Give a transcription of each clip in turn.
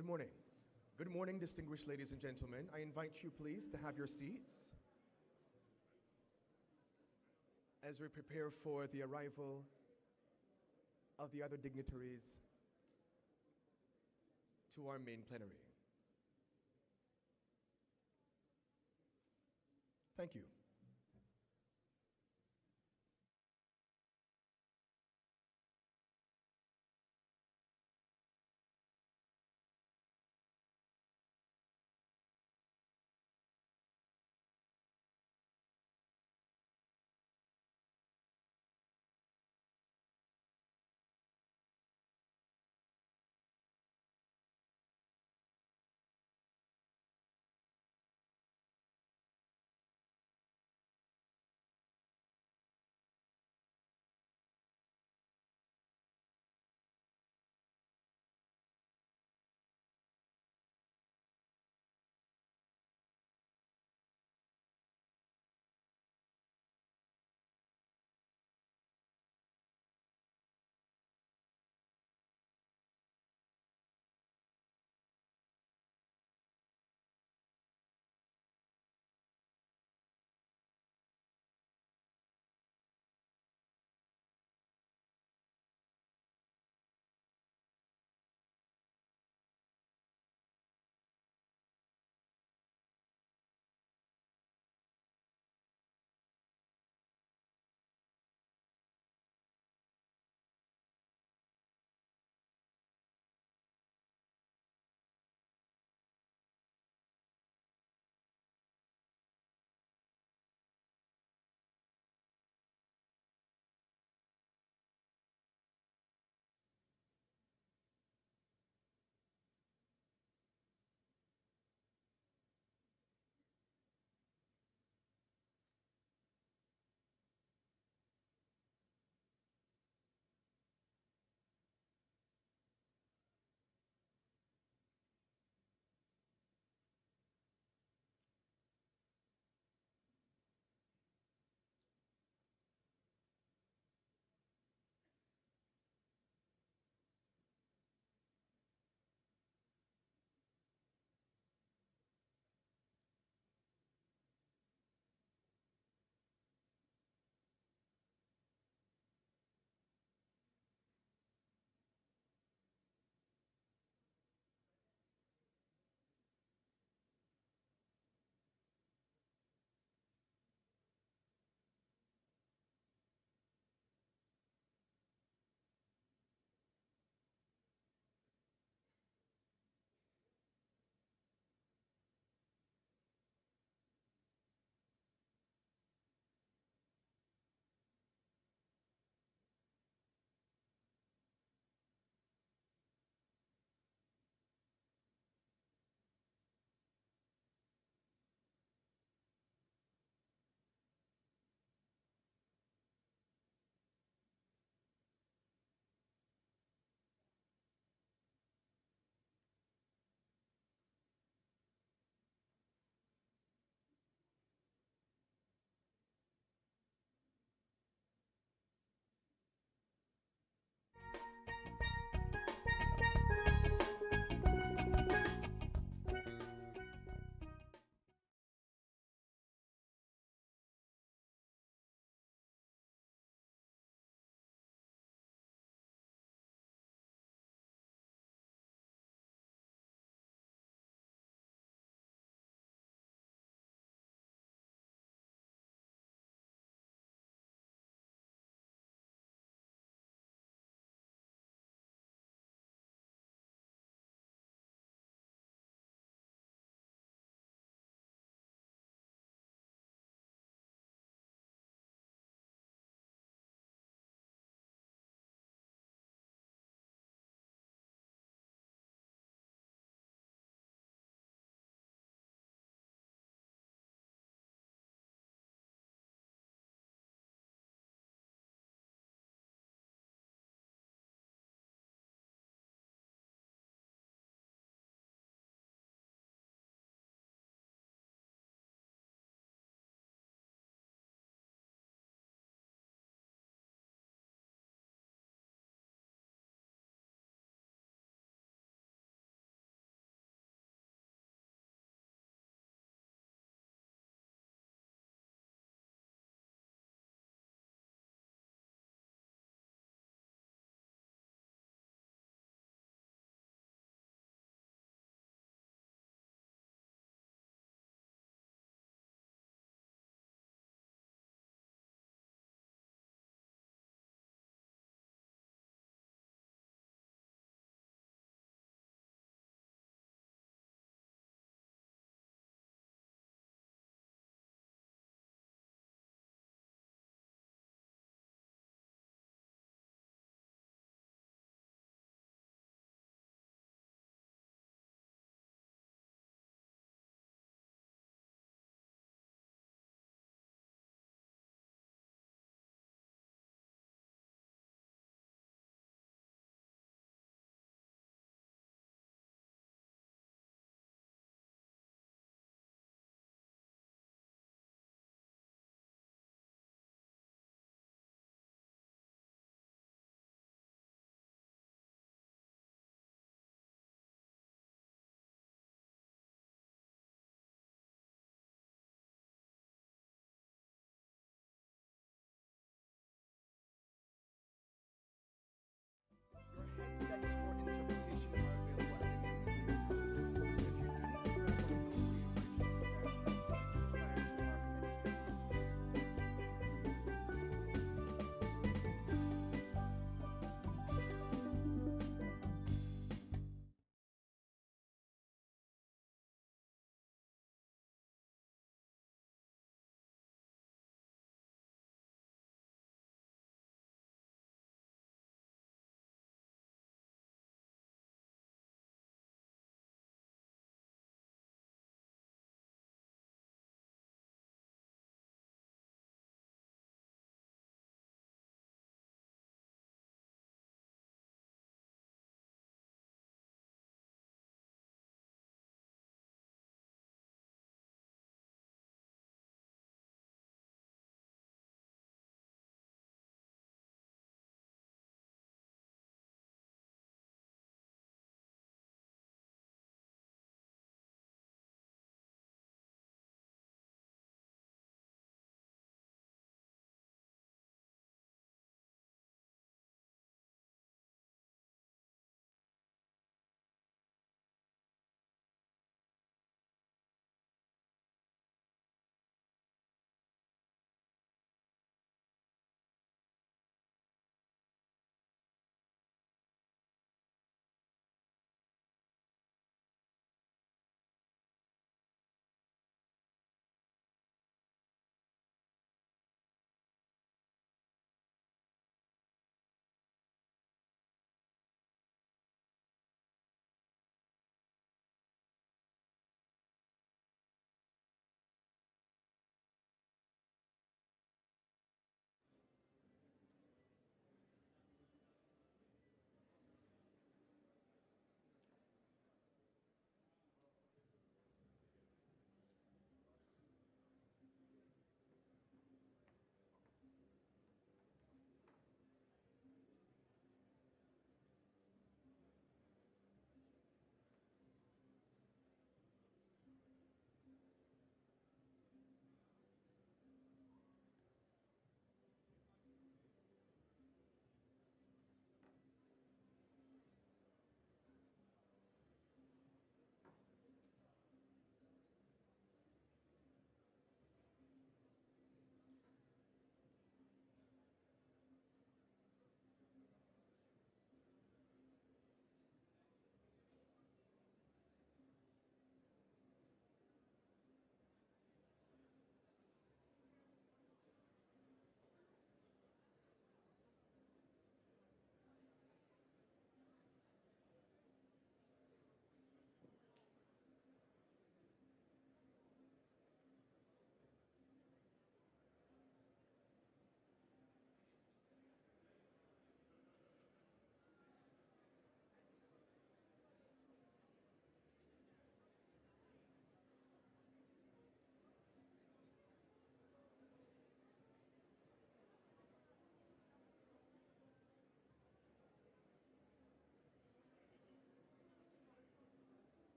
Good morning. Good morning, distinguished ladies and gentlemen. I invite you, please, to have your seats as we prepare for the arrival of the other dignitaries to our main plenary. Thank you.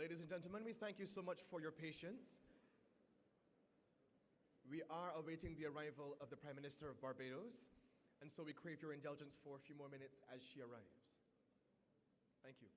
Ladies and gentlemen, we thank you so much for your patience. We are awaiting the arrival of the Prime Minister of Barbados, and so we crave your indulgence for a few more minutes as she arrives. Thank you.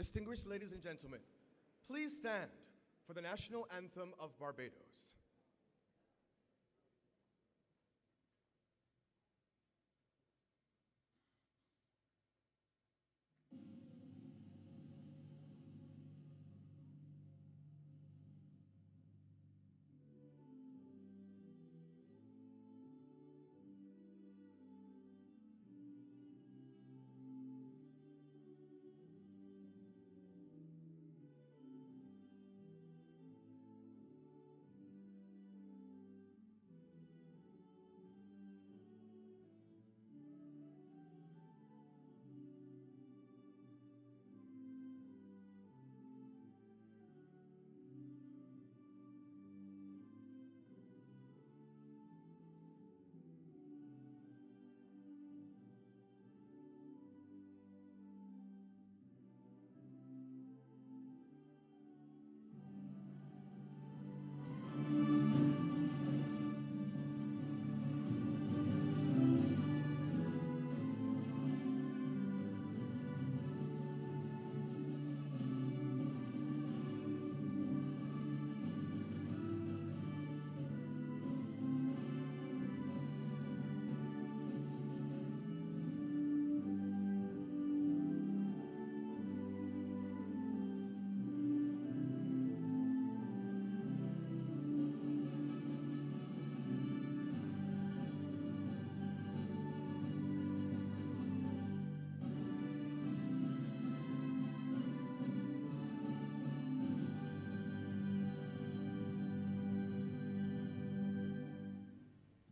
Distinguished ladies and gentlemen, please stand for the national anthem of Barbados.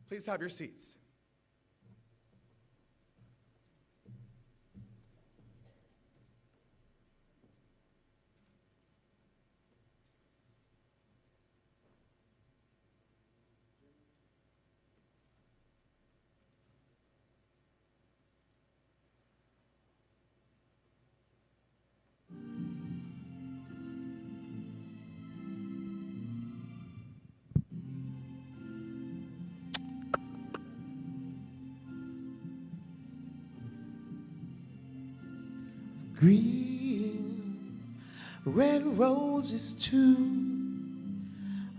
Please have your seats. Green, red roses too,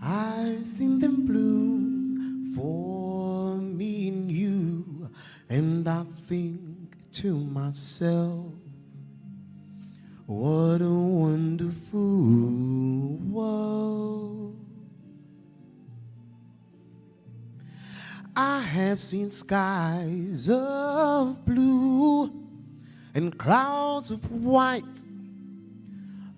I've seen them bloom for me and you, and I think to myself, what a wonderful world. I have seen skies of blue and clouds of white,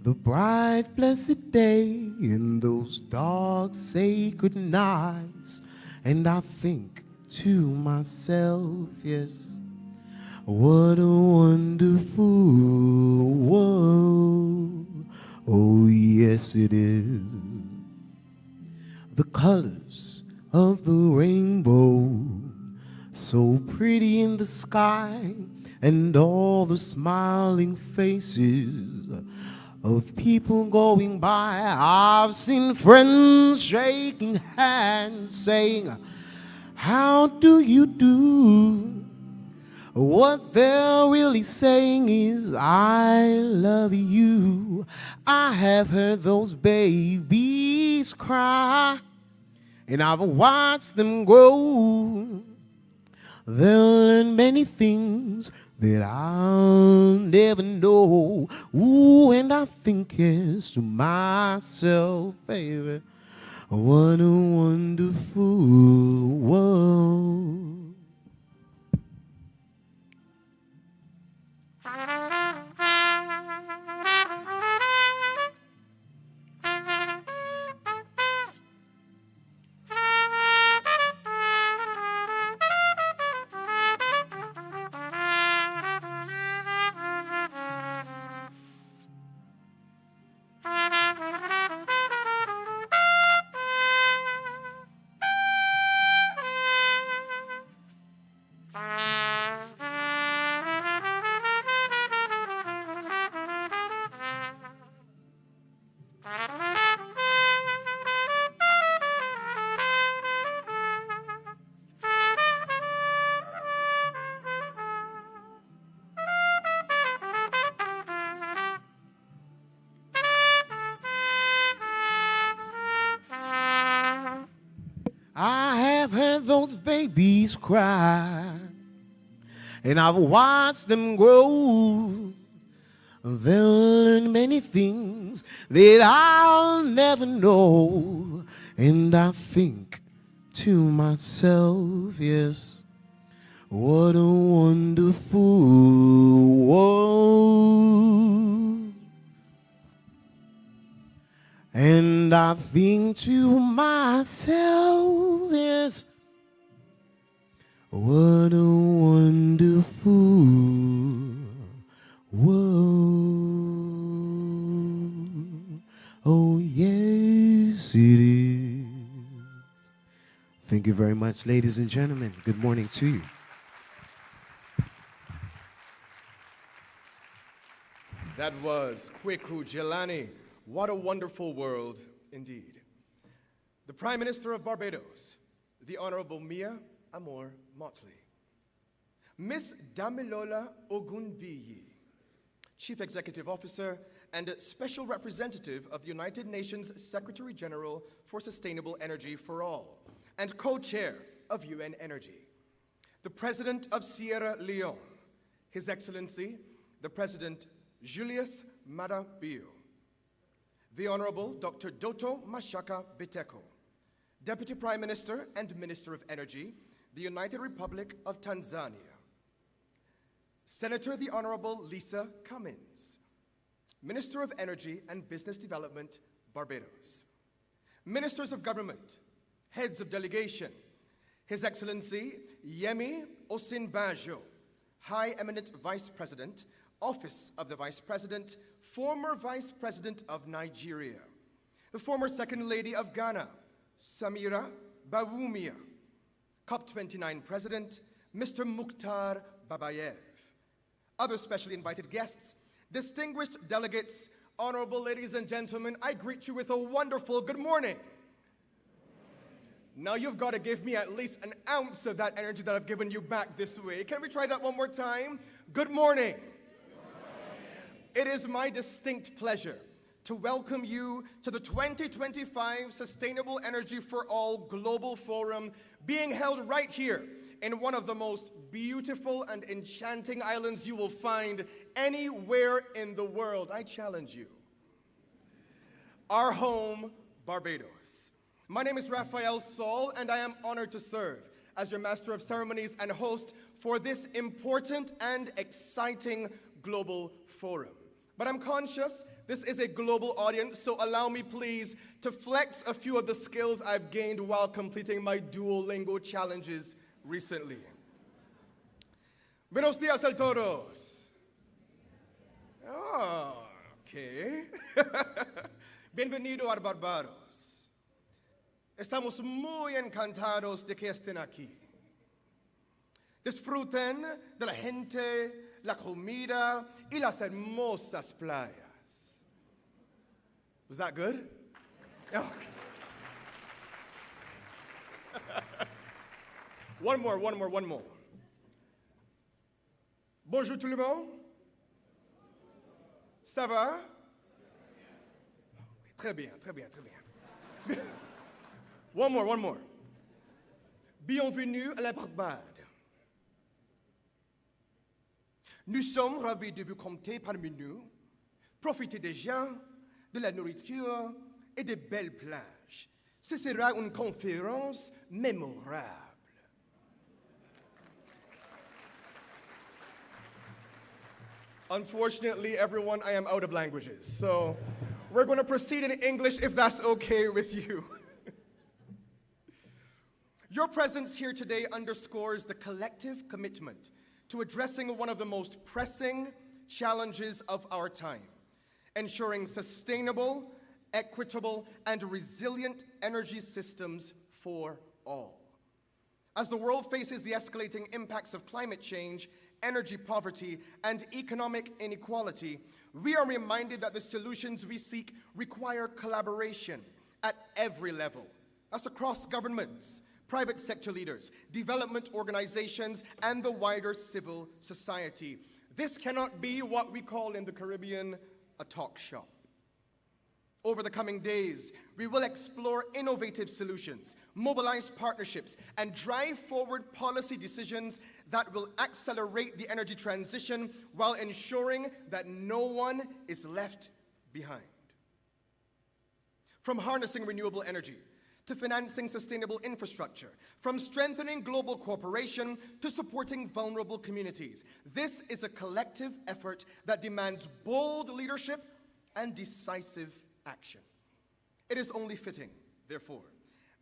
the bright blessed day and those dark sacred nights, and I think to myself, yes, what a wonderful world. Oh yes it is. The colors of the rainbow, so pretty in the sky, and all the smiling faces of people going by. I've seen friends shaking hands saying, how do you do? What they're really saying is, I love you. I have heard those babies cry, and I've watched them grow. They'll learn many things that I'll never know. Ooh, and I think yes to myself, baby, what a wonderful world. I have heard those babies cry, and I've watched them grow. They'll learn many things that I'll never know. And I think to myself, yes, what a wonderful world. And I think to myself, yes, what a wonderful world. Oh, yes, it is. Thank you very much, ladies and gentlemen. Good morning to you. That was Kweku Jelani. What a wonderful world indeed. The Prime Minister of Barbados, the Honorable Mia Amor Mottley. Miss Damilola Ogunbiyi, Chief Executive Officer and Special Representative of the United Nations Secretary General for Sustainable Energy for All, and co-chair of UN Energy. The President of Sierra Leone, His Excellency, the President Julius Maada Bio. The Honorable Dr. Doto Mashaka Biteko, Deputy Prime Minister and Minister of Energy, the United Republic of Tanzania. Senator the Honorable Lisa Cummins, Minister of Energy and Business Development, Barbados. Ministers of Government, Heads of Delegation, His Excellency Yemi Osinbajo, High Eminent Vice President, Office of the Vice President, former Vice President of Nigeria, the former Second Lady of Ghana, Samira Bawumia, COP29 President, Mr. Mukhtar Babayev, other specially invited guests, distinguished delegates, honorable ladies and gentlemen, I greet you with a wonderful good morning. Now you've got to give me at least an ounce of that energy that I've given you back this way. Can we try that one more time? Good morning. It is my distinct pleasure to welcome you to the 2025 Sustainable Energy for All Global Forum being held right here in one of the most beautiful and enchanting islands you will find anywhere in the world. I challenge you. Our home, Barbados. My name is Raphael Saul, and I am honored to serve as your Master of Ceremonies and host for this important and exciting global forum. But I'm conscious this is a global audience, so allow me please to flex a few of the skills I've gained while completing my Duolingo challenges recently. Buenos días a todos. Oh, okay. Bienvenido a Barbados. Estamos muy encantados de que estén aquí. Disfruten de la gente, la comida y las hermosas playas. Was that good? Okay. One more. Bonjour tout le monde. Ça va? Très bien. One more. Bienvenue à la Barbade. Nous sommes ravis de vous compter parmi nous. Profitez déjà de la nourriture et des belles plages. Ce sera une conférence mémorable. Unfortunately, everyone, I am out of languages. So we're going to proceed in English if that's okay with you. Your presence here today underscores the collective commitment to addressing one of the most pressing challenges of our time, ensuring sustainable, equitable, and resilient energy systems for all. As the world faces the escalating impacts of climate change, energy poverty, and economic inequality, we are reminded that the solutions we seek require collaboration at every level. That's across governments, private sector leaders, development organizations, and the wider civil society. This cannot be what we call in the Caribbean a talk shop. Over the coming days, we will explore innovative solutions, mobilize partnerships, and drive forward policy decisions that will accelerate the energy transition while ensuring that no one is left behind. From harnessing renewable energy to financing sustainable infrastructure, from strengthening global cooperation to supporting vulnerable communities, this is a collective effort that demands bold leadership and decisive action. It is only fitting, therefore,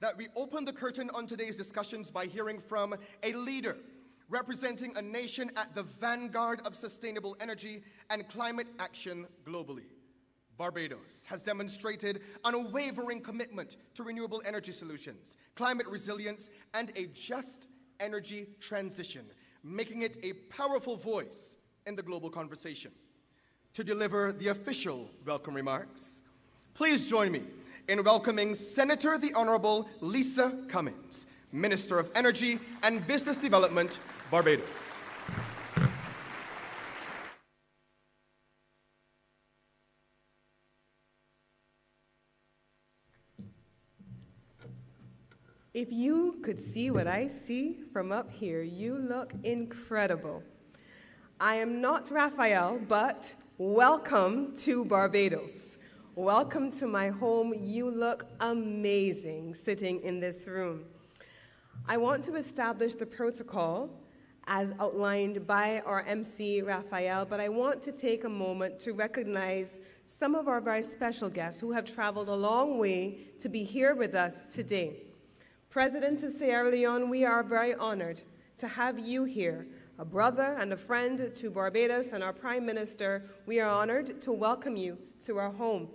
that we open the curtain on today's discussions by hearing from a leader representing a nation at the vanguard of sustainable energy and climate action globally. Barbados has demonstrated an unwavering commitment to renewable energy solutions, climate resilience, and a just energy transition, making it a powerful voice in the global conversation. To deliver the official welcome remarks, please join me in welcoming Senator the Honorable Lisa Cummins, Minister of Energy and Business Development, Barbados. If you could see what I see from up here, you look incredible. I am not Raphael, but welcome to Barbados. Welcome to my home. You look amazing sitting in this room. I want to establish the protocol as outlined by our MC, Raphael, but I want to take a moment to recognize some of our very special guests who have traveled a long way to be here with us today. President of Sierra Leone, we are very honored to have you here, a brother and a friend to Barbados, and our Prime Minister, we are honored to welcome you to our home.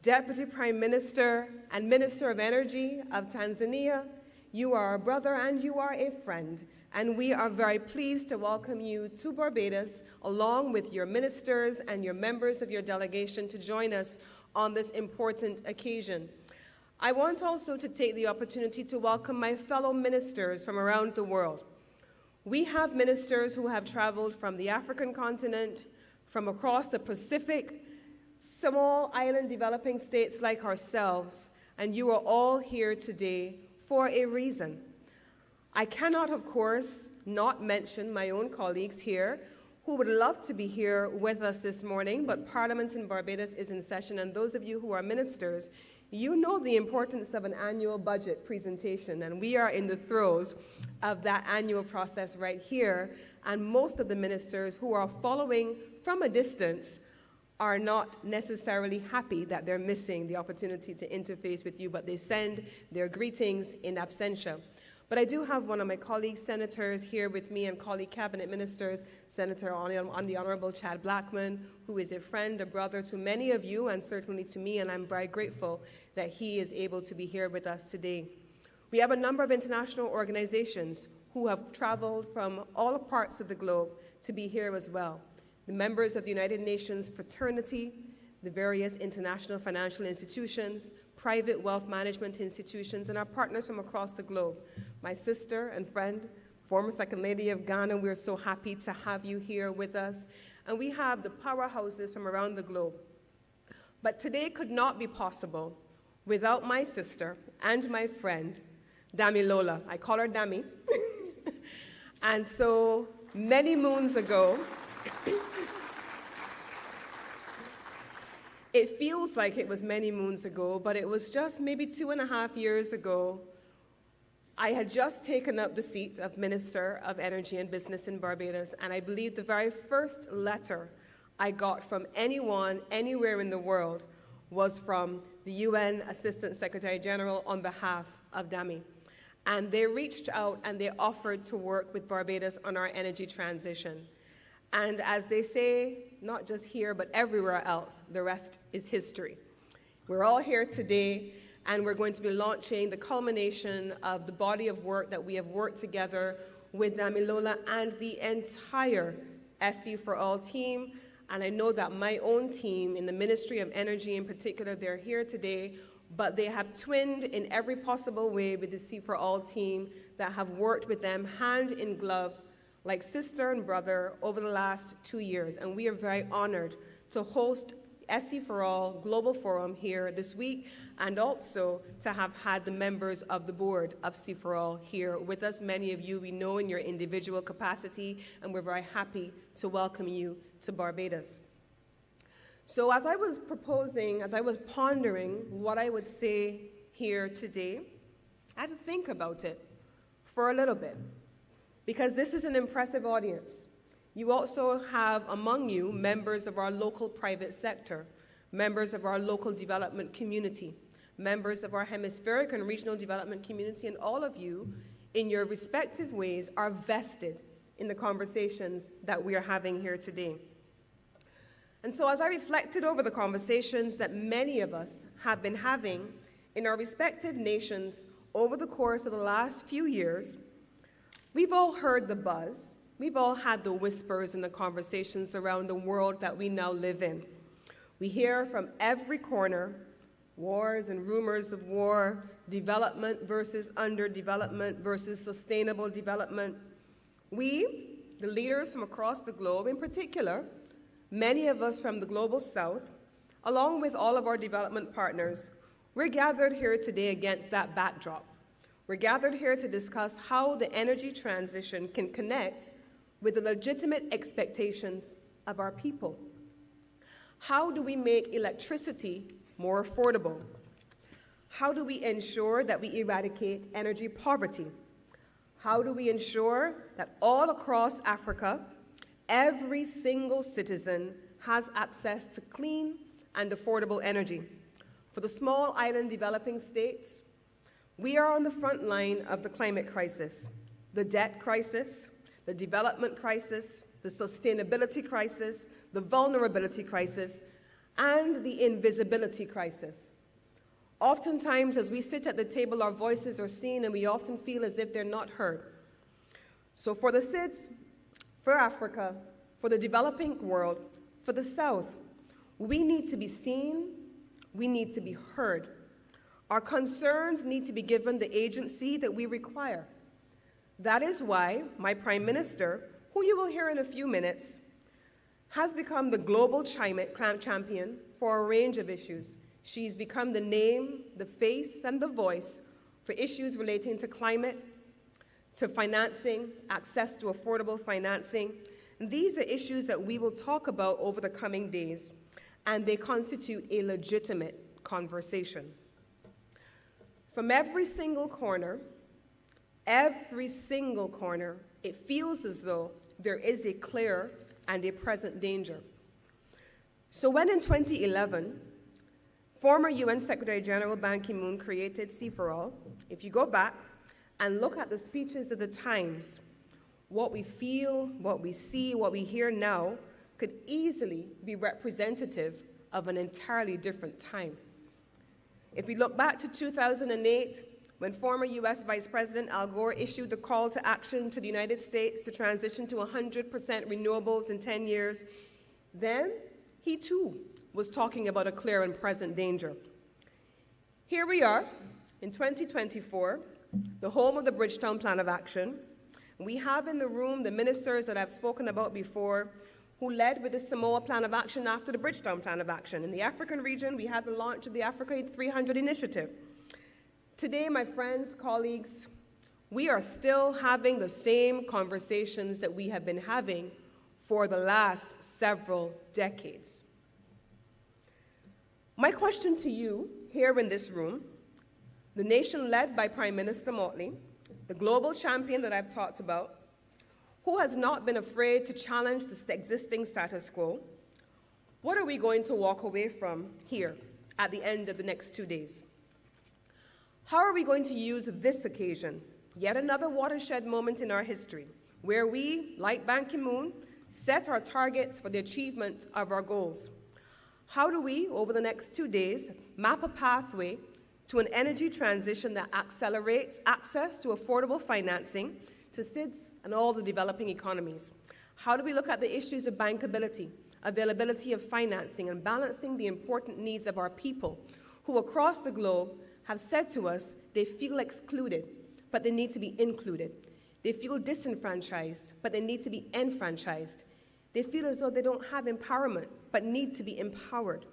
Deputy Prime Minister and Minister of Energy of Tanzania, you are a brother and you are a friend, and we are very pleased to welcome you to Barbados, along with your ministers and your members of your delegation to join us on this important occasion. I want also to take the opportunity to welcome my fellow ministers from around the world. We have ministers who have traveled from the African continent, from across the Pacific, small island developing states like ourselves, and you are all here today for a reason. I cannot, of course, not mention my own colleagues here who would love to be here with us this morning, but Parliament in Barbados is in session, and those of you who are ministers, you know the importance of an annual budget presentation, and we are in the throes of that annual process right here, and most of the ministers who are following from a distance are not necessarily happy that they're missing the opportunity to interface with you, but they send their greetings in absentia. But I do have one of my colleague senators here with me and colleague cabinet ministers, Senator on the Honorable Chad Blackman, who is a friend, a brother to many of you and certainly to me, and I'm very grateful that he is able to be here with us today. We have a number of international organizations who have traveled from all parts of the globe to be here as well. The members of the United Nations Fraternity, the various international financial institutions, private wealth management institutions, and our partners from across the globe. My sister and friend, former Second Lady of Ghana, we're so happy to have you here with us. And we have the powerhouses from around the globe. But today could not be possible without my sister and my friend, Damilola. I call her Dami. And so many moons ago, it feels like it was many moons ago, but it was just maybe 2.5 years ago. I had just taken up the seat of Minister of Energy and Business in Barbados, and I believe the very first letter I got from anyone, anywhere in the world, was from the UN Assistant Secretary General on behalf of Dami. And they reached out and they offered to work with Barbados on our energy transition. And as they say, not just here, but everywhere else, the rest is history. We're all here today, and we're going to be launching the culmination of the body of work that we have worked together with Damilola and the entire SEforALL team. And I know that my own team in the Ministry of Energy in particular, they're here today, but they have twinned in every possible way with the SEforALL team that have worked with them hand in glove like sister and brother over the last 2 years. And we are very honored to host SEforALL Global Forum here this week, and also to have had the members of the board of SEforALL here with us. Many of you we know in your individual capacity, and we're very happy to welcome you to Barbados. So as I was pondering what I would say here today, I had to think about it for a little bit, because this is an impressive audience. You also have among you members of our local private sector, members of our local development community, members of our hemispheric and regional development community, and all of you, in your respective ways, are vested in the conversations that we are having here today. And so as I reflected over the conversations that many of us have been having in our respective nations over the course of the last few years, we've all heard the buzz. We've all had the whispers and the conversations around the world that we now live in. We hear from every corner wars and rumors of war, development versus underdevelopment versus sustainable development. We, the leaders from across the globe, in particular, many of us from the global south, along with all of our development partners, we're gathered here today against that backdrop. We're gathered here to discuss how the energy transition can connect with the legitimate expectations of our people. How do we make electricity more affordable? How do we ensure that we eradicate energy poverty? How do we ensure that all across Africa, every single citizen has access to clean and affordable energy? For the small island developing states, we are on the front line of the climate crisis, the debt crisis, the development crisis, the sustainability crisis, the vulnerability crisis, and the invisibility crisis. Oftentimes, as we sit at the table, our voices are seen, and we often feel as if they're not heard. So for the SIDS, for Africa, for the developing world, for the South, we need to be seen, we need to be heard. Our concerns need to be given the agency that we require. That is why my Prime Minister, who you will hear in a few minutes, has become the global champion for a range of issues. She's become the name, the face, and the voice for issues relating to climate, to financing, access to affordable financing. And these are issues that we will talk about over the coming days, and they constitute a legitimate conversation. From every single corner, it feels as though there is a clear and a present danger. So when in 2011, former UN Secretary General Ban Ki-moon created SEforALL, if you go back and look at the speeches of the times, what we feel, what we see, what we hear now could easily be representative of an entirely different time. If we look back to 2008, when former US Vice President Al Gore issued the call to action to the United States to transition to 100% renewables in 10 years, then he too was talking about a clear and present danger. Here we are in 2024, the home of the Bridgetown Plan of Action. We have in the room the ministers that I've spoken about before, who led with the Samoa Plan of Action after the Bridgetown Plan of Action. In the African region, we had the launch of the Africa 300 initiative. Today, my friends, colleagues, we are still having the same conversations that we have been having for the last several decades. My question to you here in this room, the nation led by Prime Minister Mottley, the global champion that I've talked about, who has not been afraid to challenge the existing status quo, what are we going to walk away from here at the end of the next 2 days? How are we going to use this occasion, yet another watershed moment in our history, where we, like Ban Ki-moon, set our targets for the achievement of our goals? How do we, over the next 2 days, map a pathway to an energy transition that accelerates access to affordable financing to SIDS and all the developing economies? How do we look at the issues of bankability, availability of financing, and balancing the important needs of our people who across the globe have said to us they feel excluded, but they need to be included. They feel disenfranchised, but they need to be enfranchised. They feel as though they don't have empowerment, but need to be empowered.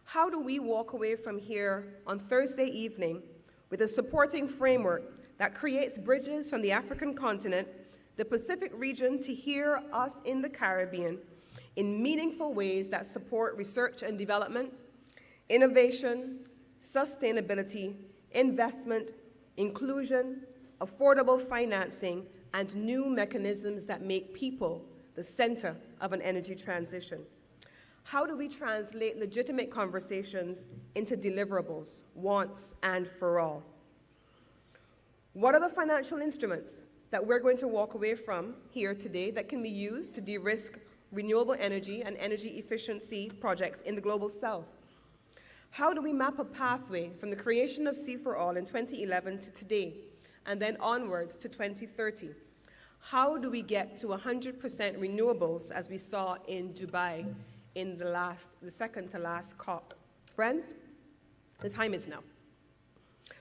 How do we walk away from here on Thursday evening with a supporting framework that creates bridges from the African continent, the Pacific region, to here, us in the Caribbean, in meaningful ways that support research and development, innovation, sustainability, investment, inclusion, affordable financing, and new mechanisms that make people the center of an energy transition? How do we translate legitimate conversations into deliverables, wants, and for all? What are the financial instruments that we're going to walk away from here today that can be used to de-risk renewable energy and energy efficiency projects in the global south? How do we map a pathway from the creation of SEforALL in 2011 to today, and then onwards to 2030? How do we get to 100% renewables, as we saw in Dubai in the second to last COP? Friends, the time is now.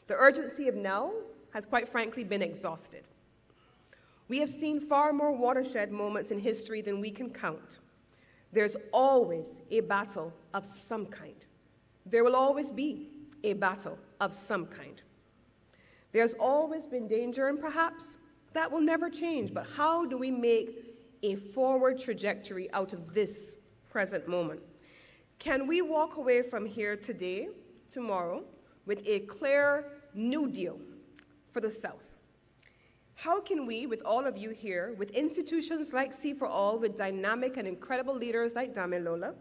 The urgency of now has quite frankly been exhausted. We have seen far more watershed moments in history than we can count. There's always a battle of some kind. There will always be a battle of some kind. There's always been danger, and perhaps that will never change, but how do we make a forward trajectory out of this present moment? Can we walk away from here today, tomorrow, with a clear new deal for the South? How can we, with all of you here, with institutions like SEforALL, with dynamic and incredible leaders like Damilola,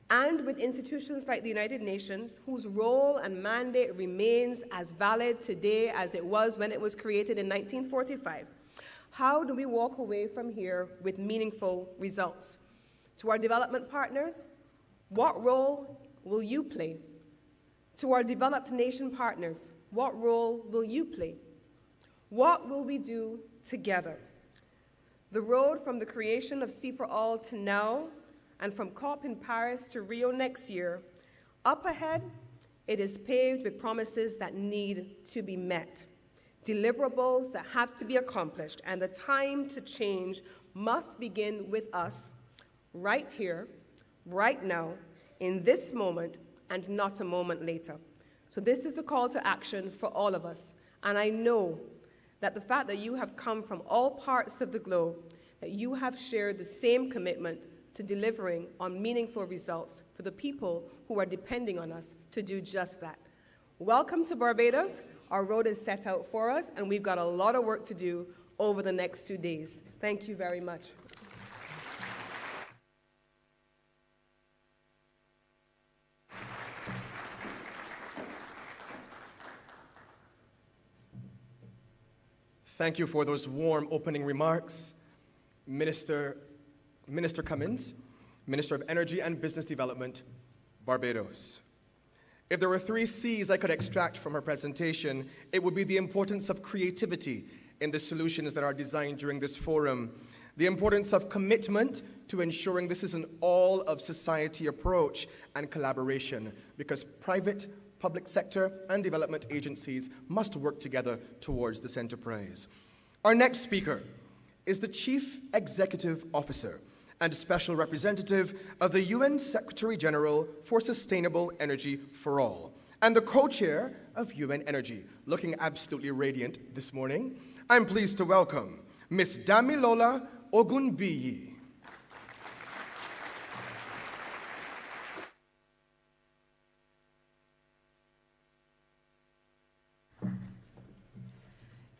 and with institutions like the United Nations, whose role and mandate remains as valid today as it was when it was created in 1945, how do we walk away from here with meaningful results? To our development partners, what role will you play? To our developed nation partners, what role will you play? What will we do together? The road from the creation of SEforALL to now, and from COP in Paris to Rio next year, up ahead, it is paved with promises that need to be met, deliverables that have to be accomplished, and the time to change must begin with us, right here, right now, in this moment, and not a moment later. So this is a call to action for all of us, and I know that the fact that you have come from all parts of the globe, that you have shared the same commitment to delivering on meaningful results for the people who are depending on us to do just that. Welcome to Barbados. Our road is set out for us, and we've got a lot of work to do over the next 2 days. Thank you very much. Thank you for those warm opening remarks, Minister Cummins, Minister of Energy and Business Development, Barbados. If there were 3 C's I could extract from her presentation, it would be the importance of creativity in the solutions that are designed during this forum, the importance of commitment to ensuring this is an all-of-society approach and collaboration, because private, public sector, and development agencies must work together towards this enterprise. Our next speaker is the Chief Executive Officer and Special Representative of the UN Secretary General for Sustainable Energy for All, and the co-chair of UN Energy, looking absolutely radiant this morning. I'm pleased to welcome Ms. Damilola Ogunbiyi.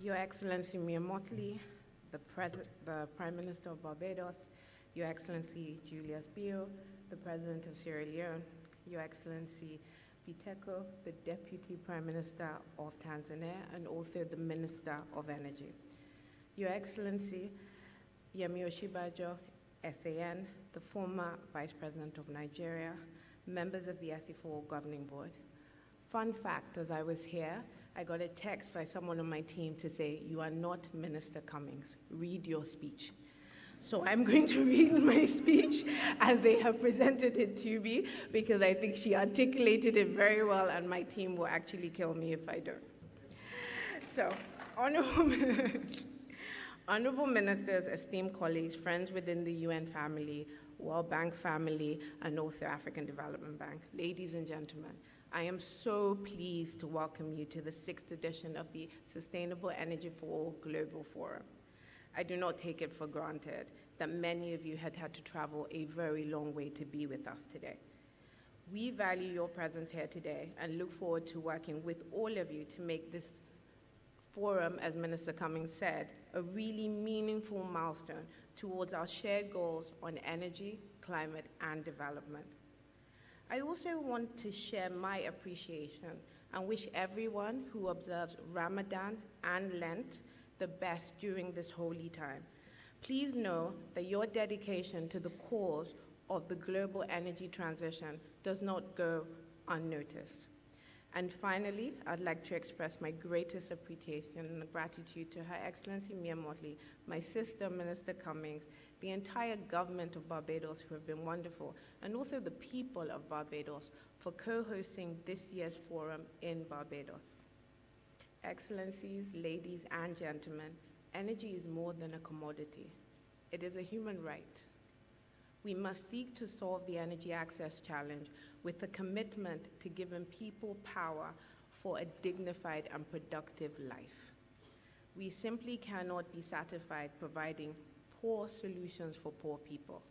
Your Excellency Mayor Mottley, the Prime Minister of Barbados, Your Excellency Julius Bio, the President of Sierra Leone, Your Excellency Biteko, the Deputy Prime Minister of Tanzania, and also the Minister of Energy. Your Excellency Yemi Oshibajo, SAN, the former Vice President of Nigeria, members of the SEforALL Governing Board. Fun fact, as I was here, I got a text by someone on my team to say, "You are not Minister Cummins, read your speech." So I'm going to read my speech as they have presented it to me, because I think she articulated it very well, and my team will actually kill me if I don't. So, honorable ministers, esteemed colleagues, friends within the UN family, World Bank family, and also African Development Bank. Ladies and gentlemen, I am so pleased to welcome you to the 6th edition of the Sustainable Energy for All Global Forum. I do not take it for granted that many of you had to travel a very long way to be with us today. We value your presence here today and look forward to working with all of you to make this forum, as Minister Cummins said, a really meaningful milestone towards our shared goals on energy, climate, and development. I also want to share my appreciation and wish everyone who observes Ramadan and Lent the best during this holy time. Please know that your dedication to the cause of the global energy transition does not go unnoticed. And finally, I'd like to express my greatest appreciation and gratitude to Her Excellency Mia Mottley, my sister, Minister Cummins, the entire government of Barbados, who have been wonderful, and also the people of Barbados for co-hosting this year's forum in Barbados. Excellencies, ladies and gentlemen, energy is more than a commodity. It is a human right. We must seek to solve the energy access challenge with a commitment to giving people power for a dignified and productive life. We simply cannot be satisfied providing poor solutions for poor people.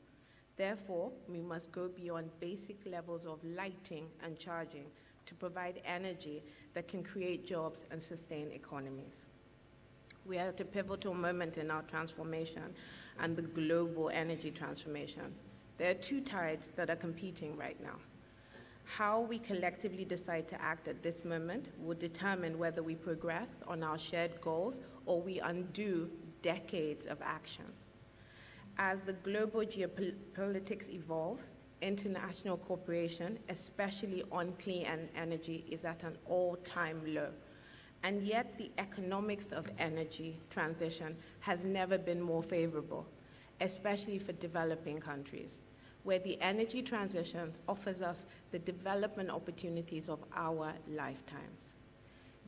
Therefore, we must go beyond basic levels of lighting and charging to provide energy that can create jobs and sustain economies. We are at a pivotal moment in our transformation and the global energy transformation. There are two tides that are competing right now. How we collectively decide to act at this moment will determine whether we progress on our shared goals or we undo decades of action. As the global geopolitics evolves, international cooperation, especially on clean energy, is at an all-time low. And yet the economics of energy transition has never been more favorable, especially for developing countries, where the energy transition offers us the development opportunities of our lifetimes.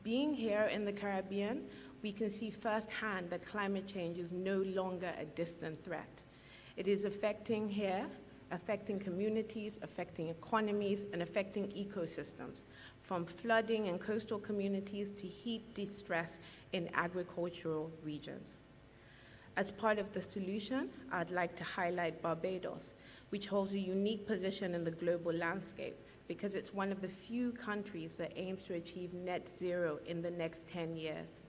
Being here in the Caribbean, we can see firsthand that climate change is no longer a distant threat. It is affecting here, affecting communities, affecting economies, and affecting ecosystems, from flooding in coastal communities to heat distress in agricultural regions. As part of the solution, I'd like to highlight Barbados, which holds a unique position in the global landscape because it's one of the few countries that aims to achieve net zero in the next 10 years.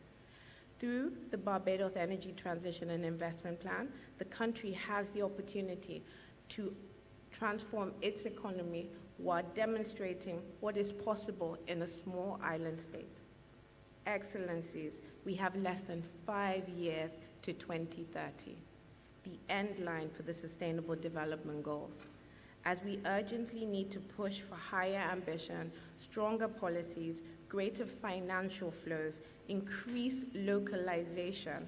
Through the Barbados Energy Transition and Investment Plan, the country has the opportunity to transform its economy while demonstrating what is possible in a small island state. Excellencies, we have less than 5 years to 2030, the end line for the Sustainable Development Goals, as we urgently need to push for higher ambition, stronger policies, greater financial flows, increased localization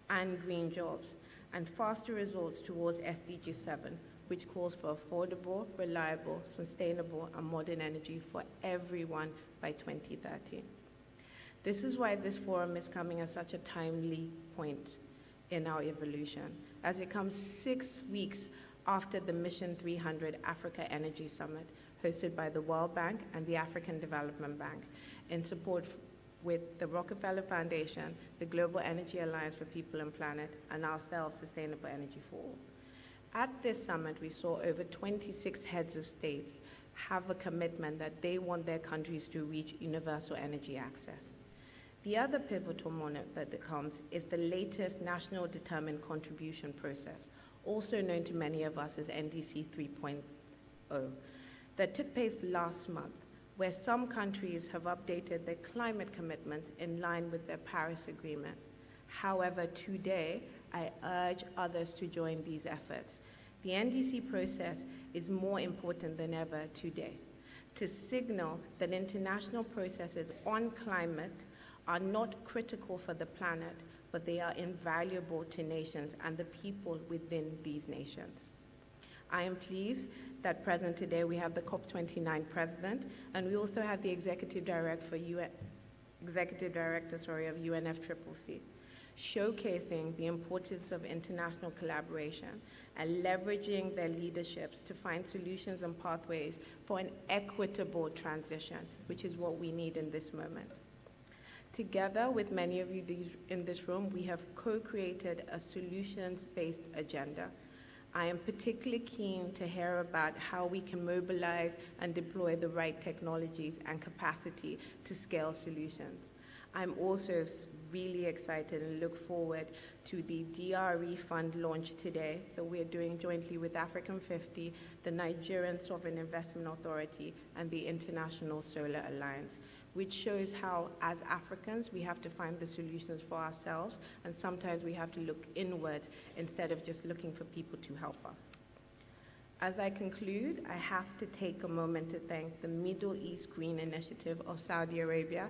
and green jobs, and faster results towards SDG 7, which calls for affordable, reliable, sustainable, and modern energy for everyone by 2030. This is why this forum is coming at such a timely point in our evolution, as it comes 6 weeks after the Mission 300 Africa Energy Summit, hosted by the World Bank and the African Development Bank, in support with the Rockefeller Foundation, the Global Energy Alliance for People and Planet, and ourselves, Sustainable Energy for All. At this summit, we saw over 26 heads of states have a commitment that they want their countries to reach universal energy access. The other pivotal moment that comes is the latest National Determined Contribution process, also known to many of us as NDC 3.0, that took place last month, where some countries have updated their climate commitments in line with their Paris Agreement. However, today, I urge others to join these efforts. The NDC process is more important than ever today to signal that international processes on climate are not critical for the planet, but they are invaluable to nations and the people within these nations. I am pleased that present today we have the COP29 president, and we also have the executive director of UNFCCC. showcasing the importance of international collaboration and leveraging their leaderships to find solutions and pathways for an equitable transition, which is what we need in this moment. Together with many of you in this room, we have co-created a solutions-based agenda. I am particularly keen to hear about how we can mobilize and deploy the right technologies and capacity to scale solutions. I'm also really excited and look forward to the DRE fund launch today that we're doing jointly with African 50, the Nigerian Sovereign Investment Authority, and the International Solar Alliance, which shows how, as Africans, we have to find the solutions for ourselves, and sometimes we have to look inwards instead of just looking for people to help us. As I conclude, I have to take a moment to thank the Middle East Green Initiative of Saudi Arabia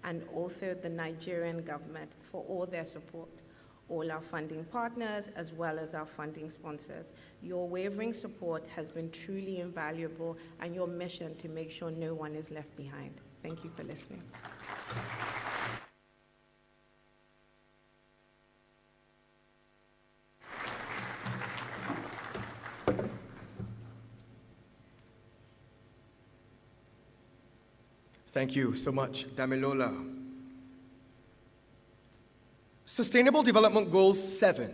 and also the Nigerian government for all their support, all our funding partners as well as our funding sponsors. Your wavering support has been truly invaluable, and your mission to make sure no one is left behind. Thank you for listening. Thank you so much, Damilola. Sustainable Development Goal 7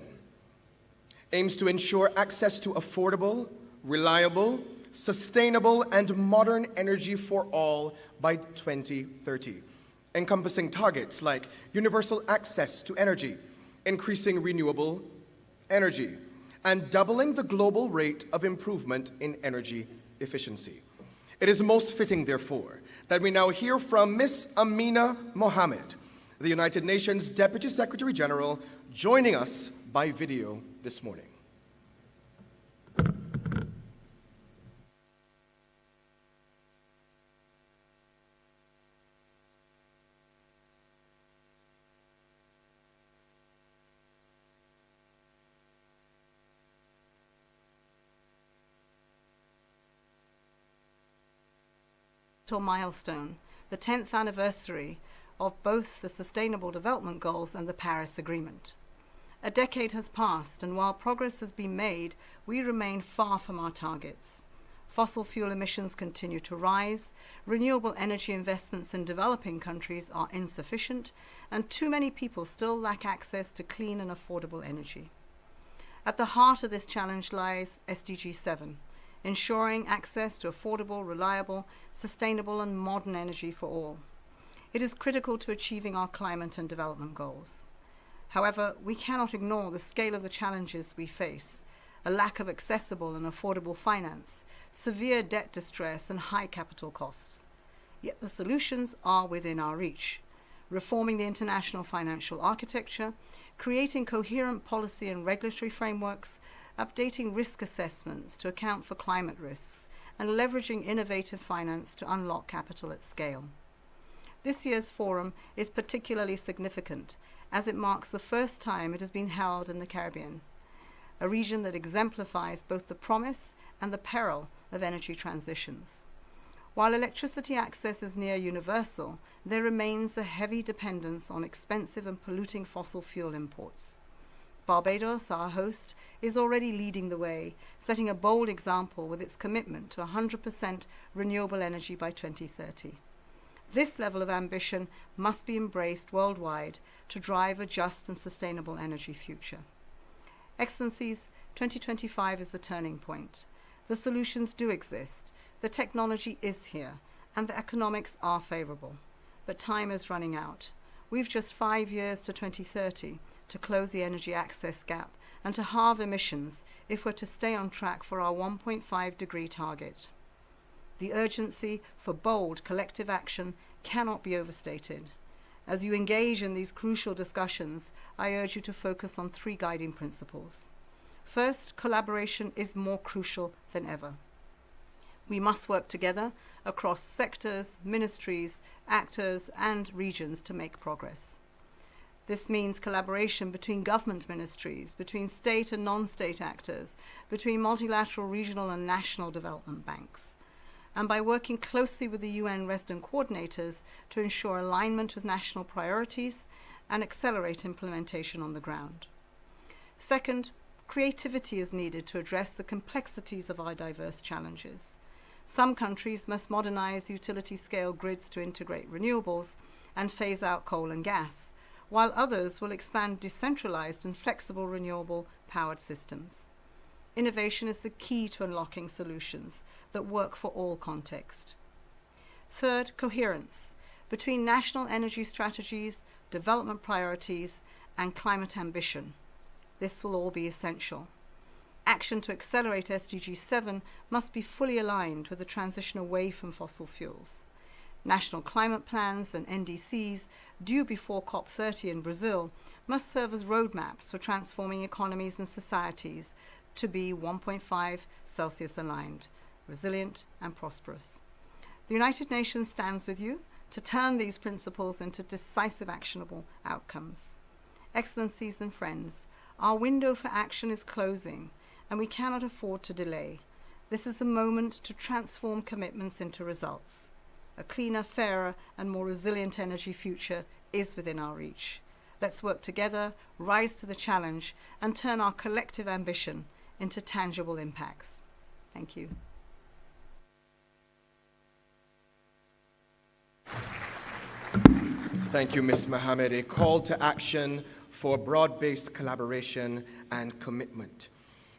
aims to ensure access to affordable, reliable, sustainable, and modern energy for all by 2030, encompassing targets like universal access to energy, increasing renewable energy, and doubling the global rate of improvement in energy efficiency. It is most fitting, therefore, that we now hear from Ms. Amina Mohammed, the United Nations Deputy Secretary General, joining us by video this morning. Milestone, the 10th anniversary of both the Sustainable Development Goals and the Paris Agreement. A decade has passed, and while progress has been made, we remain far from our targets. Fossil fuel emissions continue to rise, renewable energy investments in developing countries are insufficient, and too many people still lack access to clean and affordable energy. At the heart of this challenge lies SDG 7, ensuring access to affordable, reliable, sustainable, and modern energy for all. It is critical to achieving our climate and development goals. However, we cannot ignore the scale of the challenges we face: a lack of accessible and affordable finance, severe debt distress, and high capital costs. Yet the solutions are within our reach: reforming the international financial architecture, creating coherent policy and regulatory frameworks, updating risk assessments to account for climate risks, and leveraging innovative finance to unlock capital at scale. This year's forum is particularly significant, as it marks the first time it has been held in the Caribbean, a region that exemplifies both the promise and the peril of energy transitions. While electricity access is near universal, there remains a heavy dependence on expensive and polluting fossil fuel imports. Barbados, our host, is already leading the way, setting a bold example with its commitment to 100% renewable energy by 2030. This level of ambition must be embraced worldwide to drive a just and sustainable energy future. Excellencies, 2025 is the turning point. The solutions do exist, the technology is here, and the economics are favorable. But time is running out. We've just 5 years to 2030 to close the energy access gap and to halve emissions if we're to stay on track for our 1.5-degree target. The urgency for bold collective action cannot be overstated. As you engage in these crucial discussions, I urge you to focus on 3 guiding principles. First, collaboration is more crucial than ever. We must work together across sectors, ministries, actors, and regions to make progress. This means collaboration between government ministries, between state and non-state actors, between multilateral, regional, and national development banks, and by working closely with the UN resident coordinators to ensure alignment with national priorities and accelerate implementation on the ground. Second, creativity is needed to address the complexities of our diverse challenges. Some countries must modernize utility-scale grids to integrate renewables and phase out coal and gas, while others will expand decentralized and flexible renewable-powered systems. Innovation is the key to unlocking solutions that work for all contexts. Third, coherence between national energy strategies, development priorities, and climate ambition. This will all be essential. Action to accelerate SDG 7 must be fully aligned with the transition away from fossil fuels. National climate plans and NDCs, due before COP30 in Brazil, must serve as roadmaps for transforming economies and societies to be 1.5 Celsius aligned, resilient and prosperous. The United Nations stands with you to turn these principles into decisive actionable outcomes. Excellencies and friends, our window for action is closing, and we cannot afford to delay. This is a moment to transform commitments into results. A cleaner, fairer, and more resilient energy future is within our reach. Let's work together, rise to the challenge, and turn our collective ambition into tangible impacts. Thank you. Thank you, Ms. Mohammed. A call to action for broad-based collaboration and commitment.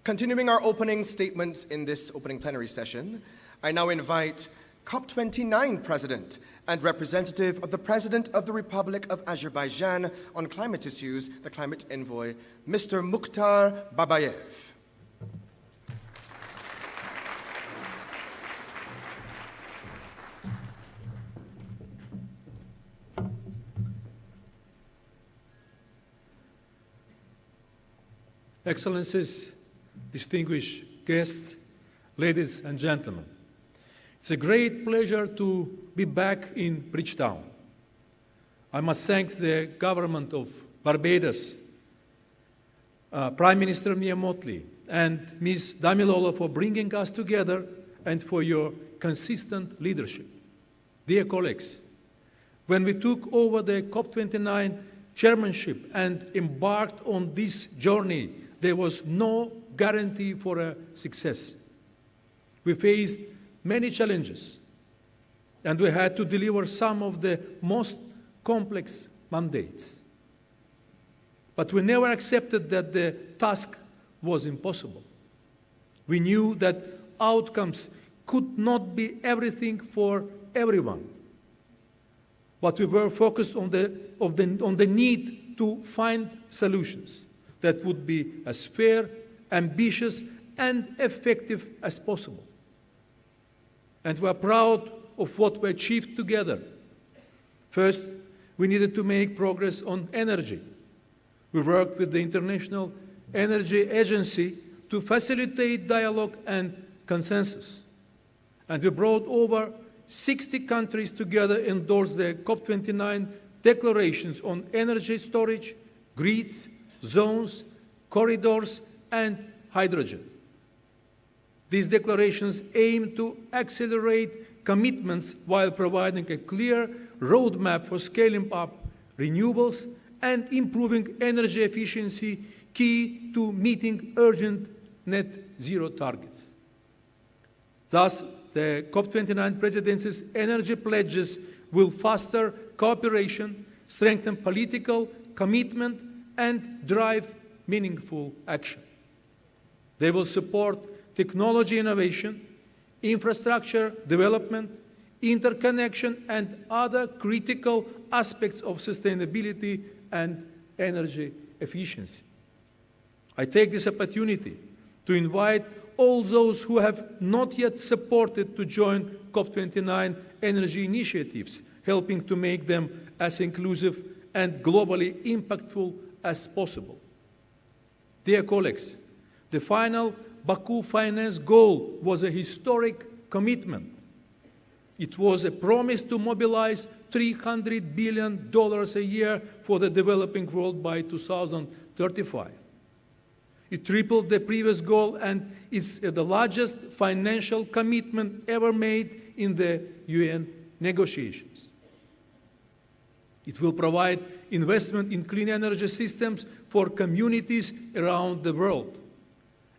Continuing our opening statements in this opening plenary session, I now invite COP29 President and representative of the President of the Republic of Azerbaijan on climate issues, the Climate Envoy, Mr. Mukhtar Babayev. Excellencies, distinguished guests, ladies and gentlemen. It's a great pleasure to be back in Bridgetown. I must thank the government of Barbados, Prime Minister Mottley, and Ms. Damilola for bringing us together and for your consistent leadership. Dear colleagues, when we took over the COP29 chairmanship and embarked on this journey, there was no guarantee for a success. We faced many challenges, and we had to deliver some of the most complex mandates. But we never accepted that the task was impossible. We knew that outcomes could not be everything for everyone. But we were focused on the need to find solutions that would be as fair, ambitious, and effective as possible. And we are proud of what we achieved together. First, we needed to make progress on energy. We worked with the International Energy Agency to facilitate dialogue and consensus. And we brought over 60 countries together to endorse the COP29 declarations on energy storage, grids, zones, corridors, and hydrogen. These declarations aim to accelerate commitments while providing a clear roadmap for scaling up renewables and improving energy efficiency, key to meeting urgent net zero targets. Thus, the COP29 presidency's energy pledges will foster cooperation, strengthen political commitment, and drive meaningful action. They will support technology innovation, infrastructure development, interconnection, and other critical aspects of sustainability and energy efficiency. I take this opportunity to invite all those who have not yet supported to join COP29 energy initiatives, helping to make them as inclusive and globally impactful as possible. Dear colleagues, the final Baku finance goal was a historic commitment. It was a promise to mobilize $300 billion a year for the developing world by 2035. It tripled the previous goal and is the largest financial commitment ever made in the UN negotiations. It will provide investment in clean energy systems for communities around the world.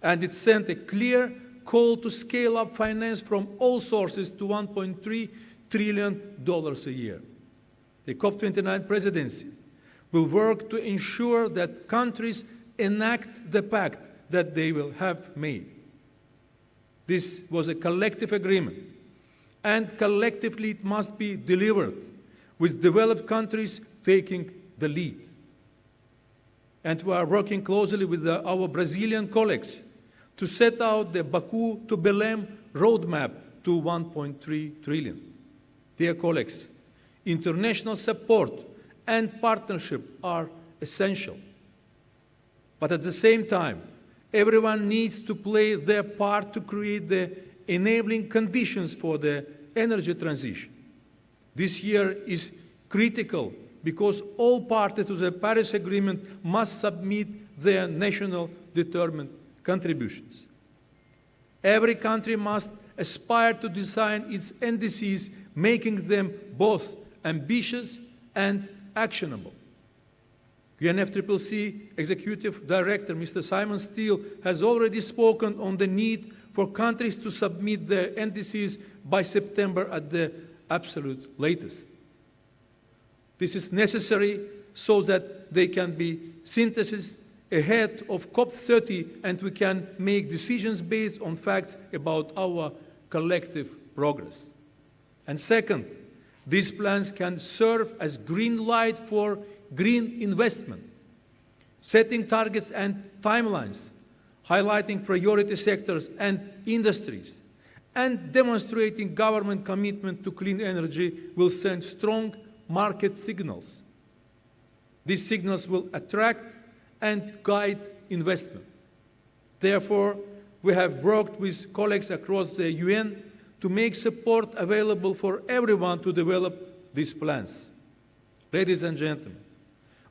And it sent a clear call to scale up finance from all sources to $1.3 trillion a year. The COP29 presidency will work to ensure that countries enact the pact that they will have made. This was a collective agreement, and collectively it must be delivered, with developed countries taking the lead. And we are working closely with our Brazilian colleagues to set out the Baku to Belém roadmap to 1.3 trillion. Dear colleagues, international support and partnership are essential. But at the same time, everyone needs to play their part to create the enabling conditions for the energy transition. This year is critical because all parties to the Paris Agreement must submit their national determined contributions. Every country must aspire to design its NDCs, making them both ambitious and actionable. UNFCCC Executive Director, Mr. Simon Steele, has already spoken on the need for countries to submit their NDCs by September at the absolute latest. This is necessary so that they can be synthesized ahead of COP30 and we can make decisions based on facts about our collective progress. And second, these plans can serve as green light for green investment, setting targets and timelines, highlighting priority sectors and industries, and demonstrating government commitment to clean energy will send strong market signals. These signals will attract and guide investment. Therefore, we have worked with colleagues across the UN to make support available for everyone to develop these plans. Ladies and gentlemen,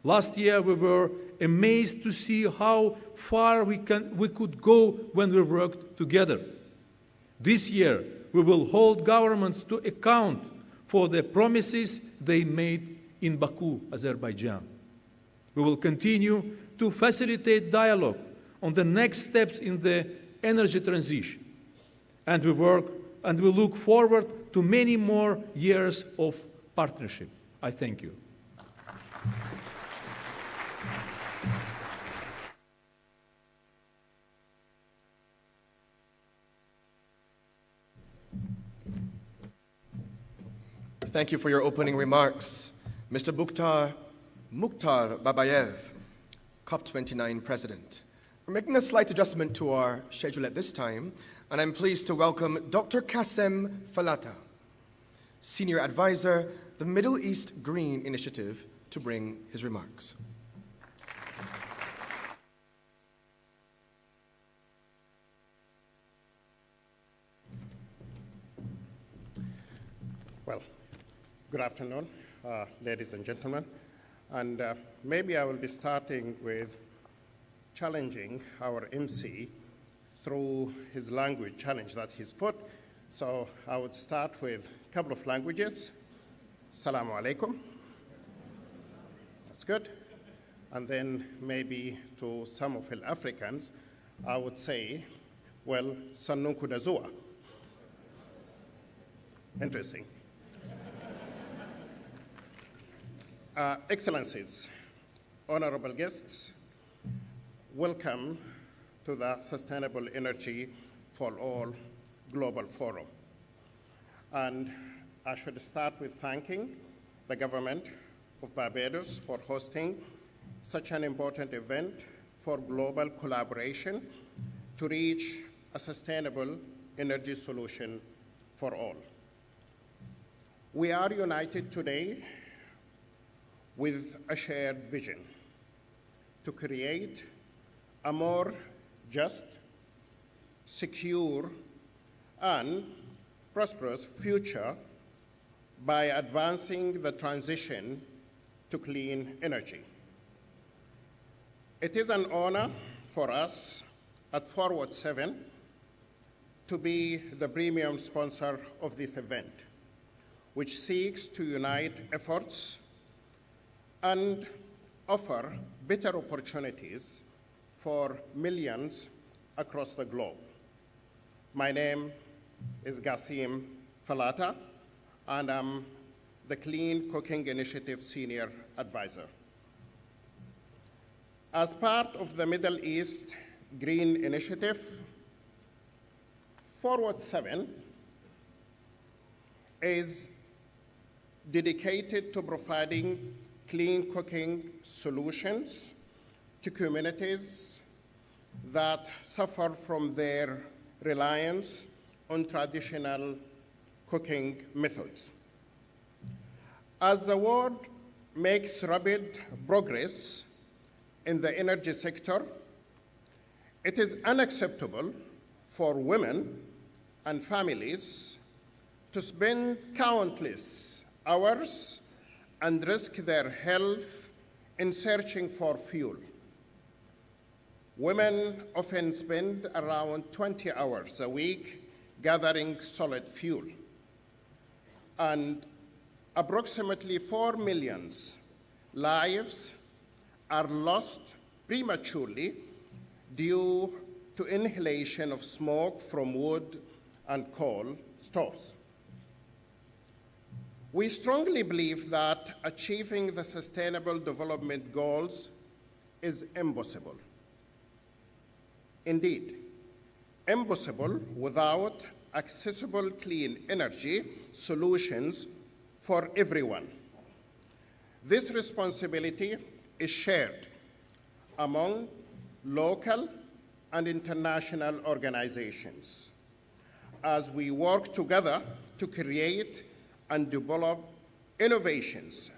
last year we were amazed to see how far we could go when we worked together. This year, we will hold governments to account for the promises they made in Baku, Azerbaijan. We will continue to facilitate dialogue on the next steps in the energy transition. And we look forward to many more years of partnership. I thank you. Thank you for your opening remarks, Mr. Mukhtar Babayev, COP29 President. We're making a slight adjustment to our schedule at this time, and I'm pleased to welcome Dr. Kassem Falata, Senior Advisor, the Middle East Green Initiative, to bring his remarks. Well, good afternoon, ladies and gentlemen. And maybe I will be starting with challenging our MC through his language challenge that he's put. So I would start with a couple of languages. Assalamu alaikum. That's good. And then maybe to some of the Africans, I would say, well, Sannun Kudazua. Interesting. Excellencies, honorable guests, welcome to the Sustainable Energy for All Global Forum. And I should start with thanking the government of Barbados for hosting such an important event for global collaboration to reach a sustainable energy solution for all. We are united today with a shared vision to create a more just, secure, and prosperous future by advancing the transition to clean energy. It is an honor for us at Forward 7 to be the premium sponsor of this event, which seeks to unite efforts and offer better opportunities for millions across the globe. My name is Gassim Falata, and I'm the Clean Cooking Initiative Senior Advisor. As part of the Middle East Green Initiative, Forward 7 is dedicated to providing clean cooking solutions to communities that suffer from their reliance on traditional cooking methods. As the world makes rapid progress in the energy sector, it is unacceptable for women and families to spend countless hours and risk their health in searching for fuel. Women often spend around 20 hours a week gathering solid fuel, and approximately 4 million lives are lost prematurely due to inhalation of smoke from wood and coal stoves. We strongly believe that achieving the Sustainable Development Goals is impossible. Indeed, impossible without accessible clean energy solutions for everyone. This responsibility is shared among local and international organizations as we work together to create and develop innovations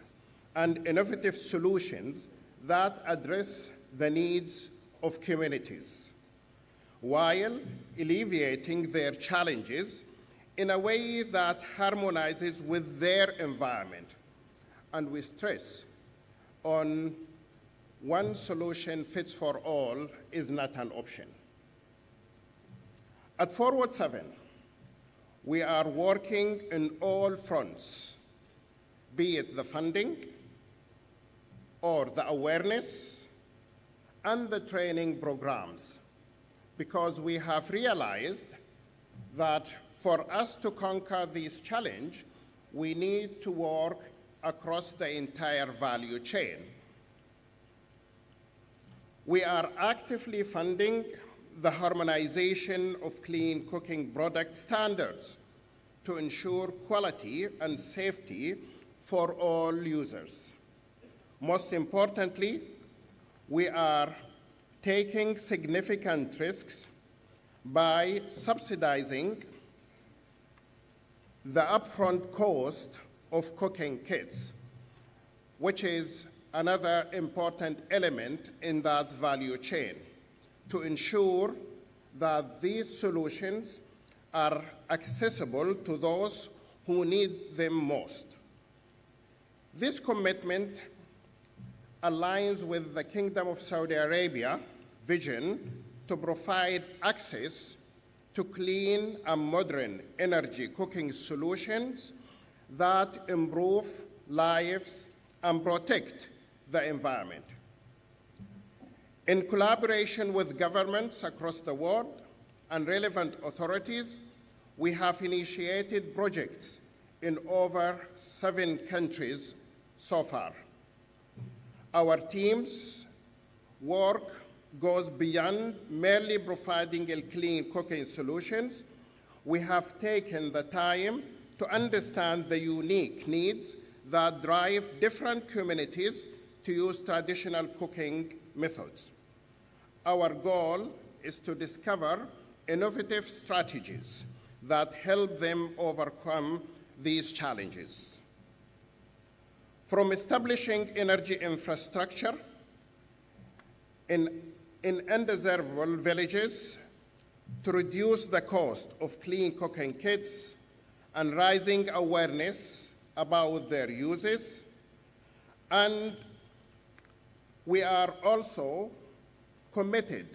and innovative solutions that address the needs of communities, while alleviating their challenges in a way that harmonizes with their environment. And we stress on one solution fits for all is not an option. At Forward 7, we are working in all fronts, be it the funding or the awareness and the training programs, because we have realized that for us to conquer this challenge, we need to work across the entire value chain. We are actively funding the harmonization of clean cooking product standards to ensure quality and safety for all users. Most importantly, we are taking significant risks by subsidizing the upfront cost of cooking kits, which is another important element in that value chain, to ensure that these solutions are accessible to those who need them most. This commitment aligns with the Kingdom of Saudi Arabia vision to provide access to clean and modern energy cooking solutions that improve lives and protect the environment. In collaboration with governments across the world and relevant authorities, we have initiated projects in over 7 countries so far. Our team's work goes beyond merely providing clean cooking solutions. We have taken the time to understand the unique needs that drive different communities to use traditional cooking methods. Our goal is to discover innovative strategies that help them overcome these challenges. From establishing energy infrastructure in undesirable villages to reduce the cost of clean cooking kits and raising awareness about their uses. And we are also committed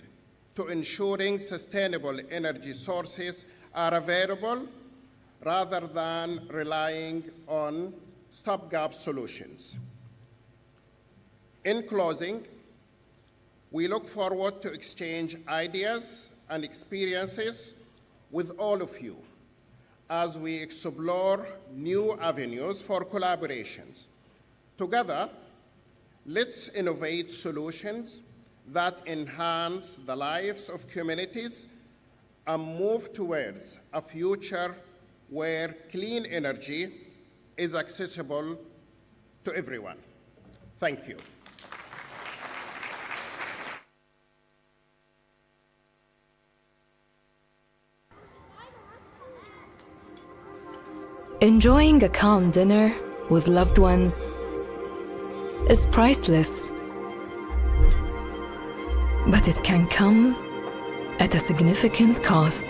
to ensuring sustainable energy sources are available rather than relying on stopgap solutions. In closing, we look forward to exchange ideas and experiences with all of you as we explore new avenues for collaborations. Together, let's innovate solutions that enhance the lives of communities and move towards a future where clean energy is accessible to everyone. Thank you. Enjoying a calm dinner with loved ones is priceless, but it can come at a significant cost.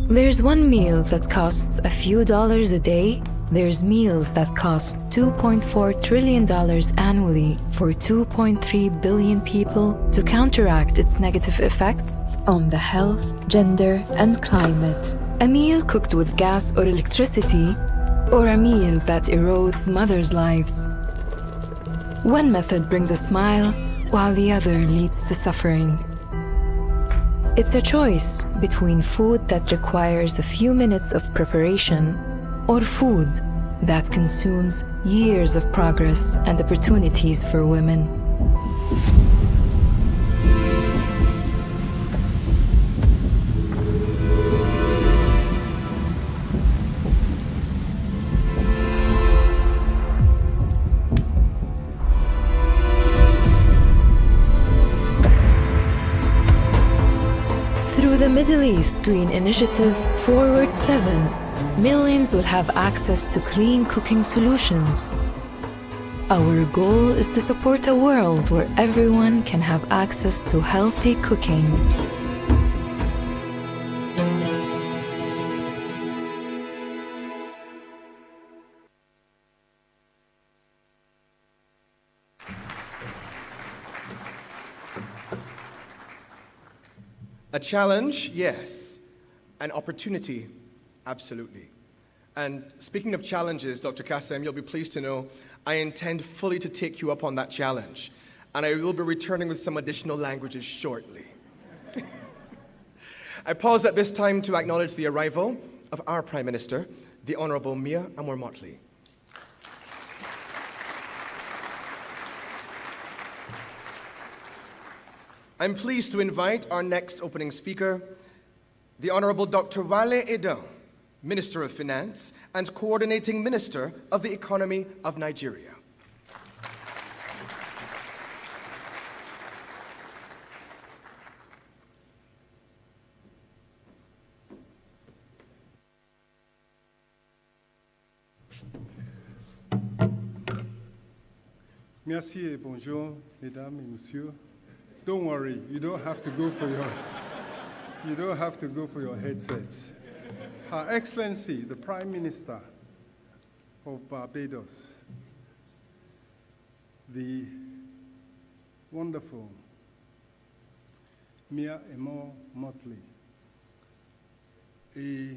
There's one meal that costs a few dollars a day. There's meals that cost $2.4 trillion annually for 2.3 billion people to counteract its negative effects on the health, gender, and climate. A meal cooked with gas or electricity, or a meal that erodes mothers' lives. One method brings a smile, while the other leads to suffering. It's a choice between food that requires a few minutes of preparation or food that consumes years of progress and opportunities for women. Through the Middle East Green Initiative Forward 7, millions will have access to clean cooking solutions. Our goal is to support a world where everyone can have access to healthy cooking. A challenge, yes. An opportunity, absolutely. And speaking of challenges, Dr. Kassem, you'll be pleased to know I intend fully to take you up on that challenge, and I will be returning with some additional languages shortly. I pause at this time to acknowledge the arrival of our Prime Minister, the Honorable Mia Amor Mottley. I'm pleased to invite our next opening speaker, the Honorable Dr. Wale Edan, Minister of Finance and Coordinating Minister of the Economy of Nigeria. Merci et bonjour, mesdames et messieurs. Don't worry, you don't have to go for your headsets. Her Excellency, the Prime Minister of Barbados, the wonderful Mia Amor Mottley, a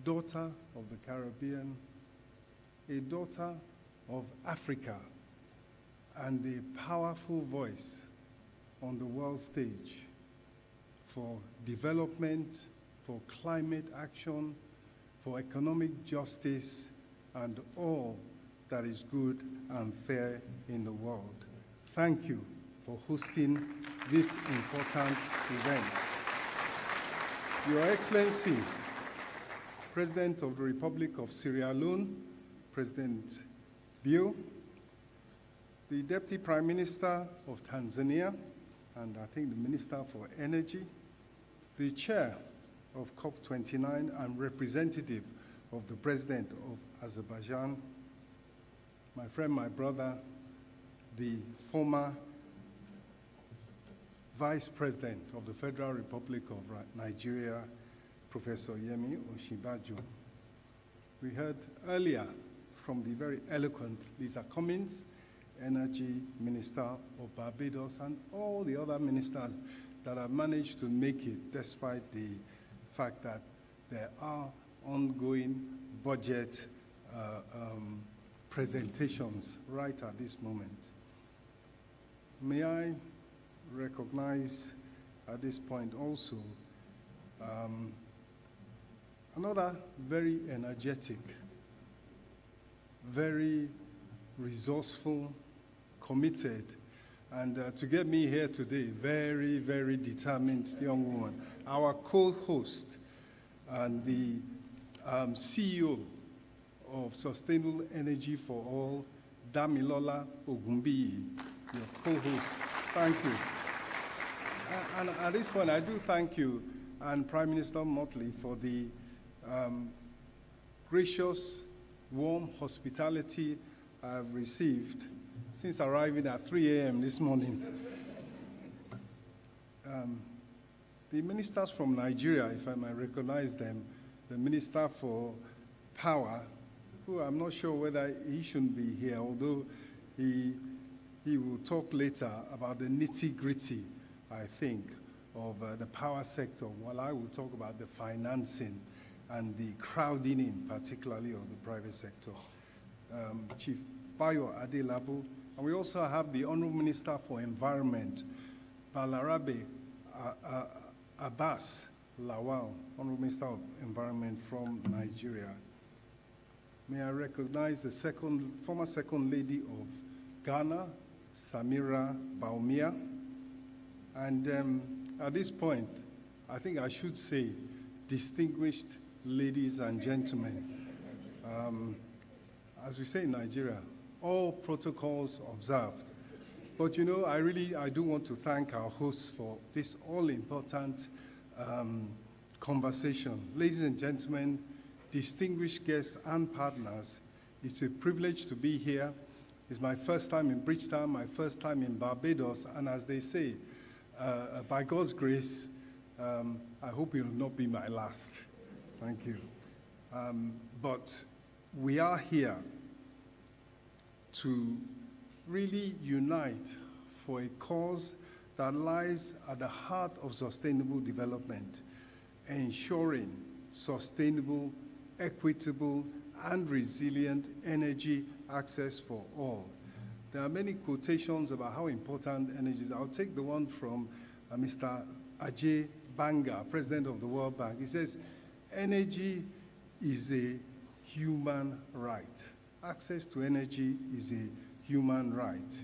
daughter of the Caribbean, a daughter of Africa, and a powerful voice on the world stage for development, for climate action, for economic justice, and all that is good and fair in the world. Thank you for hosting this important event. Your Excellency, President of the Republic of Sierra Leone, President Bio, the Deputy Prime Minister of Tanzania, and I think the Minister for Energy, the Chair of COP29 and representative of the President of Azerbaijan, my friend, my brother, the former Vice President of the Federal Republic of Nigeria, Professor Yemi Osinbajo. We heard earlier from the very eloquent Lisa Cummins, Energy Minister of Barbados, and all the other ministers that have managed to make it despite the fact that there are ongoing budget presentations right at this moment. May I recognize at this point also another very energetic, very resourceful, committed, and to get me here today, very, very determined young woman, our co-host and the CEO of Sustainable Energy for All, Damilola Ogunbiyi, your co-host. Thank you. And at this point, I do thank you and Prime Minister Mottley for the gracious, warm hospitality I've received since arriving at 3 a.m. this morning. The ministers from Nigeria, if I might recognize them, the Minister for Power, who I'm not sure whether he shouldn't be here, although he will talk later about the nitty-gritty, I think, of the power sector, while I will talk about the financing and the crowding in, particularly of the private sector. Chief Bayo Adelabu, and we also have the Honorable Minister for Environment, Balarabe Abbas Lawal, Honorable Minister of Environment from Nigeria. May I recognize the former Second Lady of Ghana, Samira Baumia. And at this point, I think I should say, distinguished ladies and gentlemen, as we say in Nigeria, all protocols observed. But you know, I do want to thank our hosts for this all-important conversation. Ladies and gentlemen, distinguished guests and partners, it's a privilege to be here. It's my first time in Bridgetown, my first time in Barbados, and as they say, by God's grace, I hope it will not be my last. Thank you. But we are here to really unite for a cause that lies at the heart of sustainable development, ensuring sustainable, equitable, and resilient energy access for all. There are many quotations about how important energy is. I'll take the one from Mr. Ajay Banga, President of the World Bank. He says, energy is a human right. Access to energy is a human right.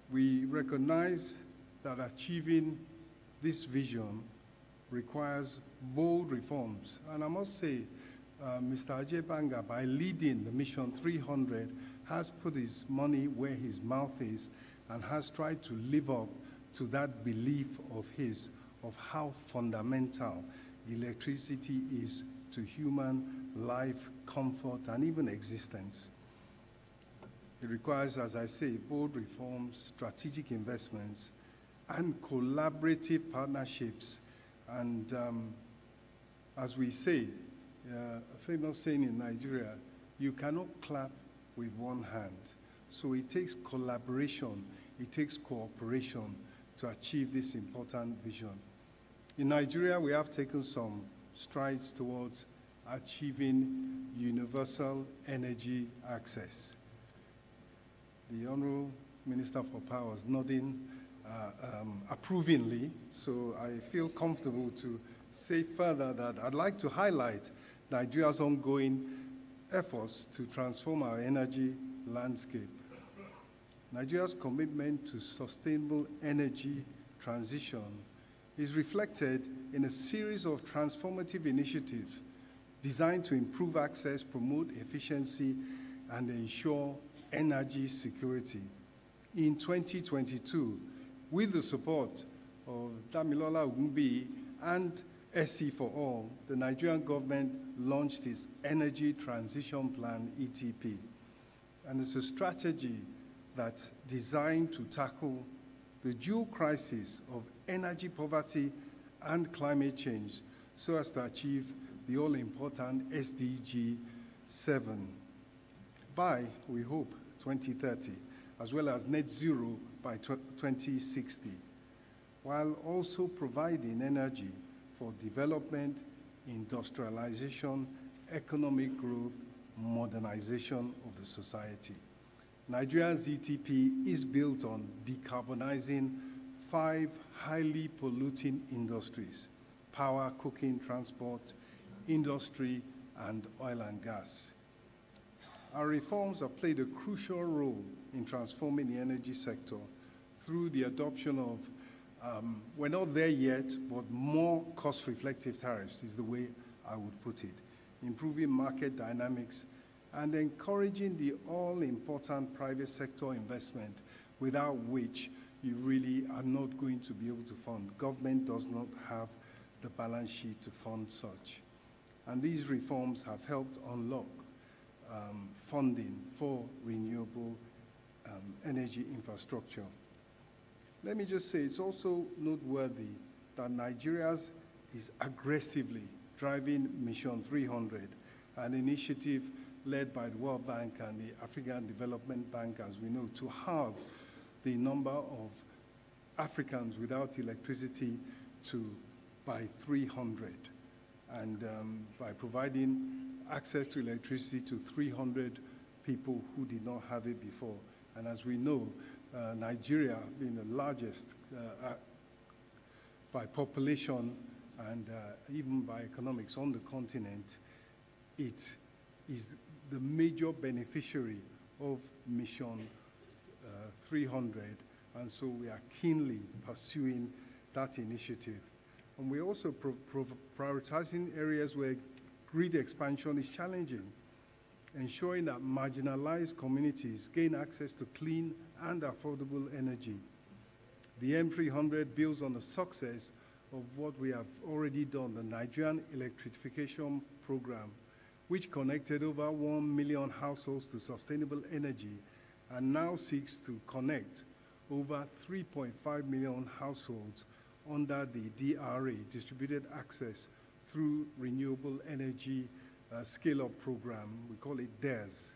We recognize that achieving this vision requires bold reforms. And I must say, Mr. Ajay Banga, by leading the Mission 300, has put his money where his mouth is and has tried to live up to that belief of his, of how fundamental electricity is to human life, comfort, and even existence. It requires, as I say, bold reforms, strategic investments, and collaborative partnerships. And as we say, a famous saying in Nigeria, you cannot clap with one hand. So it takes collaboration, it takes cooperation to achieve this important vision. In Nigeria, we have taken some strides towards achieving universal energy access. The Honorable Minister for Power is nodding approvingly, so I feel comfortable to say further that I'd like to highlight Nigeria's ongoing efforts to transform our energy landscape. Nigeria's commitment to sustainable energy transition is reflected in a series of transformative initiatives designed to improve access, promote efficiency, and ensure energy security. In 2022, with the support of Damilola Ogunbiyi and SEforALL, the Nigerian government launched its Energy Transition Plan, ETP. And it's a strategy that's designed to tackle the dual crisis of energy poverty and climate change so as to achieve the all-important SDG 7 by, we hope, 2030, as well as net zero by 2060, while also providing energy for development, industrialization, economic growth, modernization of the society. Nigeria's ZTP is built on decarbonizing 5 highly polluting industries: power, cooking, transport, industry, and oil and gas. Our reforms have played a crucial role in transforming the energy sector through the adoption of, we're not there yet, but more cost-reflective tariffs is the way I would put it, improving market dynamics, and encouraging the all-important private sector investment, without which you really are not going to be able to fund. Government does not have the balance sheet to fund such. And these reforms have helped unlock funding for renewable energy infrastructure. Let me just say, it's also noteworthy that Nigeria is aggressively driving Mission 300, an initiative led by the World Bank and the African Development Bank, as we know, to halve the number of Africans without electricity by 300, and by providing access to electricity to 300 people who did not have it before. And as we know, Nigeria being the largest by population and even by economics on the continent, it is the major beneficiary of Mission 300, and so we are keenly pursuing that initiative. And we're also prioritizing areas where grid expansion is challenging, ensuring that marginalized communities gain access to clean and affordable energy. The M300 builds on the success of what we have already done, the Nigerian Electrification Program, which connected over 1 million households to sustainable energy, and now seeks to connect over 3.5 million households under the DRA, Distributed Access through Renewable Energy Scale-Up Program. We call it DARES.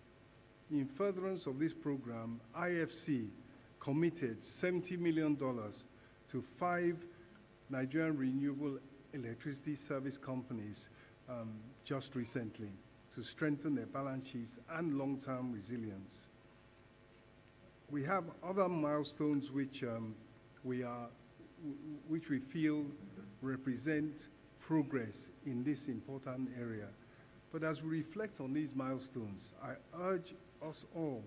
In furtherance of this program, IFC committed $70 million to 5 Nigerian renewable electricity service companies just recently to strengthen their balance sheets and long-term resilience. We have other milestones which we feel represent progress in this important area. But as we reflect on these milestones, I urge us all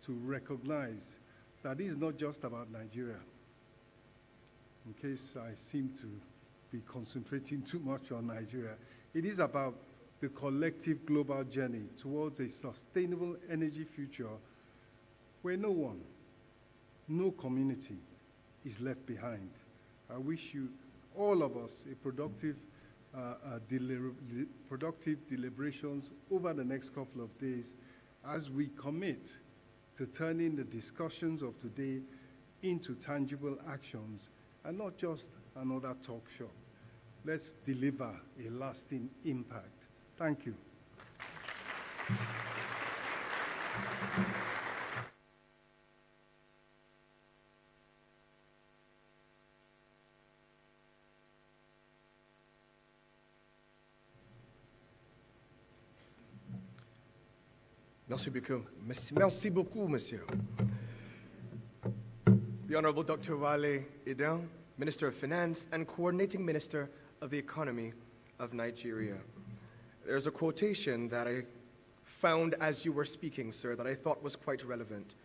to recognize that it is not just about Nigeria. In case I seem to be concentrating too much on Nigeria, it is about the collective global journey towards a sustainable energy future where no one, no community is left behind. I wish you, all of us, a productive deliberations over the next couple of days as we commit to turning the discussions of today into tangible actions and not just another talk shop. Let's deliver a lasting impact. Thank you. Merci beaucoup, monsieur. The Honorable Dr. Wale Idel, Minister of Finance and Coordinating Minister of the Economy of Nigeria. There's a quotation that I found as you were speaking, sir, that I thought was quite relevant.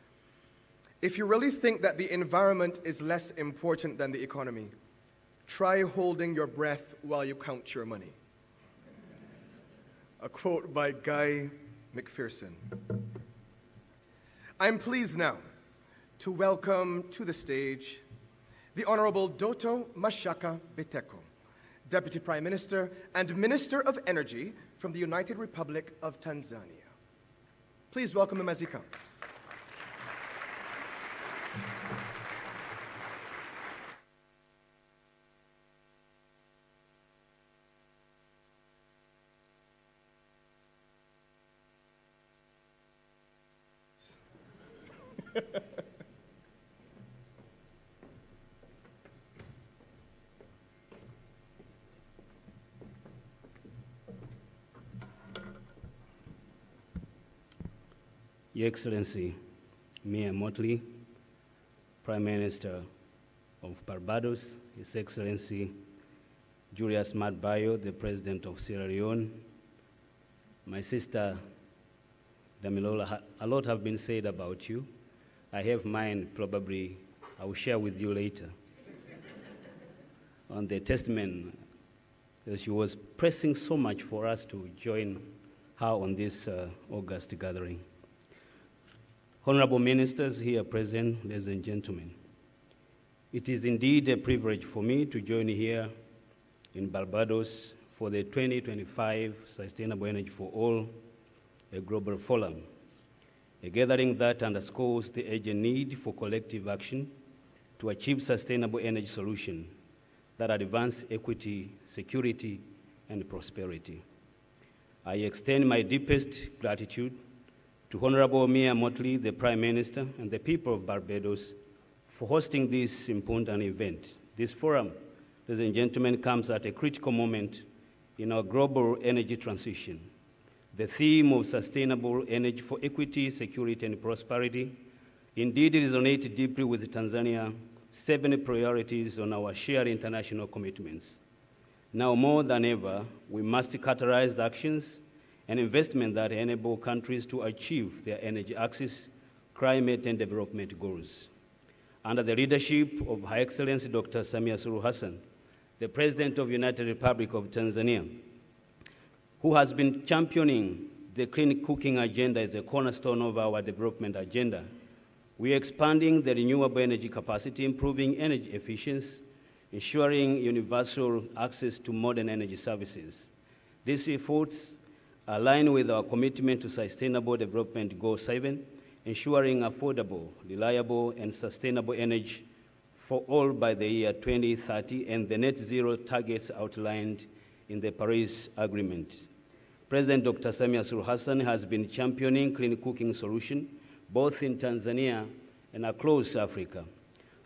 If you really think that the environment is less important than the economy, try holding your breath while you count your money. A quote by Guy McPherson. I'm pleased now to welcome to the stage the Honorable Doto Mashaka Biteko, Deputy Prime Minister and Minister of Energy from the United Republic of Tanzania. Please welcome him as he comes. Your Excellency, Mia Mottley, Prime Minister of Barbados, His Excellency Julius Maad Bio, the President of Sierra Leone, my sister Damilola, a lot have been said about you. I have mine, probably I will share with you later. On the testament, she was pressing so much for us to join her on this August gathering. Honorable ministers here present, ladies and gentlemen, it is indeed a privilege for me to join here in Barbados for the 2025 Sustainable Energy for All, a Global Forum, a gathering that underscores the urgent need for collective action to achieve sustainable energy solutions that advance equity, security, and prosperity. I extend my deepest gratitude to Honorable Mia Mottley, the Prime Minister, and the people of Barbados for hosting this important event. This forum, ladies and gentlemen, comes at a critical moment in our global energy transition. The theme of sustainable energy for equity, security, and prosperity indeed resonates deeply with Tanzania's 7 priorities on our shared international commitments. Now more than ever, we must catalyze actions and investment that enable countries to achieve their energy access, climate, and development goals. Under the leadership of Her Excellency Dr. Samia Suluhu Hassan, the President of the United Republic of Tanzania, who has been championing the clean cooking agenda as a cornerstone of our development agenda, we are expanding the renewable energy capacity, improving energy efficiency, ensuring universal access to modern energy services. These efforts align with our commitment to Sustainable Development Goal 7, ensuring affordable, reliable, and sustainable energy for all by the year 2030 and the net zero targets outlined in the Paris Agreement. President Dr. Samia Suluhu Hassan has been championing clean cooking solutions both in Tanzania and across Africa.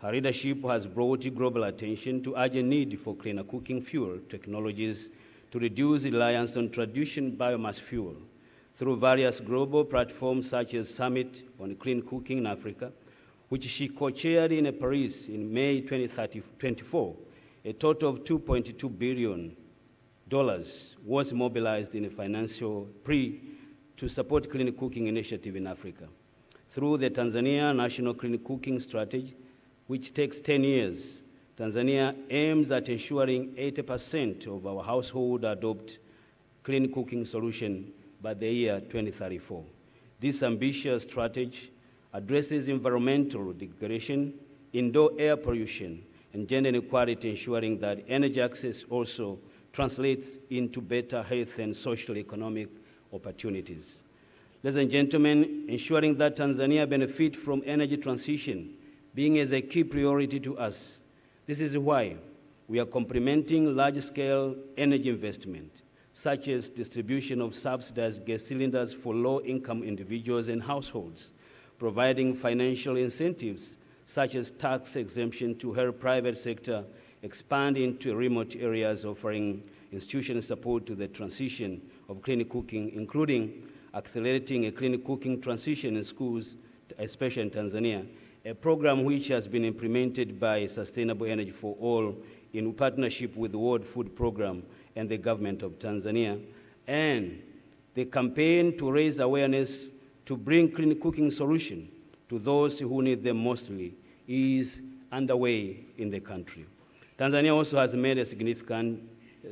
Her leadership has brought global attention to urgent need for cleaner cooking fuel technologies to reduce reliance on traditional biomass fuel. Through various global platforms such as Summit on Clean Cooking in Africa, which she co-chaired in Paris in May 2024, a total of $2.2 billion was mobilized in a financial to support clean cooking initiative in Africa. Through the Tanzania National Clean Cooking Strategy, which takes 10 years, Tanzania aims at ensuring 80% of our households adopt clean cooking solution by the year 2034. This ambitious strategy addresses environmental degradation, indoor air pollution, and gender inequality, ensuring that energy access also translates into better health and social economic opportunities. Ladies and gentlemen, ensuring that Tanzania benefits from energy transition being as a key priority to us. This is why we are complementing large-scale energy investment, such as distribution of subsidized gas cylinders for low-income individuals and households, providing financial incentives such as tax exemption to help private sector expand into remote areas, offering institutional support to the transition of clean cooking, including accelerating a clean cooking transition in schools, especially in Tanzania, a program which has been implemented by Sustainable Energy for All in partnership with the World Food Program and the government of Tanzania, and the campaign to raise awareness to bring clean cooking solutions to those who need them mostly is underway in the country. Tanzania also has made a significant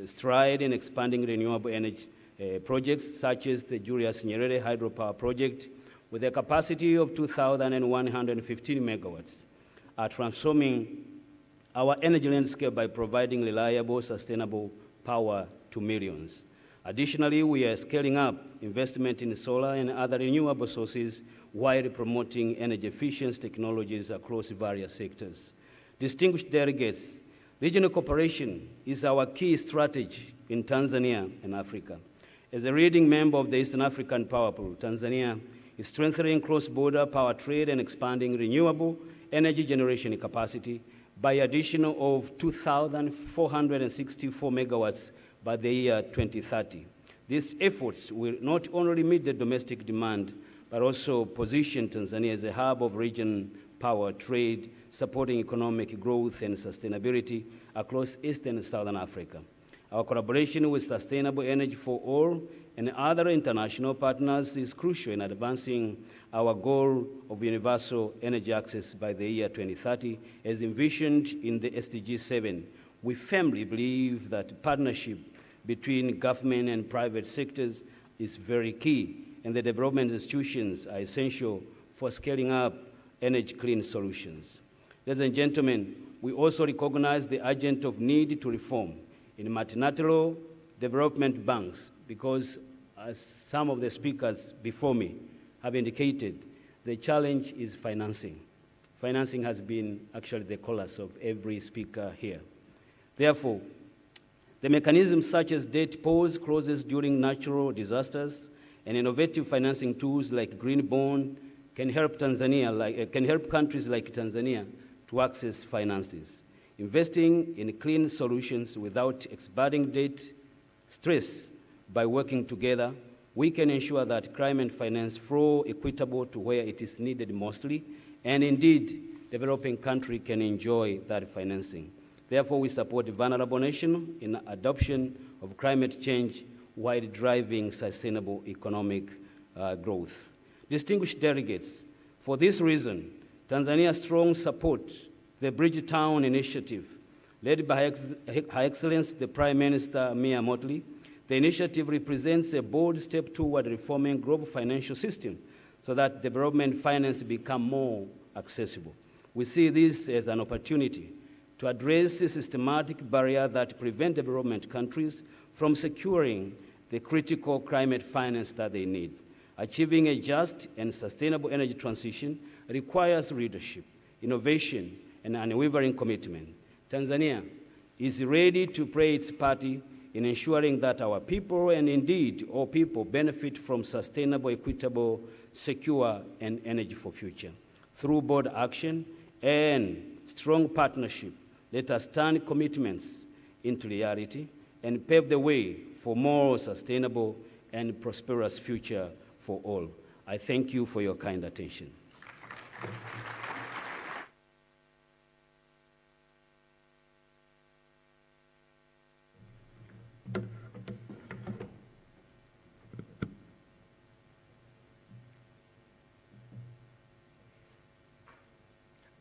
stride in expanding renewable energy projects such as the Julius Nyerere hydropower project with a capacity of 2,115 megawatts, are transforming our energy landscape by providing reliable, sustainable power to millions. Additionally, we are scaling up investment in solar and other renewable sources while promoting energy efficient technologies across various sectors. Distinguished delegates, regional cooperation is our key strategy in Tanzania and Africa. As a leading member of the Eastern African Power Pool, Tanzania is strengthening cross-border power trade and expanding renewable energy generation capacity by addition of 2,464 megawatts by the year 2030. These efforts will not only meet the domestic demand, but also position Tanzania as a hub of region power, trade, supporting economic growth and sustainability across Eastern and Southern Africa. Our collaboration with Sustainable Energy for All and other international partners is crucial in advancing our goal of universal energy access by the year 2030, as envisioned in the SDG 7. We firmly believe that partnership between government and private sectors is very key, and the development institutions are essential for scaling up energy clean solutions. Ladies and gentlemen, we also recognize the urgent need to reform in multilateral development banks because, as some of the speakers before me have indicated, the challenge is financing. Financing has been actually the chorus of every speaker here. Therefore, the mechanisms such as debt pause clauses during natural disasters and innovative financing tools like green bond can help countries like Tanzania to access finances. Investing in clean solutions without expanding debt stress by working together, we can ensure that climate finance flow equitable to where it is needed mostly, and indeed, developing countries can enjoy that financing. Therefore, we support vulnerable nations in adoption of climate change while driving sustainable economic growth. Distinguished delegates, for this reason, Tanzania strongly supports the Bridgetown initiative, led by Her Excellency the Prime Minister Mia Mottley. The initiative represents a bold step toward reforming global financial system so that development finance become more accessible. We see this as an opportunity to address the systematic barrier that prevent development countries from securing the critical climate finance that they need. Achieving a just and sustainable energy transition requires leadership, innovation, and unwavering commitment. Tanzania is ready to play its part in ensuring that our people, and indeed all people, benefit from sustainable, equitable, secure, and energy for future. Through bold action and strong partnership, let us turn commitments into reality and pave the way for more sustainable and prosperous future for all. I thank you for your kind attention.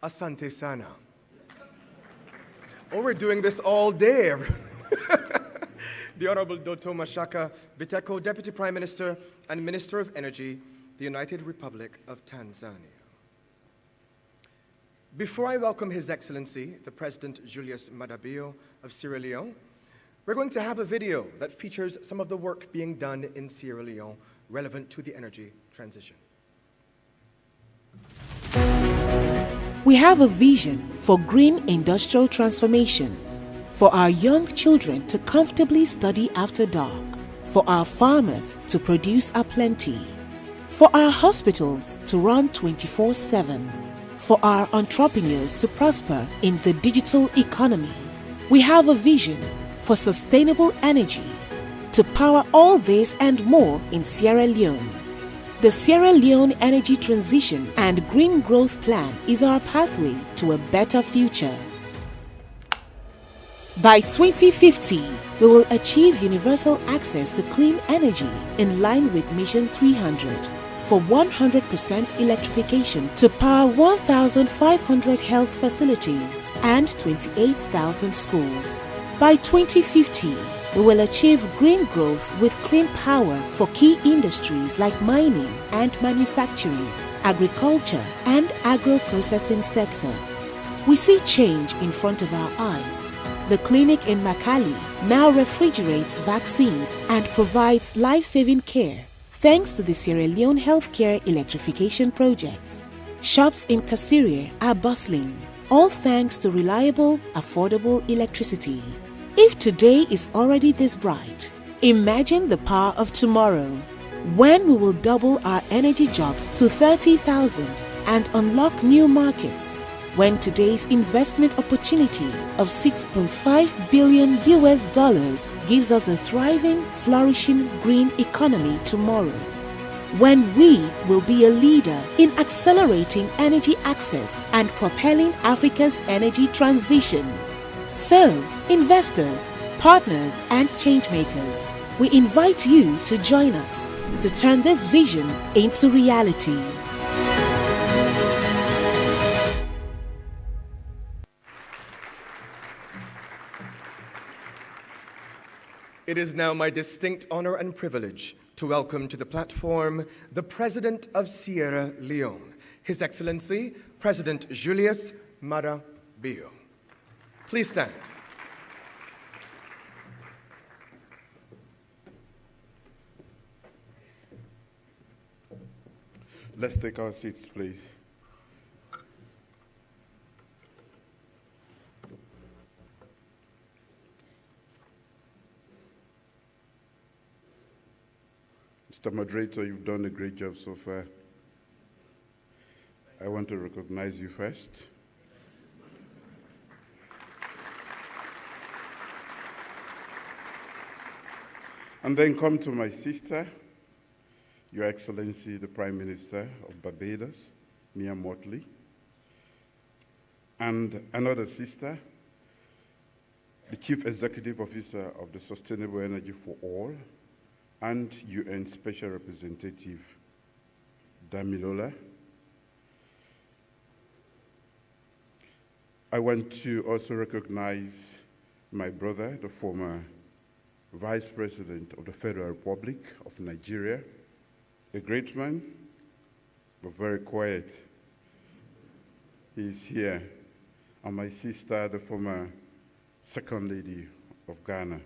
Asante sana. Oh, we're doing this all day. The Honorable Dr. Mashaka Biteko, Deputy Prime Minister and Minister of Energy, the United Republic of Tanzania. Before I welcome His Excellency, the President Julius Maada Bio of Sierra Leone, we're going to have a video that features some of the work being done in Sierra Leone relevant to the energy transition. We have a vision for green industrial transformation, for our young children to comfortably study after dark, for our farmers to produce aplenty, for our hospitals to run 24/7, for our entrepreneurs to prosper in the digital economy. We have a vision for sustainable energy to power all this and more in Sierra Leone. The Sierra Leone Energy Transition and Green Growth Plan is our pathway to a better future. By 2050, we will achieve universal access to clean energy in line with Mission 300 for 100% electrification to power 1,500 health facilities and 28,000 schools. By 2050, we will achieve green growth with clean power for key industries like mining and manufacturing, agriculture, and agro-processing sector. We see change in front of our eyes. The clinic in Makali now refrigerates vaccines and provides life-saving care thanks to the Sierra Leone Healthcare Electrification Project. Shops in Kasirie are bustling, all thanks to reliable, affordable electricity. If today is already this bright, imagine the power of tomorrow, when we will double our energy jobs to 30,000 and unlock new markets, when today's investment opportunity of $6.5 billion gives us a thriving, flourishing green economy tomorrow. when we will be a leader in accelerating energy access and propelling Africa's energy transition. So, investors, partners, and changemakers, we invite you to join us to turn this vision into reality. It is now my distinct honor and privilege to welcome to the platform the President of Sierra Leone, His Excellency, President Julius Maada Bio. Please stand. Let's take our seats, please. Mr. Moderator, you've done a great job so far. I want to recognize you first. And then come to my sister, Your Excellency, the Prime Minister of Barbados, Mia Mottley, and another sister, the Chief Executive Officer of the Sustainable Energy for All, and UN Special Representative Damilola. I want to also recognize my brother, the former Vice President of the Federal Republic of Nigeria, a great man, but very quiet. He's here. And my sister, the former Second Lady of Ghana.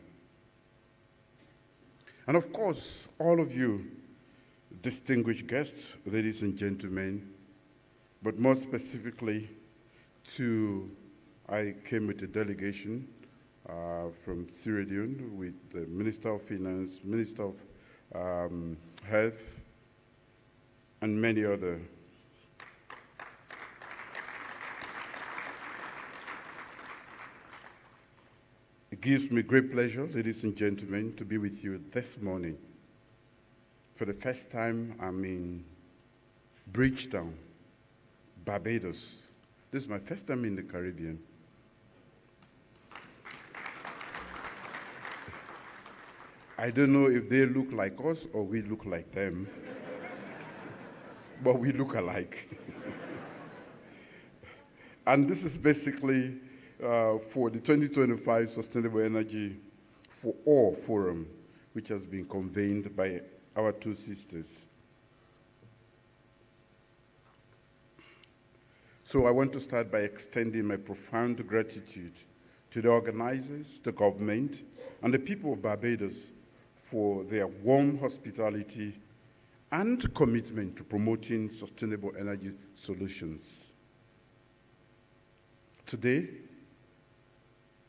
And of course, all of you distinguished guests, ladies and gentlemen, but more specifically I came with a delegation from Sierra Leone with the Minister of Finance, Minister of Health, and many other. It gives me great pleasure, ladies and gentlemen, to be with you this morning. For the first time, I'm in Bridgetown, Barbados. This is my first time in the Caribbean. I don't know if they look like us or we look like them, but we look alike. And this is basically for the 2025 Sustainable Energy for All Forum, which has been convened by our two sisters. So I want to start by extending my profound gratitude to the organizers, the government, and the people of Barbados for their warm hospitality and commitment to promoting sustainable energy solutions. Today,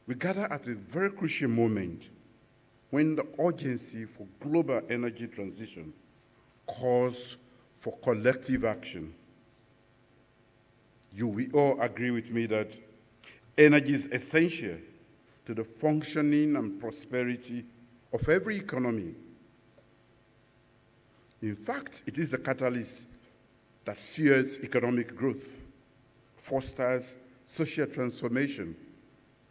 we gather at a very crucial moment when the urgency for global energy transition calls for collective action. You will all agree with me that energy is essential to the functioning and prosperity of every economy. In fact, it is the catalyst that fuels economic growth, fosters social transformation,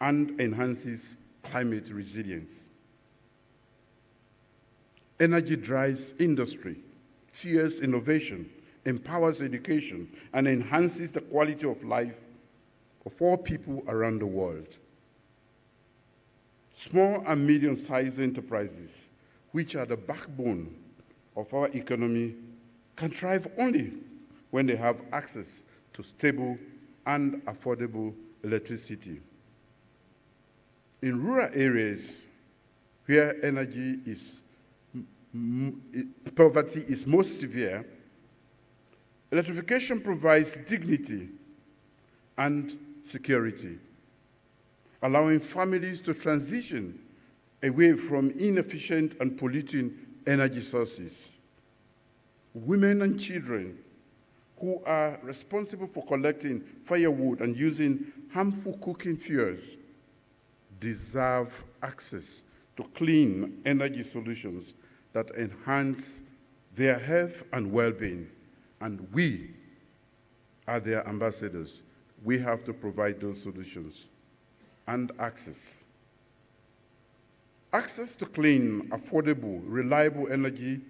and enhances climate resilience. Energy drives industry, fuels innovation, empowers education, and enhances the quality of life of all people around the world. Small and medium-sized enterprises, which are the backbone of our economy, can thrive only when they have access to stable and affordable electricity. In rural areas where poverty is most severe, electrification provides dignity and security, allowing families to transition away from inefficient and polluting energy sources. Women and children who are responsible for collecting firewood and using harmful cooking fuels deserve access to clean energy solutions that enhance their health and well-being, and we are their ambassadors. We have to provide those solutions and access. Access to clean, affordable, reliable energy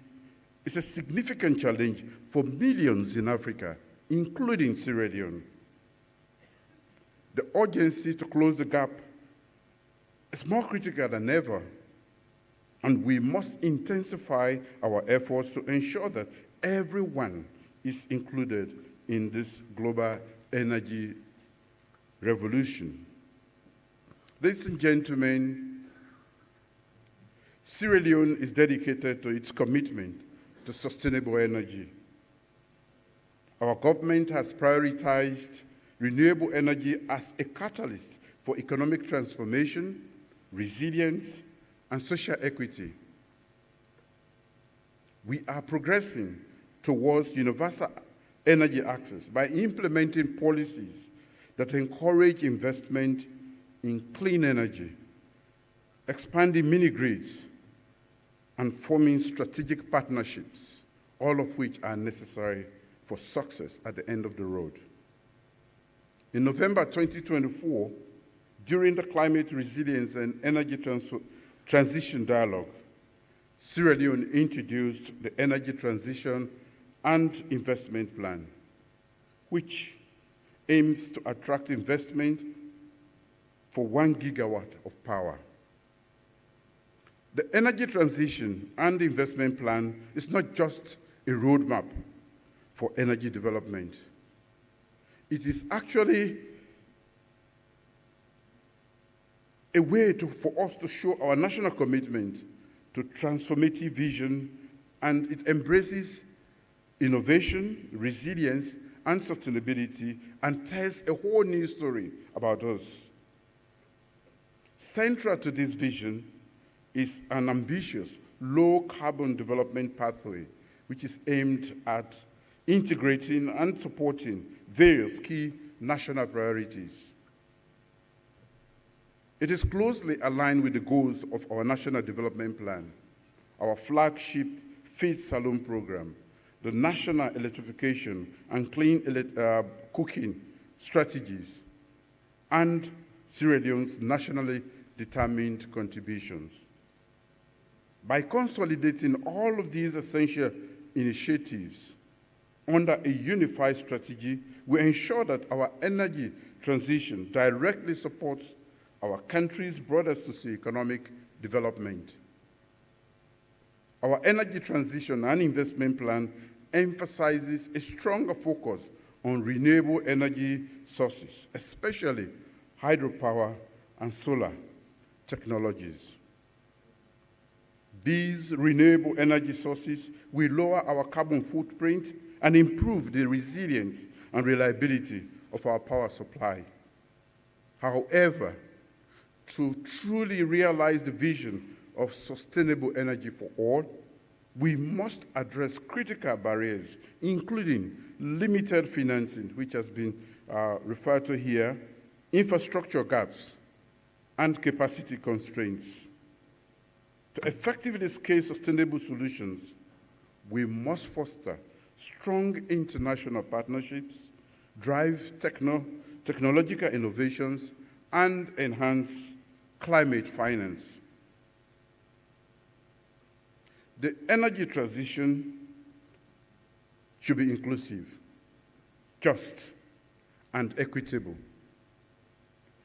is a significant challenge for millions in Africa, including Sierra Leone. The urgency to close the gap is more critical than ever, and we must intensify our efforts to ensure that everyone is included in this global energy revolution. Ladies and gentlemen, Sierra Leone is dedicated to its commitment to sustainable energy. Our government has prioritized renewable energy as a catalyst for economic transformation, resilience, and social equity. We are progressing towards universal energy access by implementing policies that encourage investment in clean energy, expanding mini-grids, and forming strategic partnerships, all of which are necessary for success at the end of the road. In November 2024, during the Climate Resilience and Energy Transition Dialogue, Sierra Leone introduced the Energy Transition and Investment Plan, which aims to attract investment for 1 gigawatt of power. The Energy Transition and Investment Plan is not just a roadmap for energy development. It is actually a way for us to show our national commitment to transformative vision, and it embraces innovation, resilience, and sustainability, and tells a whole new story about us. Central to this vision is an ambitious, low-carbon development pathway, which is aimed at integrating and supporting various key national priorities. It is closely aligned with the goals of our National Development Plan, our flagship Feed Saloon program, the National Electrification and Clean Cooking Strategies, and Sierra Leone's nationally determined contributions. By consolidating all of these essential initiatives under a unified strategy, we ensure that our energy transition directly supports our country's broader socioeconomic development. Our energy transition and investment plan emphasizes a stronger focus on renewable energy sources, especially hydropower and solar technologies. These renewable energy sources will lower our carbon footprint and improve the resilience and reliability of our power supply. However, to truly realize the vision of sustainable energy for all, we must address critical barriers, including limited financing, which has been referred to here, infrastructure gaps, and capacity constraints. To effectively scale sustainable solutions, we must foster strong international partnerships, drive technological innovations, and enhance climate finance. The energy transition should be inclusive, just, and equitable.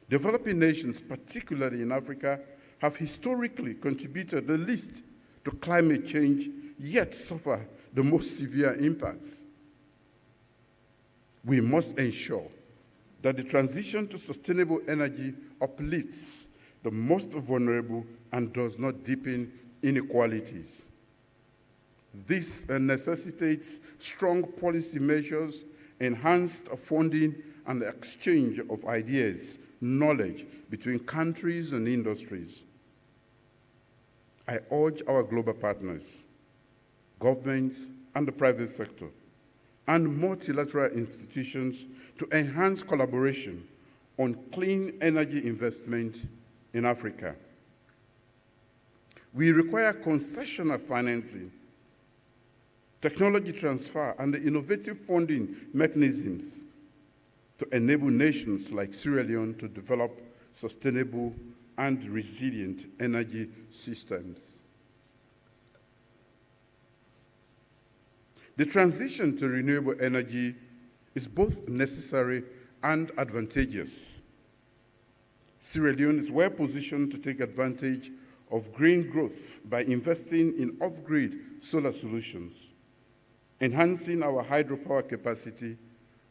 Developing nations, particularly in Africa, have historically contributed the least to climate change, yet suffer the most severe impacts. We must ensure that the transition to sustainable energy uplifts the most vulnerable and does not deepen inequalities. This necessitates strong policy measures, enhanced funding, and the exchange of ideas, knowledge between countries and industries. I urge our global partners, governments and the private sector, and multilateral institutions to enhance collaboration on clean energy investment in Africa. We require concessional financing technology transfer, and the innovative funding mechanisms to enable nations like Sierra Leone to develop sustainable and resilient energy systems. The transition to renewable energy is both necessary and advantageous. Sierra Leone is well positioned to take advantage of green growth by investing in off-grid solar solutions, enhancing our hydropower capacity,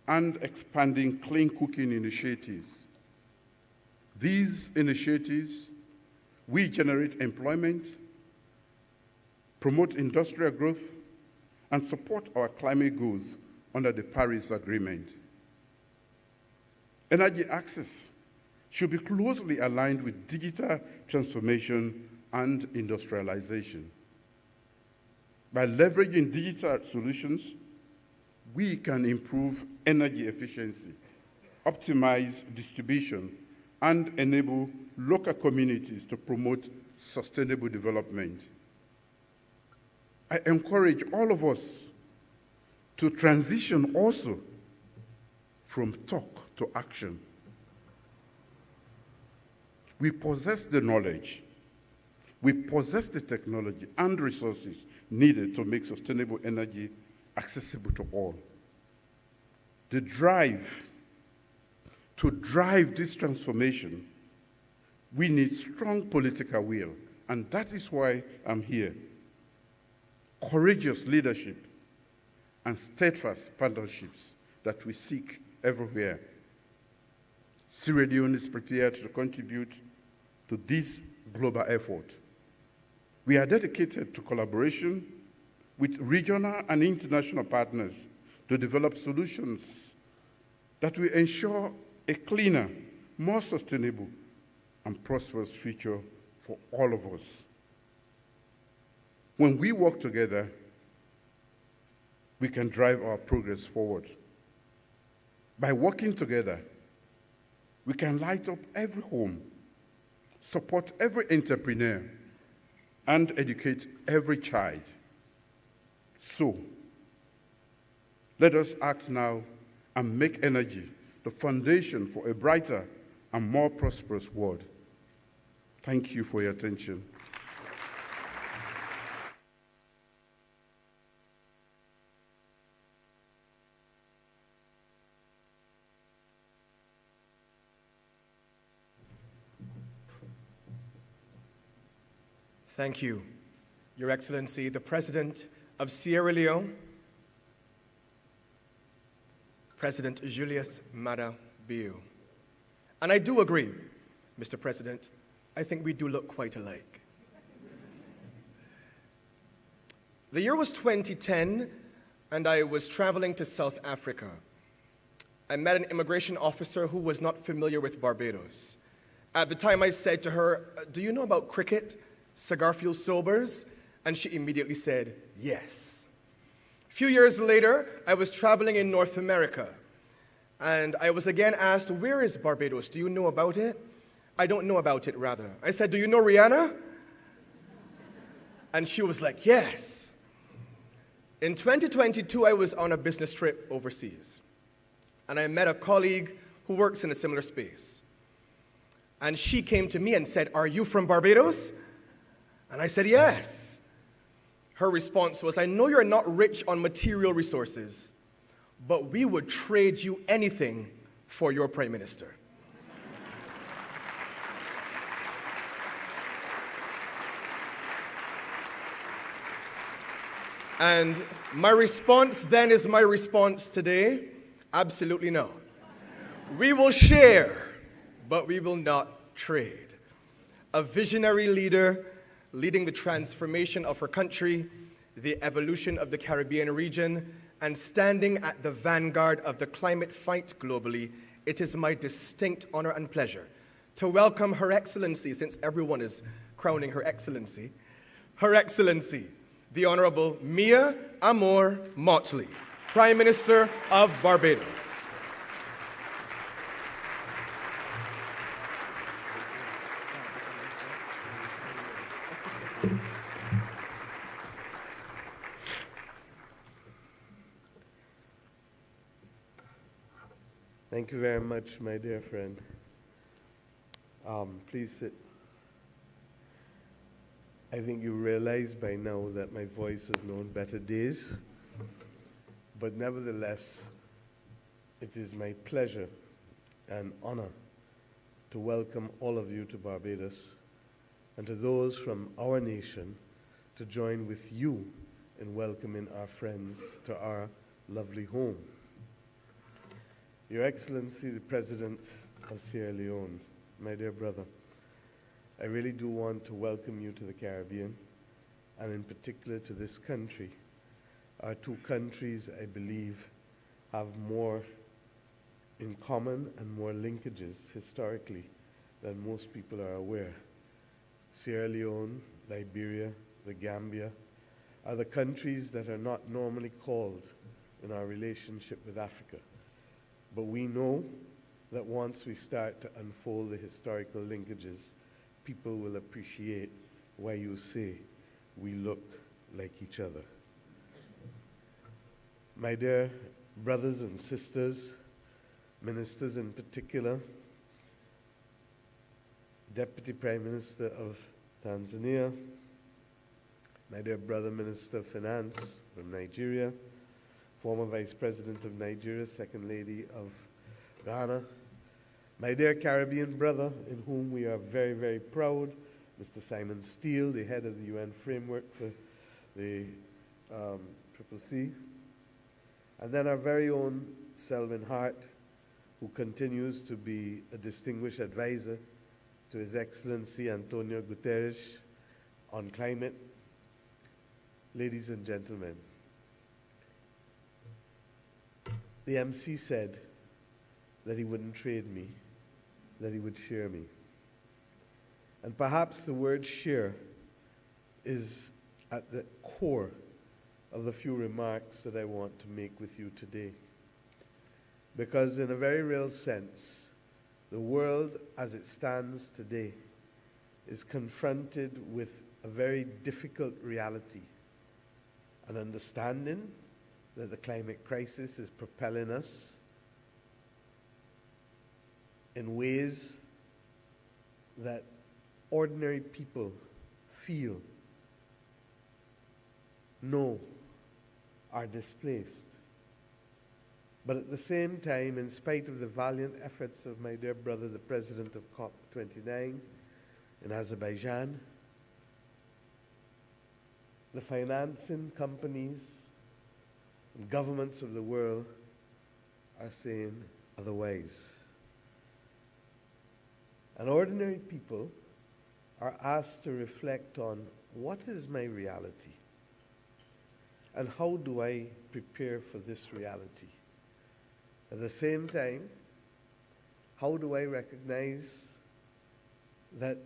and expanding clean cooking initiatives. These initiatives will generate employment, promote industrial growth, and support our climate goals under the Paris Agreement. Energy access should be closely aligned with digital transformation and industrialization. By leveraging digital solutions, we can improve energy efficiency, optimize distribution, and enable local communities to promote sustainable development. I encourage all of us to transition also from talk to action. We possess the knowledge, we possess the technology and resources needed to make sustainable energy accessible to all. The drive to drive this transformation, we need strong political will, and that is why I'm here. Courageous leadership and steadfast partnerships that we seek everywhere. Sierra Leone is prepared to contribute to this global effort. We are dedicated to collaboration with regional and international partners to develop solutions that will ensure a cleaner, more sustainable, and prosperous future for all of us. When we work together, we can drive our progress forward. By working together, we can light up every home, support every entrepreneur, and educate every child. So, let us act now and make energy the foundation for a brighter and more prosperous world. Thank you for your attention. Thank you, Your Excellency, the President of Sierra Leone, President Julius Maada Bio. And I do agree, Mr. President, I think we do look quite alike. The year was 2010, and I was traveling to South Africa. I met an immigration officer who was not familiar with Barbados. At the time, I said to her, "Do you know about cricket, cigar fuel sobers?" And she immediately said, yes. A few years later, I was traveling in North America, and I was again asked, "Where is Barbados? Do you know about it?" "I don't know about it," rather. I said, "Do you know Rihanna?" And she was like, yes. In 2022, I was on a business trip overseas, and I met a colleague who works in a similar space. And she came to me and said, "Are you from Barbados?" And I said, yes. Her response was, "I know you're not rich on material resources, but we would trade you anything for your Prime Minister." And my response then is my response today: absolutely no. We will share, but we will not trade. A visionary leader leading the transformation of her country, the evolution of the Caribbean region, and standing at the vanguard of the climate fight globally, it is my distinct honor and pleasure to welcome Her Excellency, since everyone is crowning Her Excellency, Her Excellency, the Honorable Mia Amor Mottley, Prime Minister of Barbados. Thank you very much, my dear friend. Please sit. I think you realize by now that my voice has known better days, but nevertheless, it is my pleasure and honor to welcome all of you to Barbados, and to those from our nation to join with you in welcoming our friends to our lovely home. Your Excellency, the President of Sierra Leone, my dear brother, I really do want to welcome you to the Caribbean, and in particular to this country. Our two countries, I believe, have more in common and more linkages historically than most people are aware. Sierra Leone, Liberia, the Gambia are the countries that are not normally called in our relationship with Africa. But we know that once we start to unfold the historical linkages, people will appreciate why you say we look like each other. My dear brothers and sisters, ministers in particular, Deputy Prime Minister of Tanzania, my dear brother Minister of Finance from Nigeria, former Vice President of Nigeria, Second Lady of Ghana, my dear Caribbean brother, in whom we are very, very proud, Mr. Simon Steele, the head of the UN framework for the CCC, and then our very own Selwyn Hart, who continues to be a distinguished advisor to His Excellency Antonio Guterres on climate. Ladies and gentlemen, the MC said that he wouldn't trade me, that he would share me. And perhaps the word share is at the core of the few remarks that I want to make with you today. Because in a very real sense, the world as it stands today is confronted with a very difficult reality, an understanding that the climate crisis is propelling us in ways that ordinary people feel, know, are displaced. But at the same time, in spite of the valiant efforts of my dear brother, the President of COP29 in Azerbaijan, the financing companies and governments of the world are saying otherwise. And ordinary people are asked to reflect on what is my reality and how do I prepare for this reality. At the same time, how do I recognize that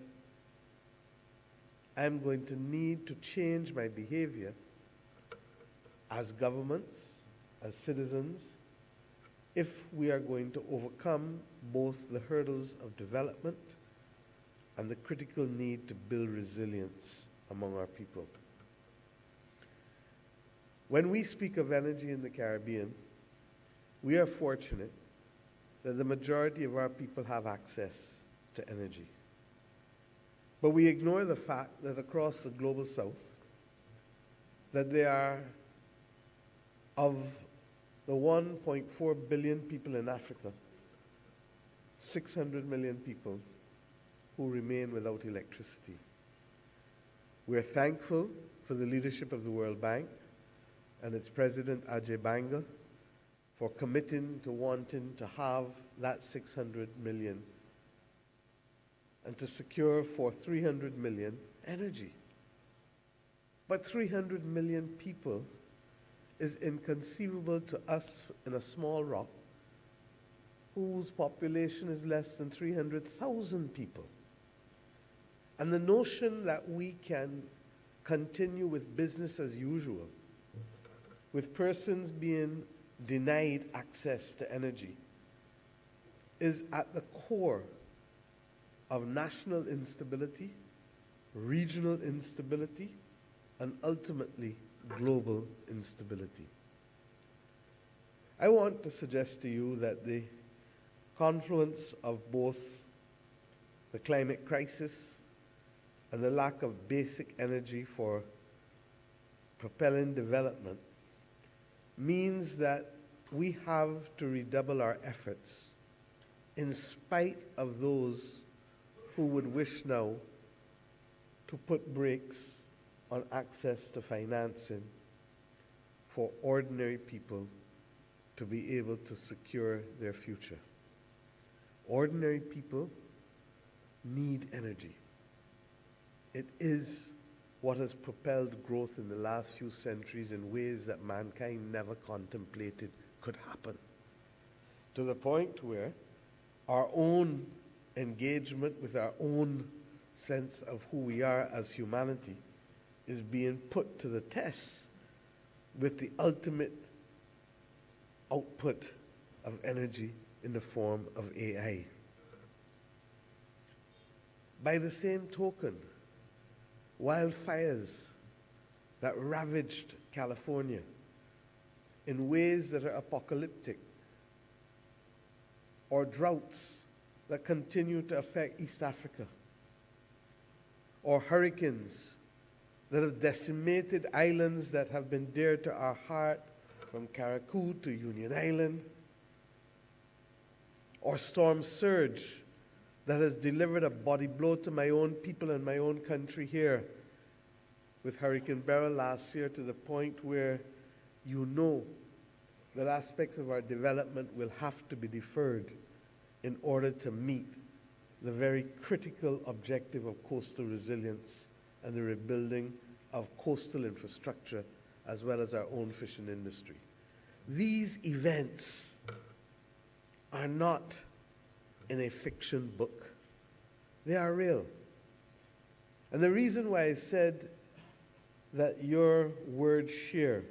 I'm going to need to change my behavior as governments, as citizens, if we are going to overcome both the hurdles of development and the critical need to build resilience among our people. When we speak of energy in the Caribbean, we are fortunate that the majority of our people have access to energy. But we ignore the fact that across the global south, that there are, of the 1.4 billion people in Africa, 600 million people who remain without electricity. We're thankful for the leadership of the World Bank and its president, Ajay Banga, for committing to wanting to have that 600 million and to secure for 300 million energy. But 300 million people is inconceivable to us in a small rock whose population is less than 300,000 people. And the notion that we can continue with business as usual, with persons being denied access to energy, is at the core of national instability, regional instability, and ultimately global instability. I want to suggest to you that the confluence of both the climate crisis and the lack of basic energy for propelling development means that we have to redouble our efforts in spite of those who would wish now to put brakes on access to financing for ordinary people to be able to secure their future. Ordinary people need energy. It is what has propelled growth in the last few centuries in ways that mankind never contemplated could happen, to the point where our own engagement with our own sense of who we are as humanity is being put to the test with the ultimate output of energy in the form of AI. By the same token, wildfires that ravaged California in ways that are apocalyptic, or droughts that continue to affect East Africa, or hurricanes that have decimated islands that have been dear to our heart, from Caracou to Union Island, or storm surge that has delivered a body blow to my own people and my own country here with Hurricane Beryl last year, to the point where you know that aspects of our development will have to be deferred in order to meet the very critical objective of coastal resilience and the rebuilding of coastal infrastructure, as well as our own fishing industry. These events are not in a fiction book. They are real. And the reason why I said that your word share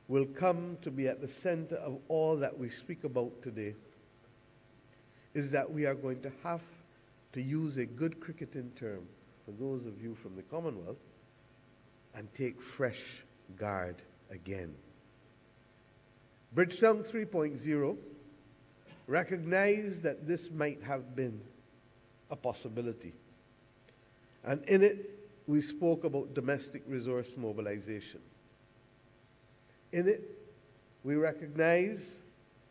will come to be at the center of all that we speak about today is that we are going to have to use a good cricketing term for those of you from the Commonwealth and take fresh guard again. Bridgetown 3.0 recognized that this might have been a possibility. And in it, we spoke about domestic resource mobilization. In it, we recognize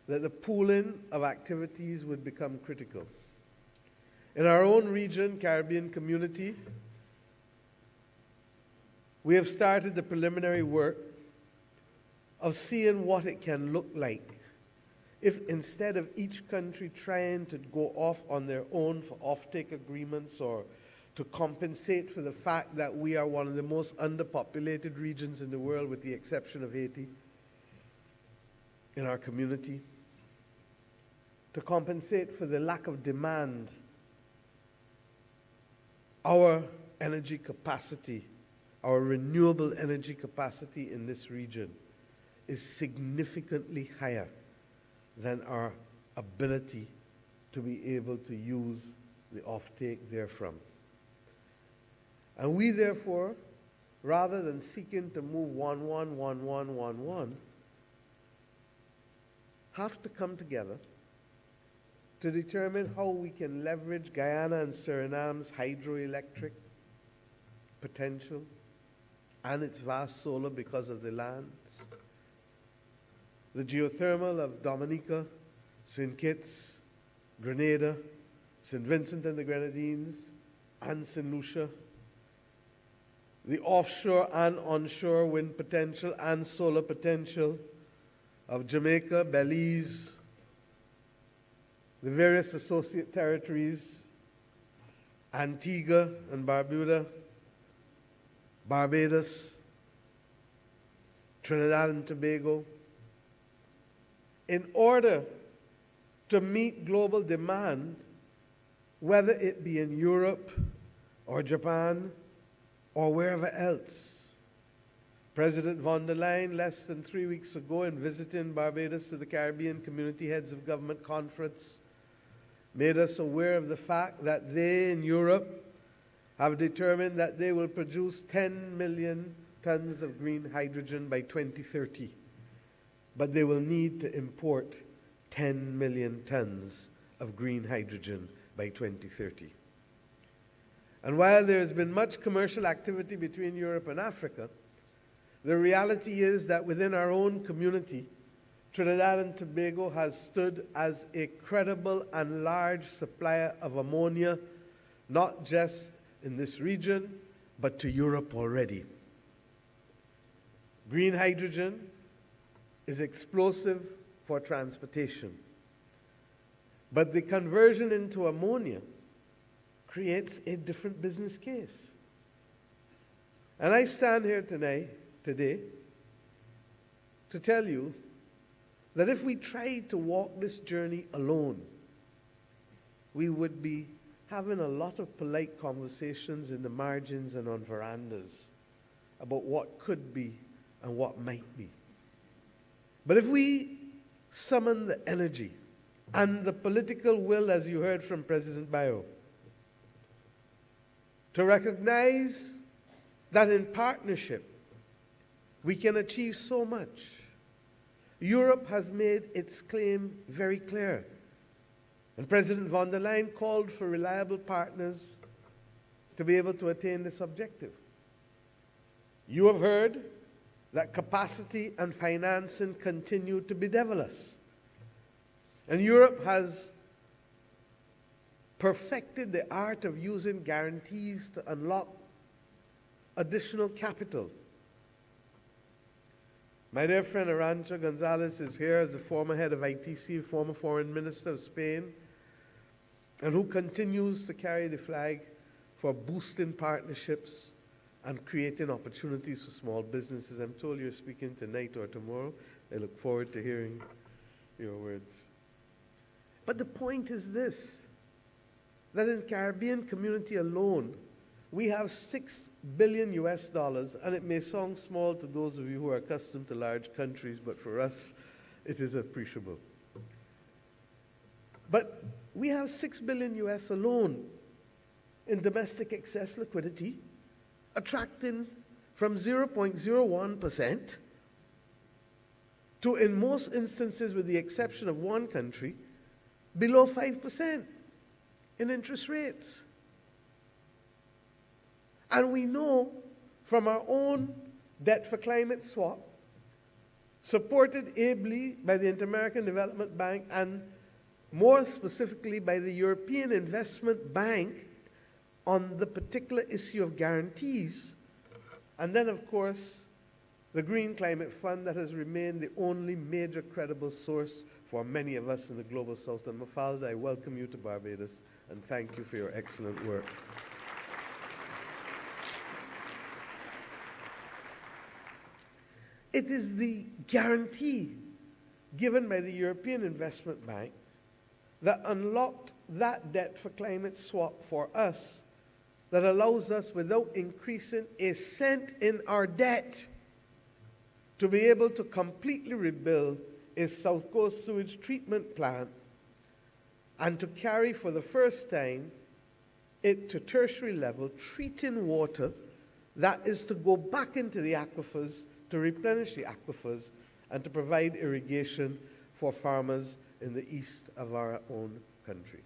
that the pooling of activities would become critical. In our own region, Caribbean community, we have started the preliminary work of seeing what it can look like if, instead of each country trying to go off on their own for offtake agreements or to compensate for the fact that we are one of the most underpopulated regions in the world, with the exception of Haiti, in our community, to compensate for the lack of demand, our energy capacity, our renewable energy capacity in this region is significantly higher than our ability to be able to use the offtake therefrom. And we therefore, rather than seeking to move 1-1-1-1-1-1, have to come together to determine how we can leverage Guyana and Suriname's hydroelectric potential and its vast solar because of the lands, the geothermal of Dominica, St. Kitts, Grenada, St. Vincent and the Grenadines, and St. Lucia, the offshore and onshore wind potential and solar potential of Jamaica, Belize, the various associate territories, Antigua and Barbuda, Barbados, Trinidad and Tobago, in order to meet global demand, whether it be in Europe or Japan or wherever else. President von der Leyen, less than 3 weeks ago, in visiting Barbados to the Caribbean Community Heads of Government Conference, made us aware of the fact that they in Europe have determined that they will produce 10 million tons of green hydrogen by 2030. But they will need to import 10 million tons of green hydrogen by 2030. And while there has been much commercial activity between Europe and Africa, the reality is that within our own community, Trinidad and Tobago has stood as a credible and large supplier of ammonia, not just in this region, but to Europe already. Green hydrogen is explosive for transportation, but the conversion into ammonia creates a different business case. And I stand here today to tell you that if we tried to walk this journey alone, we would be having a lot of polite conversations in the margins and on verandas about what could be and what might be. But if we summon the energy and the political will, as you heard from President Bayo, to recognize that in partnership we can achieve so much. Europe has made its claim very clear, and President von der Leyen called for reliable partners to be able to attain this objective. You have heard that capacity and financing continue to bedevil us, and Europe has perfected the art of using guarantees to unlock additional capital. My dear friend Arantxa Gonzalez is here as the former head of ITC, former foreign minister of Spain, and who continues to carry the flag for boosting partnerships and creating opportunities for small businesses. I'm told you're speaking tonight or tomorrow. I look forward to hearing your words. But the point is this, that in the Caribbean community alone, we have $6 billion US, and it may sound small to those of you who are accustomed to large countries, but for us, it is appreciable. But we have $6 billion US alone in domestic excess liquidity, attracting from 0.01% to, in most instances, with the exception of one country, below 5% in interest rates. And we know from our own debt for climate swap, supported ably by the Inter-American Development Bank and more specifically by the European Investment Bank on the particular issue of guarantees, and then of course the Green Climate Fund that has remained the only major credible source for many of us in the Global South. And Mafalda, I welcome you to Barbados and thank you for your excellent work. It is the guarantee given by the European Investment Bank that unlocked that debt for climate swap for us that allows us, without increasing a cent in our debt, to be able to completely rebuild a South Coast sewage treatment plant and to carry for the first time it to tertiary level, treating water that is to go back into the aquifers, to replenish the aquifers, and to provide irrigation for farmers in the east of our own country.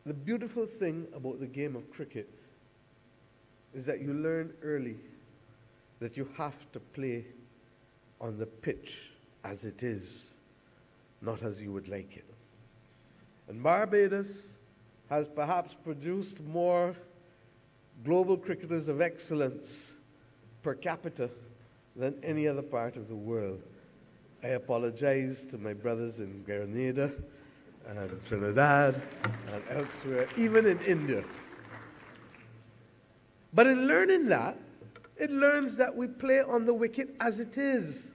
The beautiful thing about the game of cricket is that you learn early that you have to play on the pitch as it is, not as you would like it. And Barbados has perhaps produced more global cricketers of excellence per capita than any other part of the world. I apologize to my brothers in Grenada and Trinidad and elsewhere, even in India. But in learning that, it learns that we play on the wicket as it is,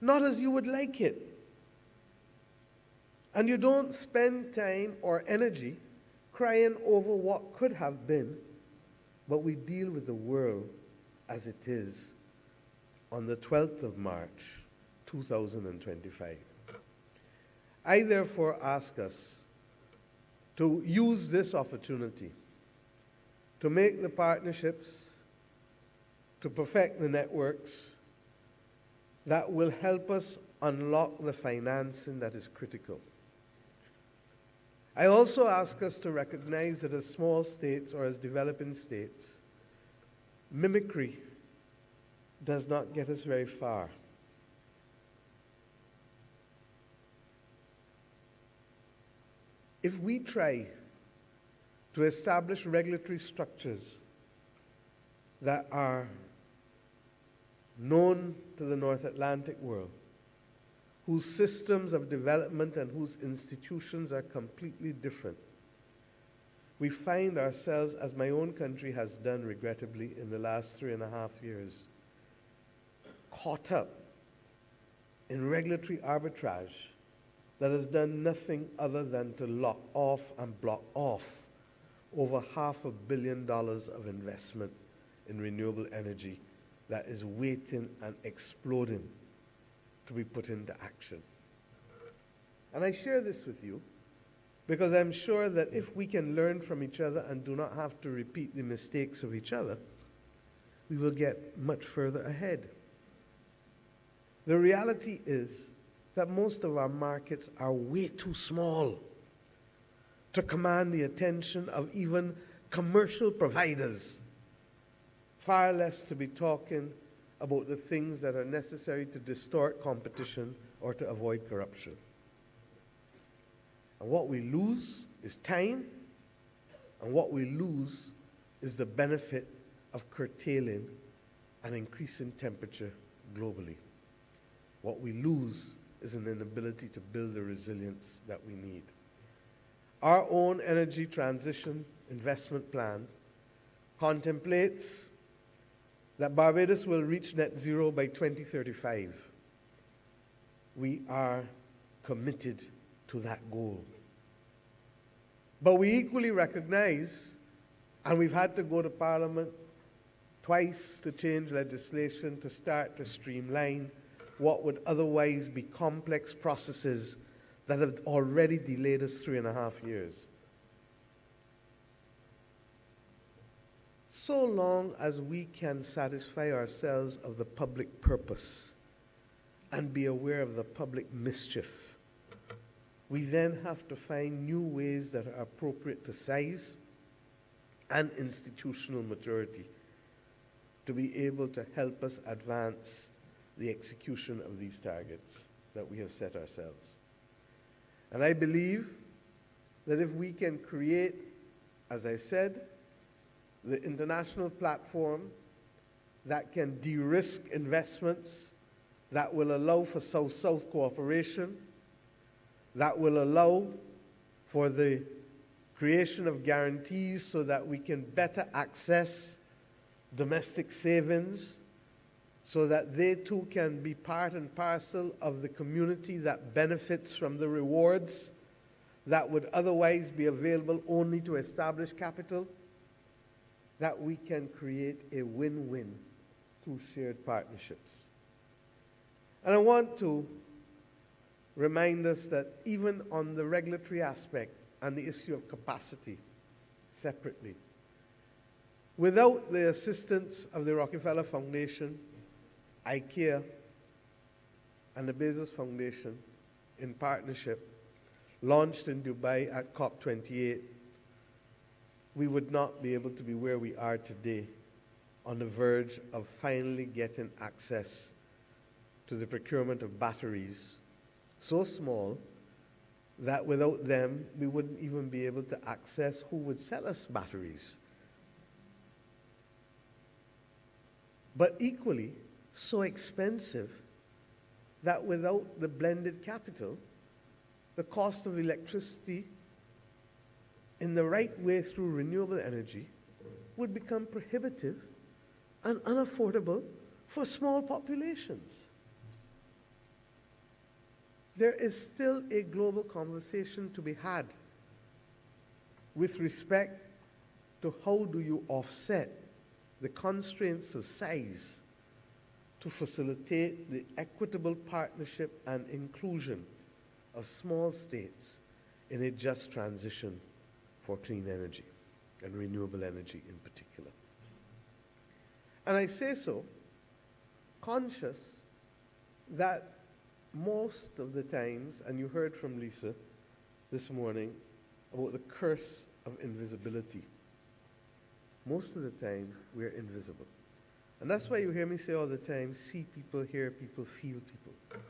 not as you would like it. And you don't spend time or energy crying over what could have been, but we deal with the world as it is on the 12th of March, 2025. I therefore ask us to use this opportunity to make the partnerships to perfect the networks that will help us unlock the financing that is critical. I also ask us to recognize that as small states or as developing states, mimicry does not get us very far. If we try to establish regulatory structures that are known to the North Atlantic world, whose systems of development and whose institutions are completely different, we find ourselves, as my own country has done regrettably in the last 3.5 years, caught up in regulatory arbitrage that has done nothing other than to lock off and block off over $500 million of investment in renewable energy that is waiting and exploding to be put into action. And I share this with you because I'm sure that if we can learn from each other and do not have to repeat the mistakes of each other, we will get much further ahead. The reality is that most of our markets are way too small to command the attention of even commercial providers, far less to be talking about the things that are necessary to distort competition or to avoid corruption. And what we lose is time, and what we lose is the benefit of curtailing and increasing temperature globally. What we lose is an inability to build the resilience that we need. Our own energy transition investment plan contemplates that Barbados will reach net zero by 2035. We are committed to that goal. But we equally recognize, and we've had to go to Parliament twice to change legislation to start to streamline what would otherwise be complex processes that have already delayed us 3.5 years. So long as we can satisfy ourselves of the public purpose and be aware of the public mischief, we then have to find new ways that are appropriate to size and institutional maturity to be able to help us advance the execution of these targets that we have set ourselves. And I believe that if we can create, as I said, the international platform that can de-risk investments, that will allow for South-South cooperation, that will allow for the creation of guarantees so that we can better access domestic savings, so that they too can be part and parcel of the community that benefits from the rewards that would otherwise be available only to established capital, that we can create a win-win through shared partnerships. And I want to remind us that even on the regulatory aspect and the issue of capacity separately, without the assistance of the Rockefeller Foundation, IKEA, and the Bezos Foundation in partnership, launched in Dubai at COP28, we would not be able to be where we are today, on the verge of finally getting access to the procurement of batteries so small that without them, we wouldn't even be able to access who would sell us batteries. But equally, so expensive that without the blended capital, the cost of electricity in the right way through renewable energy would become prohibitive and unaffordable for small populations. There is still a global conversation to be had with respect to how do you offset the constraints of size to facilitate the equitable partnership and inclusion of small states in a just transition for clean energy and renewable energy in particular. And I say so conscious that most of the times, and you heard from Lisa this morning about the curse of invisibility, most of the time we're invisible. And that's why you hear me say all the time, see people, hear people, feel people.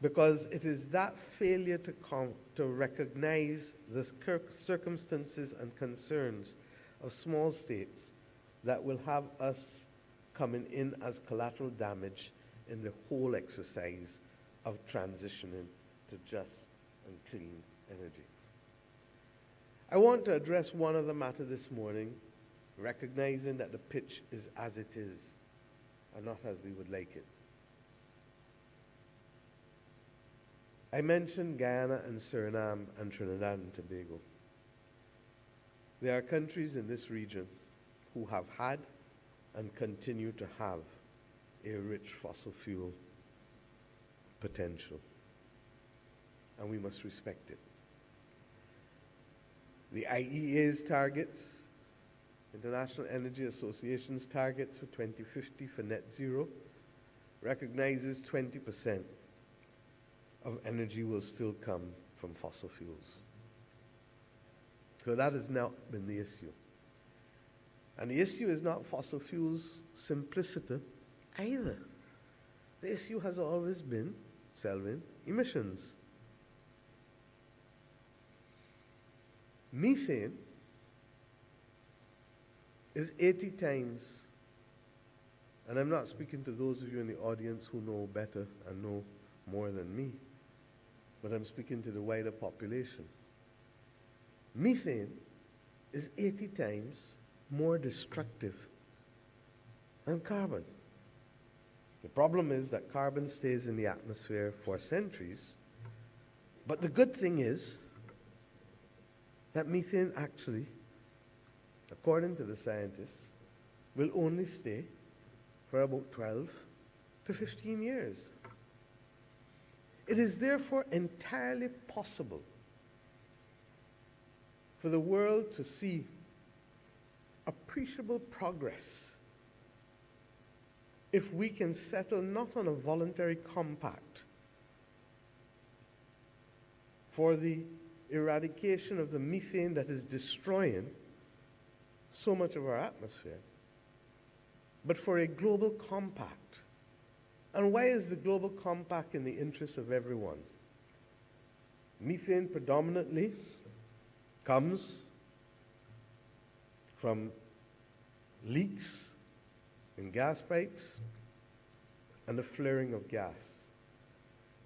Because it is that failure to recognize the circumstances and concerns of small states that will have us coming in as collateral damage in the whole exercise of transitioning to just and clean energy. I want to address one other matter this morning, recognizing that the pitch is as it is and not as we would like it. I mentioned Guyana and Suriname and Trinidad and Tobago. There are countries in this region who have had and continue to have a rich fossil fuel potential, and we must respect it. The IEA's targets, International Energy Association's targets for 2050 for net zero, recognizes 20% of energy will still come from fossil fuels. So that has now been the issue. And the issue is not fossil fuels simplicity either. The issue has always been, Selvin, emissions. Methane is 80 times, and I'm not speaking to those of you in the audience who know better and know more than me, but I'm speaking to the wider population. Methane is 80 times more destructive than carbon. The problem is that carbon stays in the atmosphere for centuries, but the good thing is that methane actually, according to the scientists, will only stay for about 12 to 15 years. It is therefore entirely possible for the world to see appreciable progress if we can settle not on a voluntary compact for the eradication of the methane that is destroying so much of our atmosphere, but for a global compact. And why is the global compact in the interest of everyone? Methane predominantly comes from leaks in gas pipes and the flaring of gas.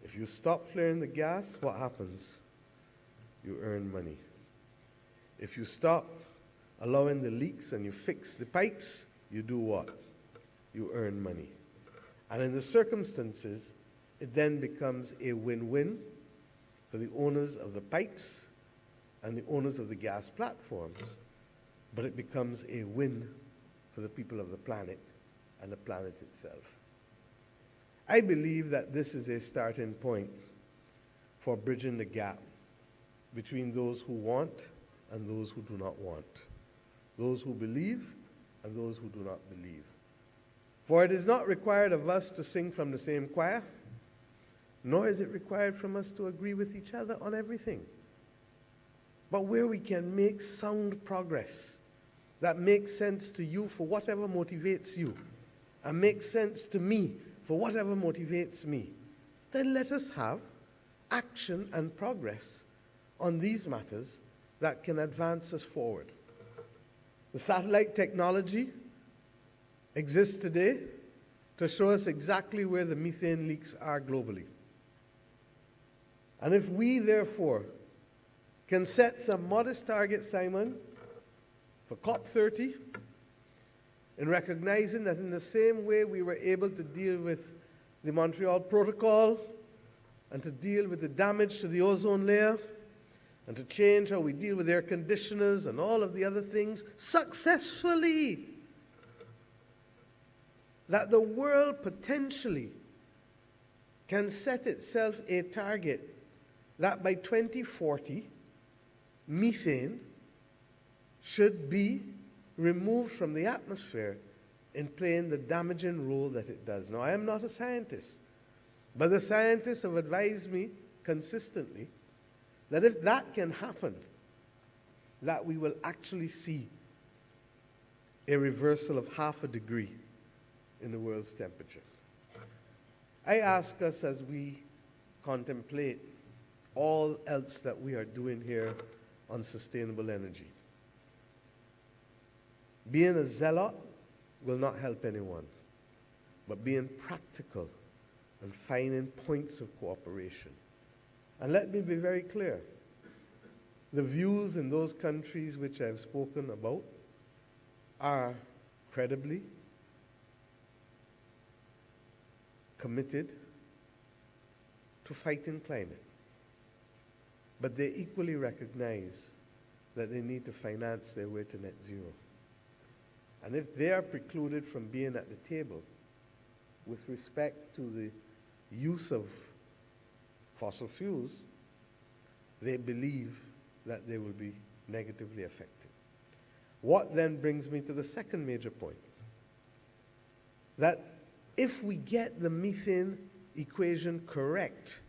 If you stop flaring the gas, what happens? You earn money. If you stop allowing the leaks and you fix the pipes, you do what? You earn money. And in the circumstances, it then becomes a win-win for the owners of the pipes and the owners of the gas platforms, but it becomes a win for the people of the planet and the planet itself. I believe that this is a starting point for bridging the gap between those who want and those who do not want, those who believe and those who do not believe. For it is not required of us to sing from the same choir, nor is it required from us to agree with each other on everything. But where we can make sound progress that makes sense to you for whatever motivates you, and makes sense to me for whatever motivates me, then let us have action and progress on these matters that can advance us forward. The satellite technology exists today to show us exactly where the methane leaks are globally. And if we, therefore, can set some modest targets, Simon, for COP30, in recognizing that in the same way we were able to deal with the Montreal Protocol and to deal with the damage to the ozone layer and to change how we deal with air conditioners and all of the other things successfully, that the world potentially can set itself a target that by 2040, methane should be removed from the atmosphere in playing the damaging role that it does. Now, I am not a scientist, but the scientists have advised me consistently that if that can happen, that we will actually see a reversal of 0.5 degree in the world's temperature. I ask us, as we contemplate all else that we are doing here on sustainable energy, being a zealot will not help anyone, but being practical and finding points of cooperation. And let me be very clear. The views in those countries which I've spoken about are credibly committed to fighting climate. But they equally recognize that they need to finance their way to net zero. And if they are precluded from being at the table with respect to the use of fossil fuels, they believe that they will be negatively affected. What then brings me to the second major point, that if we get the methane equation correct,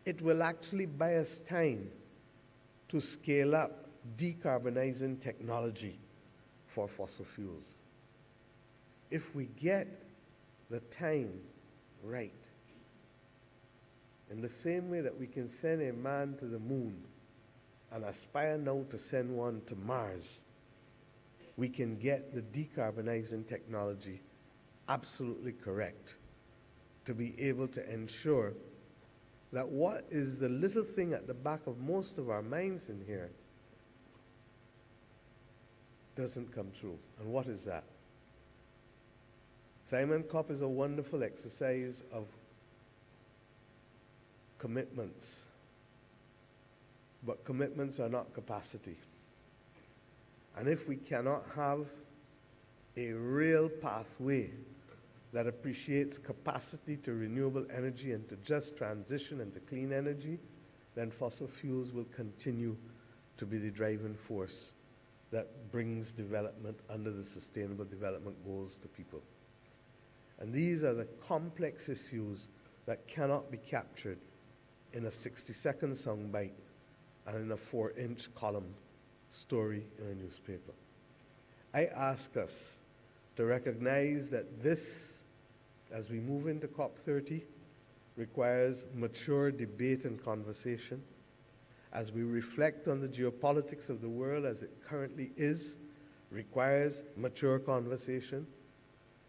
it will actually buy us time to scale up decarbonizing technology for fossil fuels. If we get the time right, in the same way that we can send a man to the moon and aspire now to send one to Mars, we can get the decarbonizing technology absolutely correct to be able to ensure that what is the little thing at the back of most of our minds in here doesn't come true. And what is that? Simon Kopp is a wonderful exercise of commitments. But commitments are not capacity. And if we cannot have a real pathway that appreciates capacity to renewable energy and to just transition into clean energy, then fossil fuels will continue to be the driving force that brings development under the Sustainable Development Goals to people. And these are the complex issues that cannot be captured in a 60-second soundbite and in a 4-inch column story in a newspaper. I ask us to recognize that this, as we move into COP30, requires mature debate and conversation. As we reflect on the geopolitics of the world as it currently is, requires mature conversation.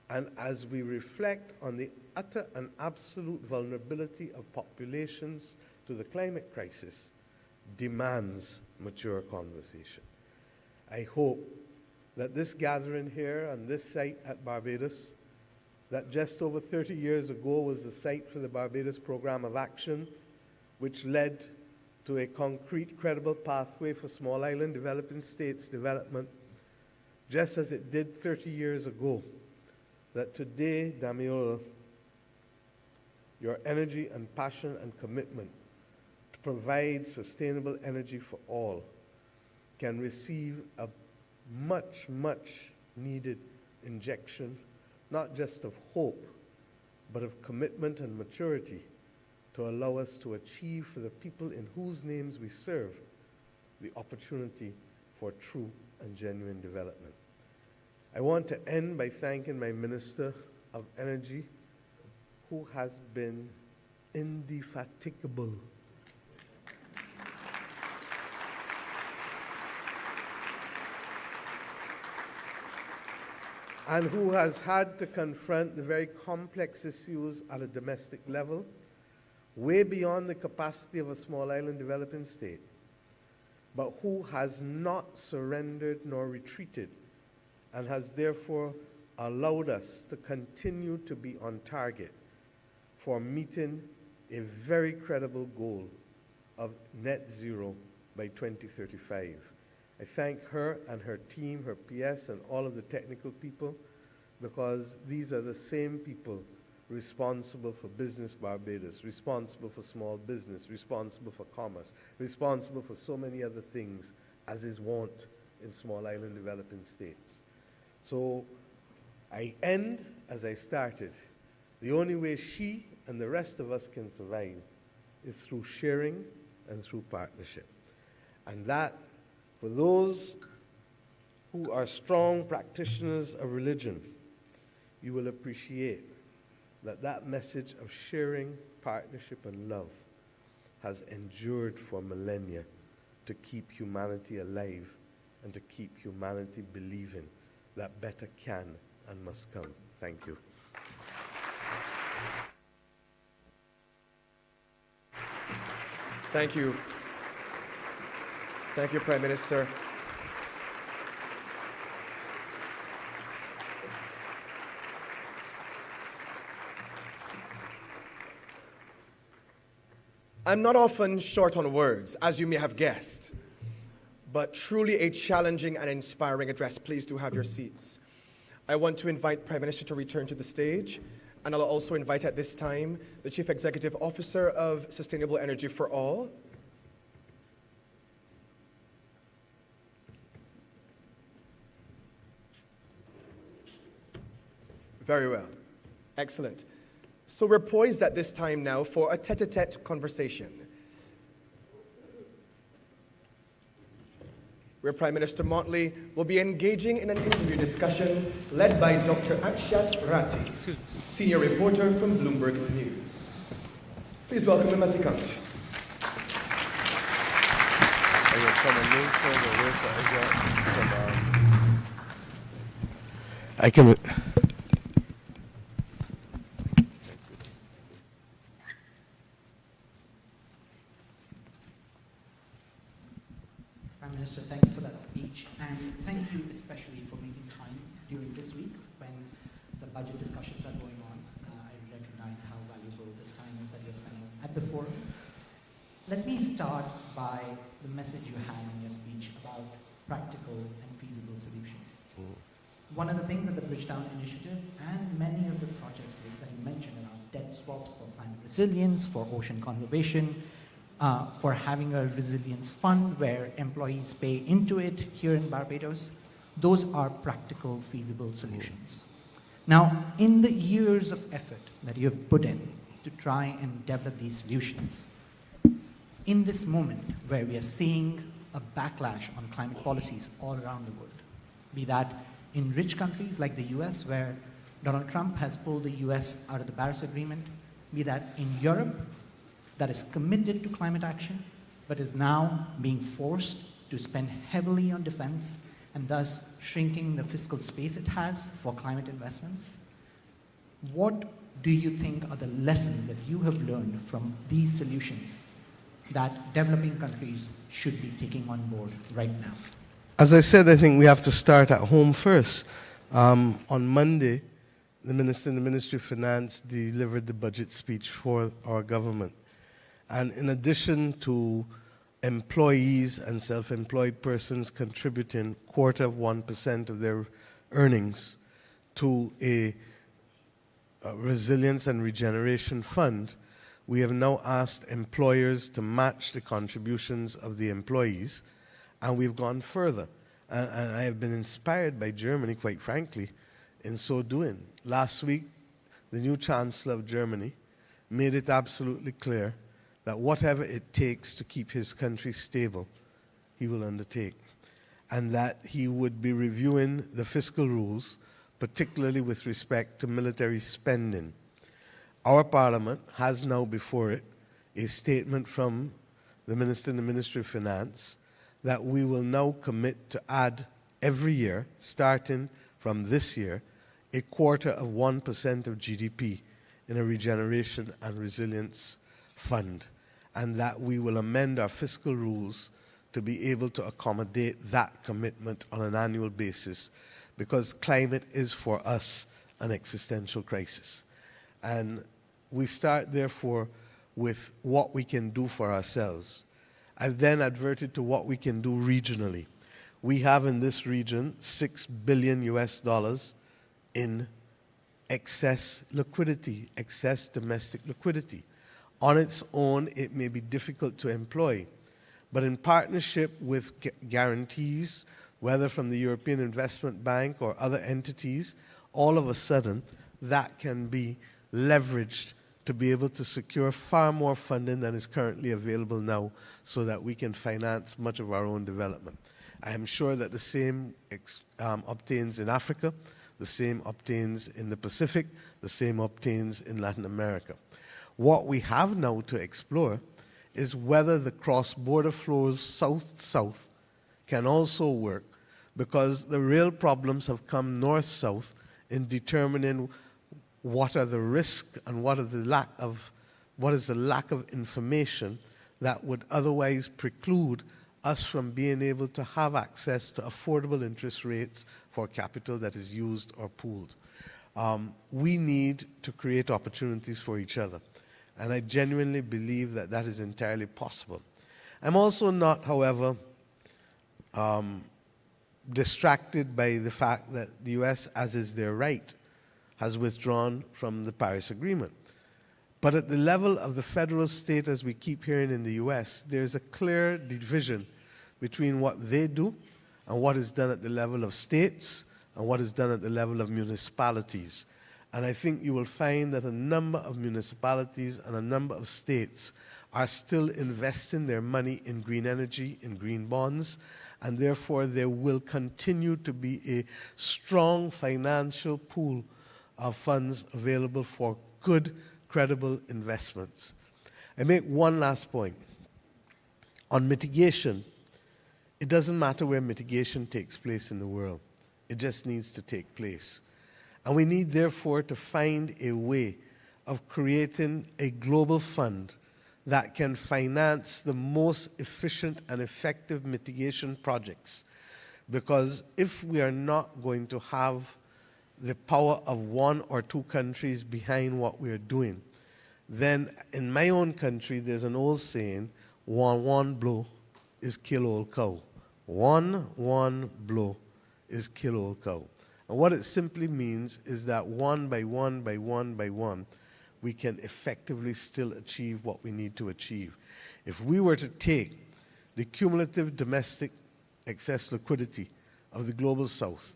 And as we reflect on the utter and absolute vulnerability of populations to the climate crisis, demands mature conversation. I hope that this gathering here on this site at Barbados, that just over 30 years ago was the site for the Barbados Program of Action, which led to a concrete, credible pathway for small island developing states development, just as it did 30 years ago, that today, Damilola, your energy and passion and commitment to provide sustainable energy for all can receive a much, much needed injection, not just of hope, but of commitment and maturity to allow us to achieve for the people in whose names we serve the opportunity for true and genuine development. I want to end by thanking my Minister of Energy, who has been indefatigable and who has had to confront the very complex issues at a domestic level, way beyond the capacity of a small island developing state, but who has not surrendered nor retreated and has therefore allowed us to continue to be on target for meeting a very credible goal of net zero by 2035. I thank her and her team, her PS, and all of the technical people, because these are the same people responsible for Business Barbados, responsible for small business, responsible for commerce, responsible for so many other things as is wont in small island developing states. So I end as I started. The only way she and the rest of us can survive is through sharing and through partnership. And that, for those who are strong practitioners of religion, you will appreciate that that message of sharing, partnership, and love has endured for millennia to keep humanity alive and to keep humanity believing that better can and must come. Thank you. Thank you. Thank you, Prime Minister. I'm not often short on words, as you may have guessed, but truly a challenging and inspiring address. Please do have your seats. I want to invite Prime Minister to return to the stage, and I'll also invite at this time the Chief Executive Officer of Sustainable Energy for All, very well. Excellent. So we're poised at this time now for a tete-a-tete conversation, where Prime Minister Mottley will be engaging in an interview discussion led by Dr. Akshat Rati, senior reporter from Bloomberg News. Please welcome him as he comes. I can... Prime Minister, thank you for that speech, and thank you especially for making time during this week when the budget discussions are going on. I recognize how valuable this time is that you're spending at the forum. Let me start by the message you had in your speech about practical and feasible solutions. One of the things that the Bridgetown initiative and many of the projects that you mentioned around debt swaps for climate resilience, for ocean conservation, for having a resilience fund where employees pay into it here in Barbados, those are practical, feasible solutions. Now, in the years of effort that you have put in to try and develop these solutions, in this moment where we are seeing a backlash on climate policies all around the world, be that in rich countries like the US, where Donald Trump has pulled the US out of the Paris Agreement, be that in Europe, that is committed to climate action, but is now being forced to spend heavily on defense and thus shrinking the fiscal space it has for climate investments. What do you think are the lessons that you have learned from these solutions that developing countries should be taking on board right now? As I said, I think we have to start at home first. On Monday, the Minister in the Ministry of Finance delivered the budget speech for our government. And in addition to employees and self-employed persons contributing 0.25% of their earnings to a resilience and regeneration fund, we have now asked employers to match the contributions of the employees, and we've gone further. And I have been inspired by Germany, quite frankly, in so doing. Last week, the new Chancellor of Germany made it absolutely clear that whatever it takes to keep his country stable, he will undertake. And that he would be reviewing the fiscal rules, particularly with respect to military spending. Our Parliament has now before it a statement from the Minister in the Ministry of Finance that we will now commit to add every year, starting from this year, 0.25% of GDP in a regeneration and resilience fund, and that we will amend our fiscal rules to be able to accommodate that commitment on an annual basis, because climate is for us an existential crisis. And we start, therefore, with what we can do for ourselves. I've then adverted to what we can do regionally. We have in this region $6 billion in excess liquidity, excess domestic liquidity. On its own, it may be difficult to employ, but in partnership with guarantees, whether from the European Investment Bank or other entities, all of a sudden that can be leveraged to be able to secure far more funding than is currently available now so that we can finance much of our own development. I am sure that the same obtains in Africa, the same obtains in the Pacific, the same obtains in Latin America. What we have now to explore is whether the cross-border flows south-south can also work, because the real problems have come north-south in determining what are the risks and what is the lack of information that would otherwise preclude us from being able to have access to affordable interest rates for capital that is used or pooled. We need to create opportunities for each other, and I genuinely believe that that is entirely possible. I'm also not, however, distracted by the fact that the US, as is their right, has withdrawn from the Paris Agreement. But at the level of the federal state, as we keep hearing in the US, there's a clear division between what they do and what is done at the level of states and what is done at the level of municipalities. And I think you will find that a number of municipalities and a number of states are still investing their money in green energy, in green bonds, and therefore there will continue to be a strong financial pool of funds available for good, credible investments. I make one last point. On mitigation, it doesn't matter where mitigation takes place in the world. It just needs to take place. And we need, therefore, to find a way of creating a global fund that can finance the most efficient and effective mitigation projects. Because if we are not going to have the power of one or two countries behind what we are doing, then in my own country, there's an old saying, one blow is kill old cow. One blow is kill old cow. And what it simply means is that one by one by one by one, we can effectively still achieve what we need to achieve. If we were to take the cumulative domestic excess liquidity of the global south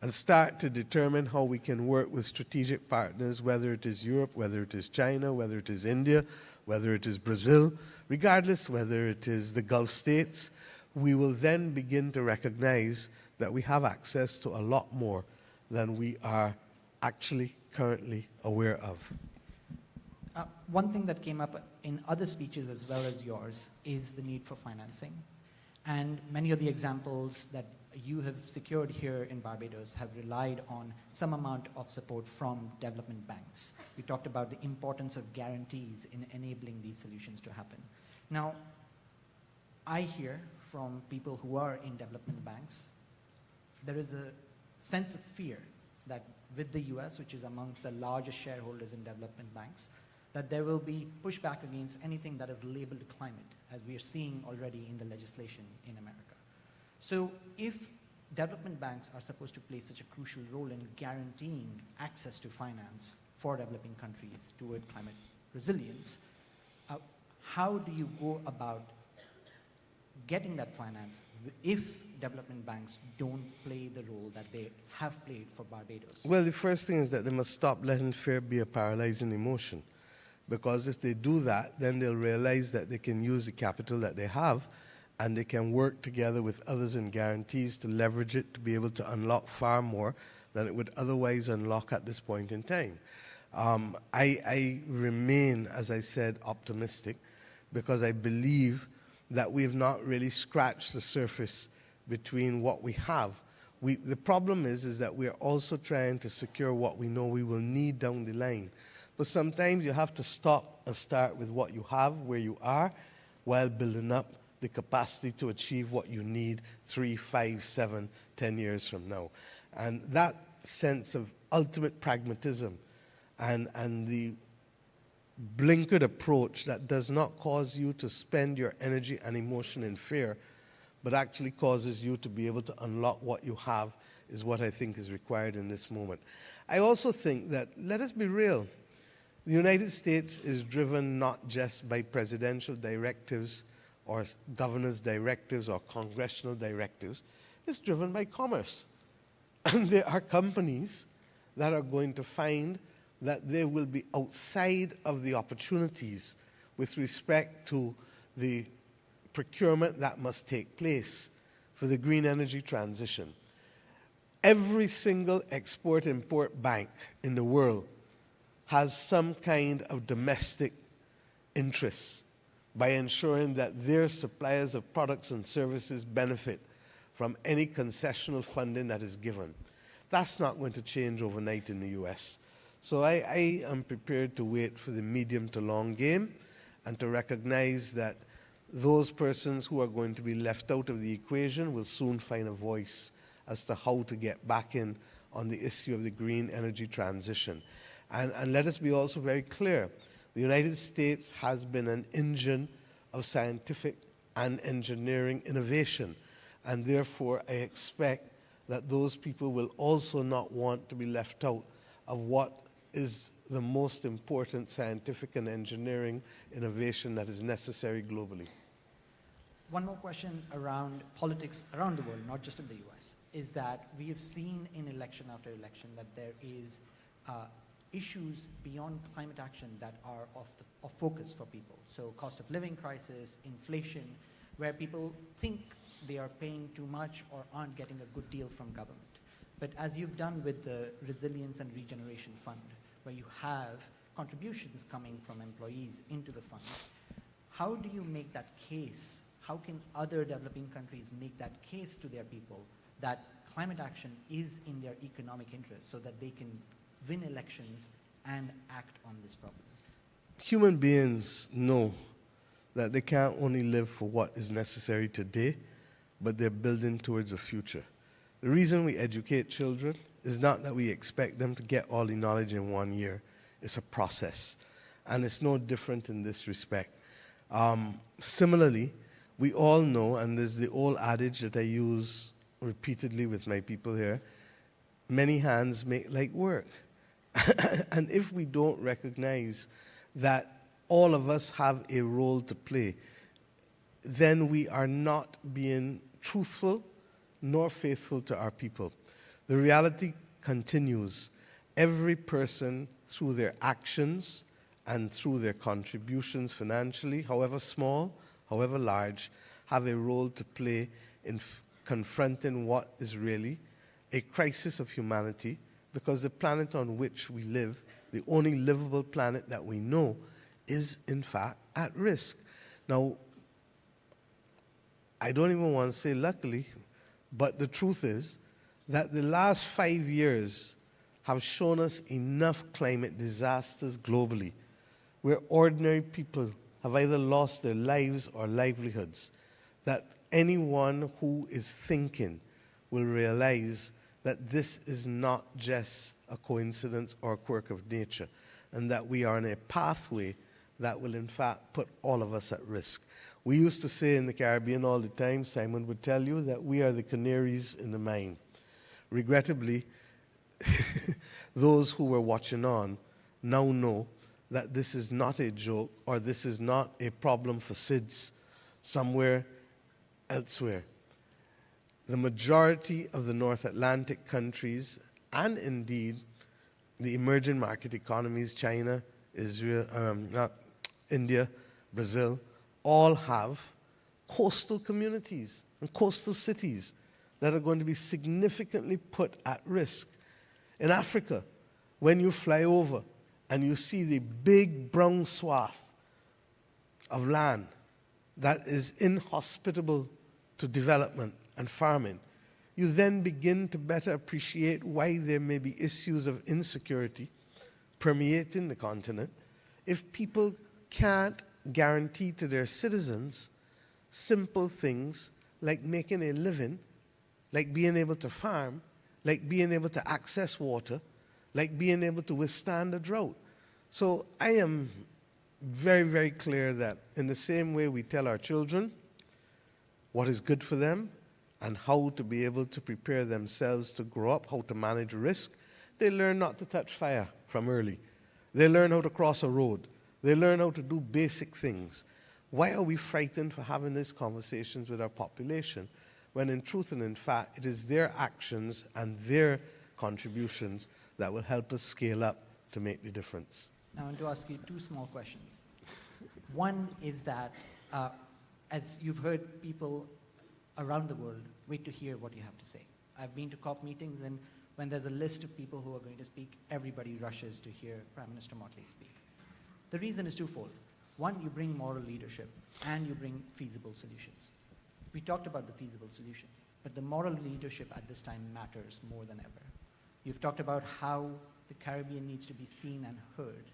and start to determine how we can work with strategic partners, whether it is Europe, whether it is China, whether it is India, whether it is Brazil, regardless whether it is the Gulf states, we will then begin to recognize that we have access to a lot more than we are actually currently aware of. One thing that came up in other speeches as well as yours is the need for financing. And many of the examples that you have secured here in Barbados have relied on some amount of support from development banks. We talked about the importance of guarantees in enabling these solutions to happen. Now, I hear from people who are in development banks, there is a sense of fear that with the US, which is amongst the largest shareholders in development banks, that there will be pushback against anything that is labeled climate, as we are seeing already in the legislation in America. So if development banks are supposed to play such a crucial role in guaranteeing access to finance for developing countries toward climate resilience, how do you go about getting that finance if development banks don't play the role that they have played for Barbados? Well, the first thing is that they must stop letting fear be a paralyzing emotion. Because if they do that, then they'll realize that they can use the capital that they have and they can work together with others in guarantees to leverage it to be able to unlock far more than it would otherwise unlock at this point in time. I remain, as I said, optimistic because I believe that we have not really scratched the surface between what we have. The problem is that we are also trying to secure what we know we will need down the line. But sometimes you have to stop and start with what you have, where you are, while building up the capacity to achieve what you need 3, 5, 7, 10 years from now. And that sense of ultimate pragmatism and the blinkered approach that does not cause you to spend your energy and emotion in fear, but actually causes you to be able to unlock what you have is what I think is required in this moment. I also think that, let us be real, the United States is driven not just by presidential directives or governor's directives or congressional directives. It's driven by commerce. And there are companies that are going to find that they will be outside of the opportunities with respect to the procurement that must take place for the green energy transition. Every single export-import bank in the world has some kind of domestic interest by ensuring that their suppliers of products and services benefit from any concessional funding that is given. That's not going to change overnight in the US. So I am prepared to wait for the medium to long game and to recognize that those persons who are going to be left out of the equation will soon find a voice as to how to get back in on the issue of the green energy transition. And let us be also very clear. The United States has been an engine of scientific and engineering innovation, and therefore I expect that those people will also not want to be left out of what is the most important scientific and engineering innovation that is necessary globally. One more question around politics around the world, not just in the US, is that we have seen in election after election that there is issues beyond climate action that are of focus for people. So cost of living crisis, inflation, where people think they are paying too much or aren't getting a good deal from government. But as you've done with the Resilience and Regeneration Fund, where you have contributions coming from employees into the fund, how do you make that case? How can other developing countries make that case to their people that climate action is in their economic interest so that they can win elections and act on this problem? Human beings know that they can't only live for what is necessary today, but they're building towards a future. The reason we educate children is not that we expect them to get all the knowledge in 1 year. It's a process, and it's no different in this respect. Similarly, we all know, and there's the old adage that I use repeatedly with my people here, many hands make light work. And if we don't recognize that all of us have a role to play, then we are not being truthful nor faithful to our people. The reality continues. Every person, through their actions and through their contributions financially, however small, however large, have a role to play in confronting what is really a crisis of humanity, because the planet on which we live, the only livable planet that we know, is in fact at risk. Now, I don't even want to say luckily, but the truth is that the last 5 years have shown us enough climate disasters globally where ordinary people have either lost their lives or livelihoods, that anyone who is thinking will realize that this is not just a coincidence or a quirk of nature, and that we are on a pathway that will in fact put all of us at risk. We used to say in the Caribbean all the time, Simon would tell you, that we are the canaries in the mine. Regrettably, those who were watching on now know that this is not a joke, or this is not a problem for SIDS somewhere elsewhere. The majority of the North Atlantic countries, and indeed the emerging market economies, China, Israel, India, Brazil, all have coastal communities and coastal cities that are going to be significantly put at risk. In Africa, when you fly over and you see the big brown swath of land that is inhospitable to development and farming, you then begin to better appreciate why there may be issues of insecurity permeating the continent if people can't guarantee to their citizens simple things like making a living, like being able to farm, like being able to access water, like being able to withstand a drought. So I am very, very clear that in the same way we tell our children what is good for them and how to be able to prepare themselves to grow up, how to manage risk, they learn not to touch fire from early. They learn how to cross a road. They learn how to do basic things. Why are we frightened for having these conversations with our population when in truth and in fact it is their actions and their contributions that will help us scale up to make the difference. Now I want to ask you two small questions. One is that, as you've heard people around the world wait to hear what you have to say. I've been to COP meetings, and when there's a list of people who are going to speak, everybody rushes to hear Prime Minister Mottley speak. The reason is twofold. One, you bring moral leadership, and you bring feasible solutions. We talked about the feasible solutions, but the moral leadership at this time matters more than ever. You've talked about how the Caribbean needs to be seen and heard.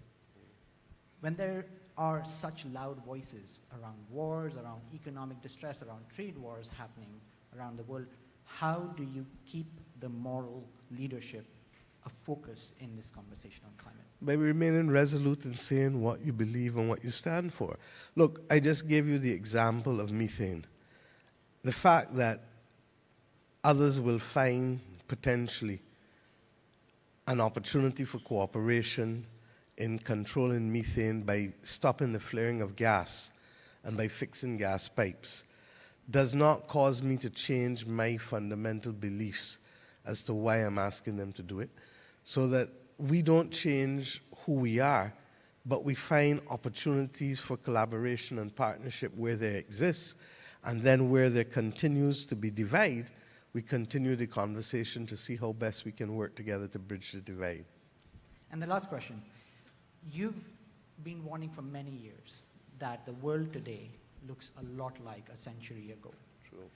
When there are such loud voices around wars, around economic distress, around trade wars happening around the world, how do you keep the moral leadership a focus in this conversation on climate? By remaining resolute in saying what you believe and what you stand for. Look, I just gave you the example of methane. The fact that others will find potentially an opportunity for cooperation in controlling methane by stopping the flaring of gas and by fixing gas pipes does not cause me to change my fundamental beliefs as to why I'm asking them to do it, so that we don't change who we are, but we find opportunities for collaboration and partnership where there exists, and then where there continues to be divide, we continue the conversation to see how best we can work together to bridge the divide. And the last question. You've been warning for many years that the world today looks a lot like a century ago. True.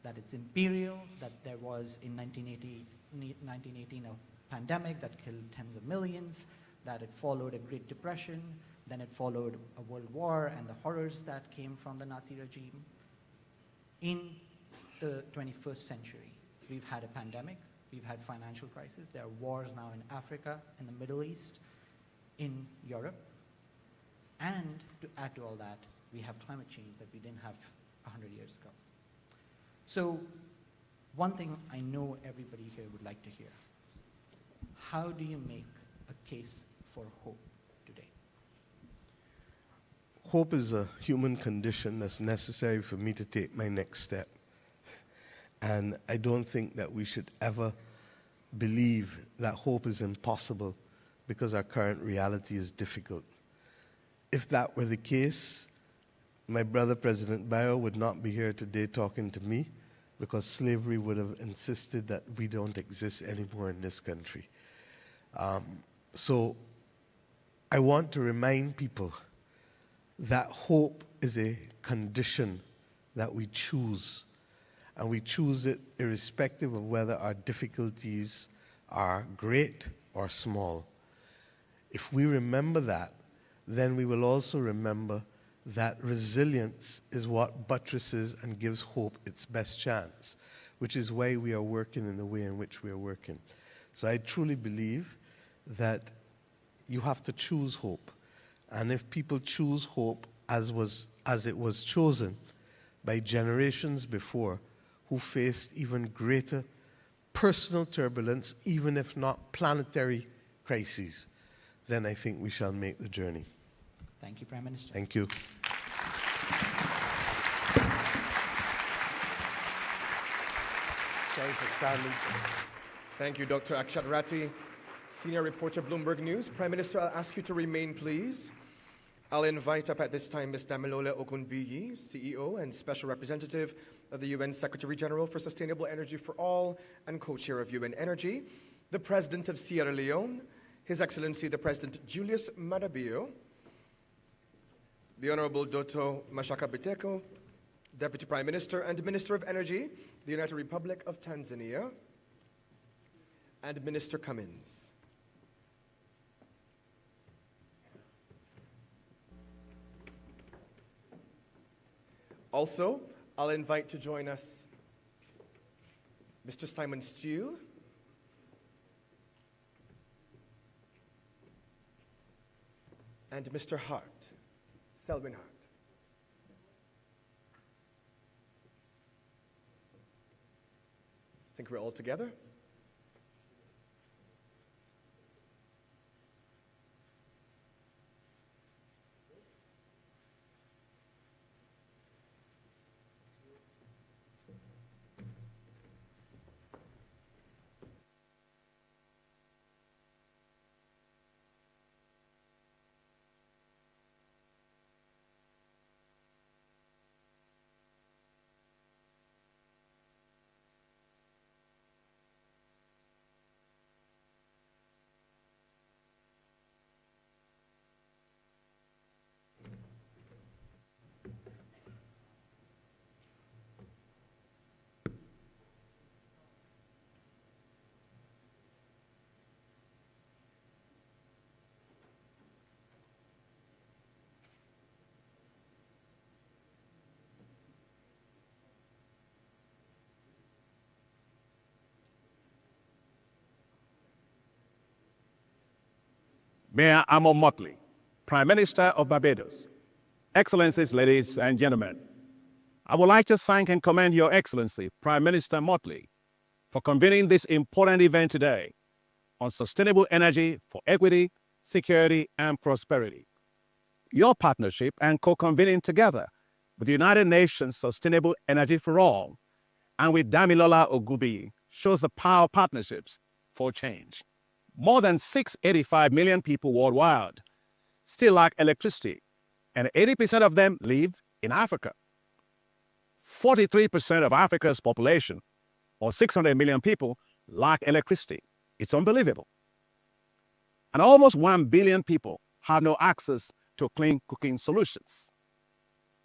That it's imperial, that there was in 1918 a pandemic that killed tens of millions, that it followed a Great Depression, then it followed a world war and the horrors that came from the Nazi regime. In the 21st century, we've had a pandemic, we've had financial crisis, there are wars now in Africa, in the Middle East, in Europe, and to add to all that, we have climate change that we didn't have 100 years ago. So one thing I know everybody here would like to hear, how do you make a case for hope today? Hope is a human condition that's necessary for me to take my next step. And I don't think that we should ever believe that hope is impossible because our current reality is difficult. If that were the case, my brother President Babayev would not be here today talking to me, because slavery would have insisted that we don't exist anymore in this country. So I want to remind people that hope is a condition that we choose, and we choose it irrespective of whether our difficulties are great or small. If we remember that, then we will also remember that resilience is what buttresses and gives hope its best chance, which is why we are working in the way in which we are working. So I truly believe that you have to choose hope. And if people choose hope as it was chosen by generations before, who faced even greater personal turbulence, even if not planetary crises, then I think we shall make the journey. Thank you, Prime Minister. Thank you. Sorry for standing, sir. Thank you, Dr. Akshat Ratti. Senior reporter, Bloomberg News. Prime Minister, I'll ask you to remain, please. I'll invite up at this time Ms. Damilola Ogunbiyi, CEO and Special Representative of the UN Secretary General for Sustainable Energy for All and co-chair of UN Energy, the President of Sierra Leone, His Excellency the President Julius Maada Bio, the Honorable Doto Mashaka Biteko, Deputy Prime Minister and Minister of Energy, the United Republic of Tanzania, and Minister Cummins. Also, I'll invite to join us Mr. Simon Steele, and Mr. Hart, Selwyn Hart. I think we're all together. Mayor Amor Mottley, Prime Minister of Barbados, Excellencies, ladies and gentlemen, I would like to thank and commend Your Excellency, Prime Minister Mottley, for convening this important event today on sustainable energy for equity, security, and prosperity. Your partnership and co-convening together with the United Nations Sustainable Energy for All and with Damilola Ogunbiyi shows the power of partnerships for change. More than 685 million people worldwide still lack electricity, and 80% of them live in Africa. 43% of Africa's population, or 600 million people, lack electricity. It's unbelievable. And almost 1 billion people have no access to clean cooking solutions.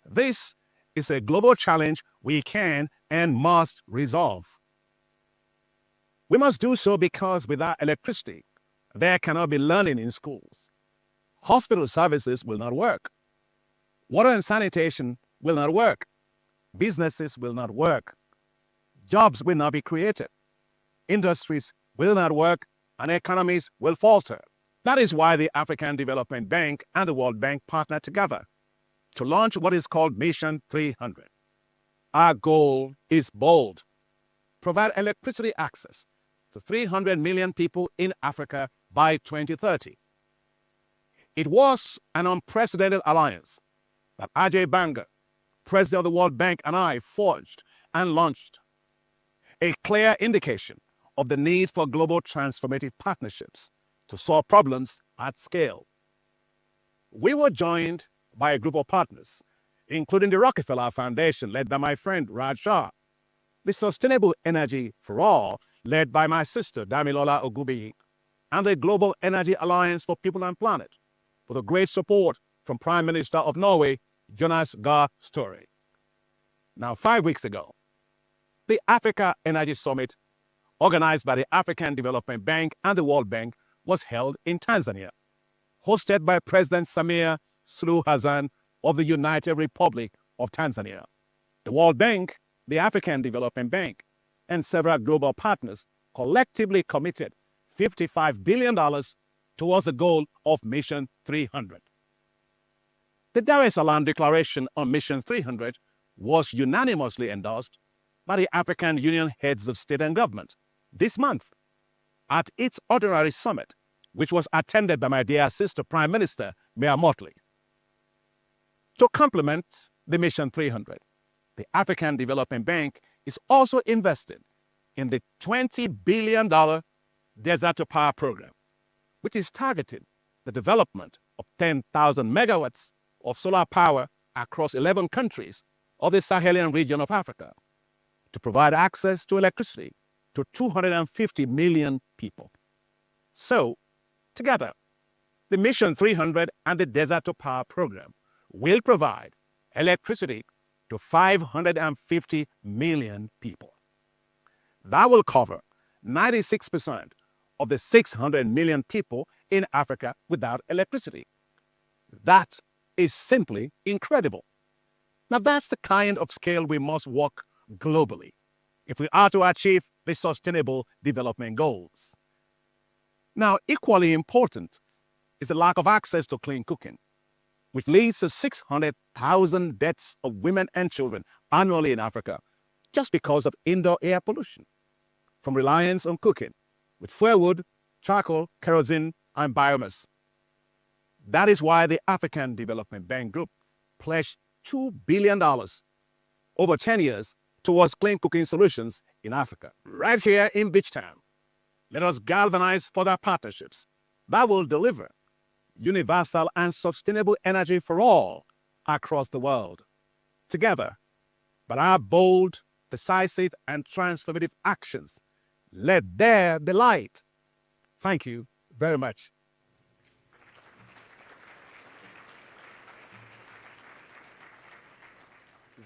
This is a global challenge we can and must resolve. We must do so because without electricity, there cannot be learning in schools. Hospital services will not work. Water and sanitation will not work. Businesses will not work. Jobs will not be created. Industries will not work, and economies will falter. That is why the African Development Bank and the World Bank partner together to launch what is called Mission 300. Our goal is bold: provide electricity access to 300 million people in Africa by 2030. It was an unprecedented alliance that Ajay Banga, President of the World Bank, and I forged and launched, a clear indication of the need for global transformative partnerships to solve problems at scale. We were joined by a group of partners, including the Rockefeller Foundation, led by my friend Raj Shah, the Sustainable Energy for All, led by my sister Damilola Ogunbiyi, and the Global Energy Alliance for People and Planet, with a great support from Prime Minister of Norway, Jonas Gahr Støre. Now, 5 weeks ago, the Africa Energy Summit, organized by the African Development Bank and the World Bank, was held in Tanzania, hosted by President Samia Suluhu Hassan of the United Republic of Tanzania. The World Bank, the African Development Bank, and several global partners collectively committed $55 billion towards the goal of Mission 300. The Dar es Salaam Declaration on Mission 300 was unanimously endorsed by the African Union heads of state and government this month at its ordinary summit, which was attended by my dear sister Prime Minister Mayor Mottley. To complement the Mission 300, the African Development Bank is also invested in the $20 billion Desert to Power program, which is targeting the development of 10,000 megawatts of solar power across 11 countries of the Sahelian region of Africa to provide access to electricity to 250 million people. So, together, the Mission 300 and the Desert to Power program will provide electricity to 550 million people. That will cover 96% of the 600 million people in Africa without electricity. That is simply incredible. Now, that's the kind of scale we must work globally if we are to achieve the Sustainable Development Goals. Now, equally important is the lack of access to clean cooking, which leads to 600,000 deaths of women and children annually in Africa just because of indoor air pollution from reliance on cooking with firewood, charcoal, kerosene, and biomass. That is why the African Development Bank Group pledged $2 billion over 10 years towards clean cooking solutions in Africa. Right here in Bridgetown, let us galvanize further partnerships that will deliver universal and sustainable energy for all across the world. Together, by our bold, decisive, and transformative actions, let there be light. Thank you very much.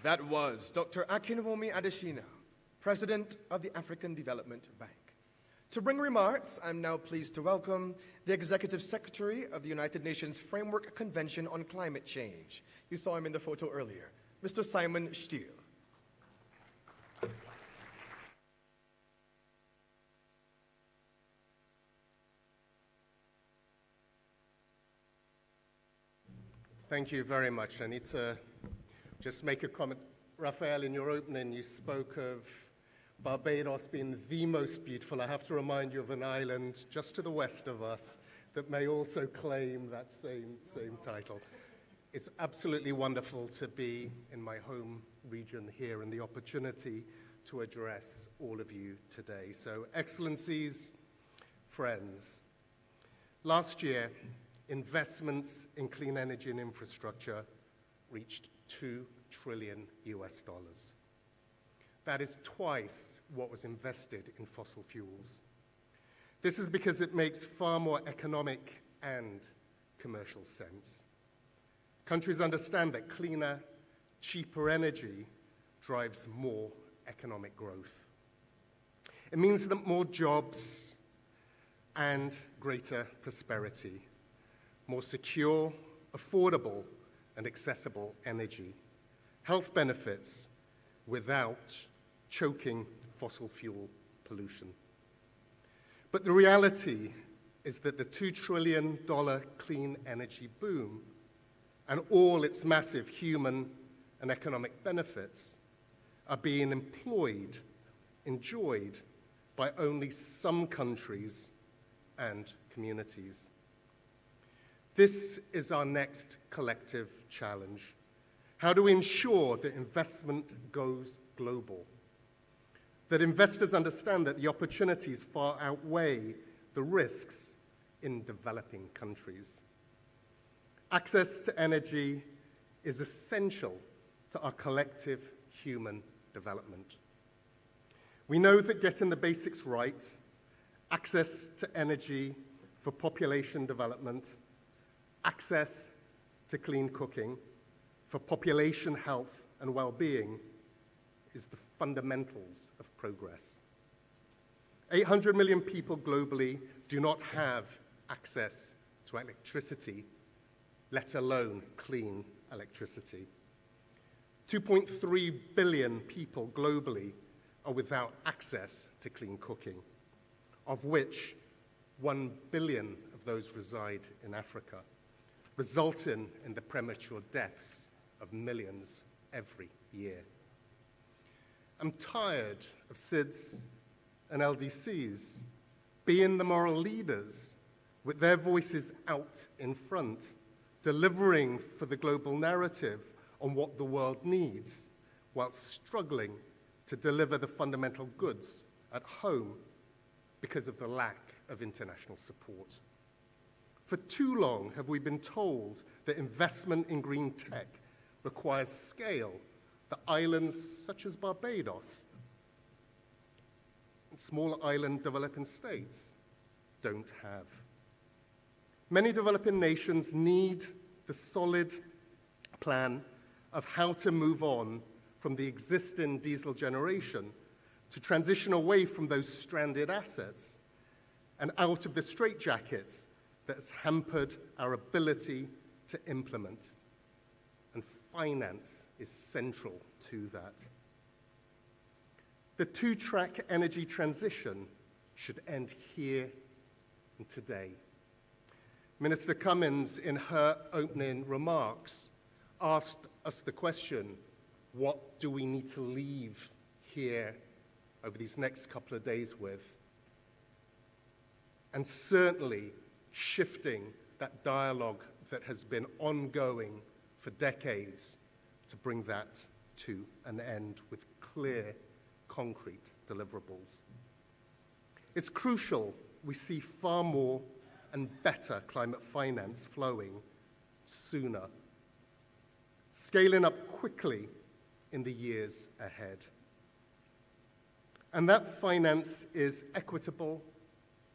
That was Dr. Akinwumi Adesina, President of the African Development Bank. To bring remarks, I'm now pleased to welcome the Executive Secretary of the United Nations Framework Convention on Climate Change. You saw him in the photo earlier, Mr. Simon Stiel. Thank you very much. I need to just make a comment. Raphael, in your opening, you spoke of Barbados being the most beautiful. I have to remind you of an island just to the west of us that may also claim that same title. It's absolutely wonderful to be in my home region here and the opportunity to address all of you today. So, Excellencies, friends, last year, investments in clean energy and infrastructure reached $2 trillion. That is twice what was invested in fossil fuels. This is because it makes far more economic and commercial sense. Countries understand that cleaner, cheaper energy drives more economic growth. It means that more jobs and greater prosperity, more secure, affordable, and accessible energy, health benefits without choking fossil fuel pollution. But the reality is that the $2 trillion clean energy boom and all its massive human and economic benefits are being enjoyed by only some countries and communities. This is our next collective challenge. How do we ensure that investment goes global? That investors understand that the opportunities far outweigh the risks in developing countries. Access to energy is essential to our collective human development. We know that getting the basics right, access to energy for population development, access to clean cooking, for population health and well-being is the fundamentals of progress. 800 million people globally do not have access to electricity, let alone clean electricity. 2.3 billion people globally are without access to clean cooking, of which 1 billion of those reside in Africa, resulting in the premature deaths of millions every year. I'm tired of SIDS and LDCs being the moral leaders with their voices out in front, delivering for the global narrative on what the world needs, while struggling to deliver the fundamental goods at home because of the lack of international support. For too long have we been told that investment in green tech requires scale that islands such as Barbados and small island developing states don't have. Many developing nations need the solid plan of how to move on from the existing diesel generation to transition away from those stranded assets and out of the straitjackets that's hampered our ability to implement. And finance is central to that. The two-track energy transition should end here and today. Minister Cummins, in her opening remarks, asked us the question, what do we need to leave here over these next couple of days with? And certainly shifting that dialogue that has been ongoing for decades to bring that to an end with clear, concrete deliverables. It's crucial we see far more and better climate finance flowing sooner, scaling up quickly in the years ahead. And that finance is equitable,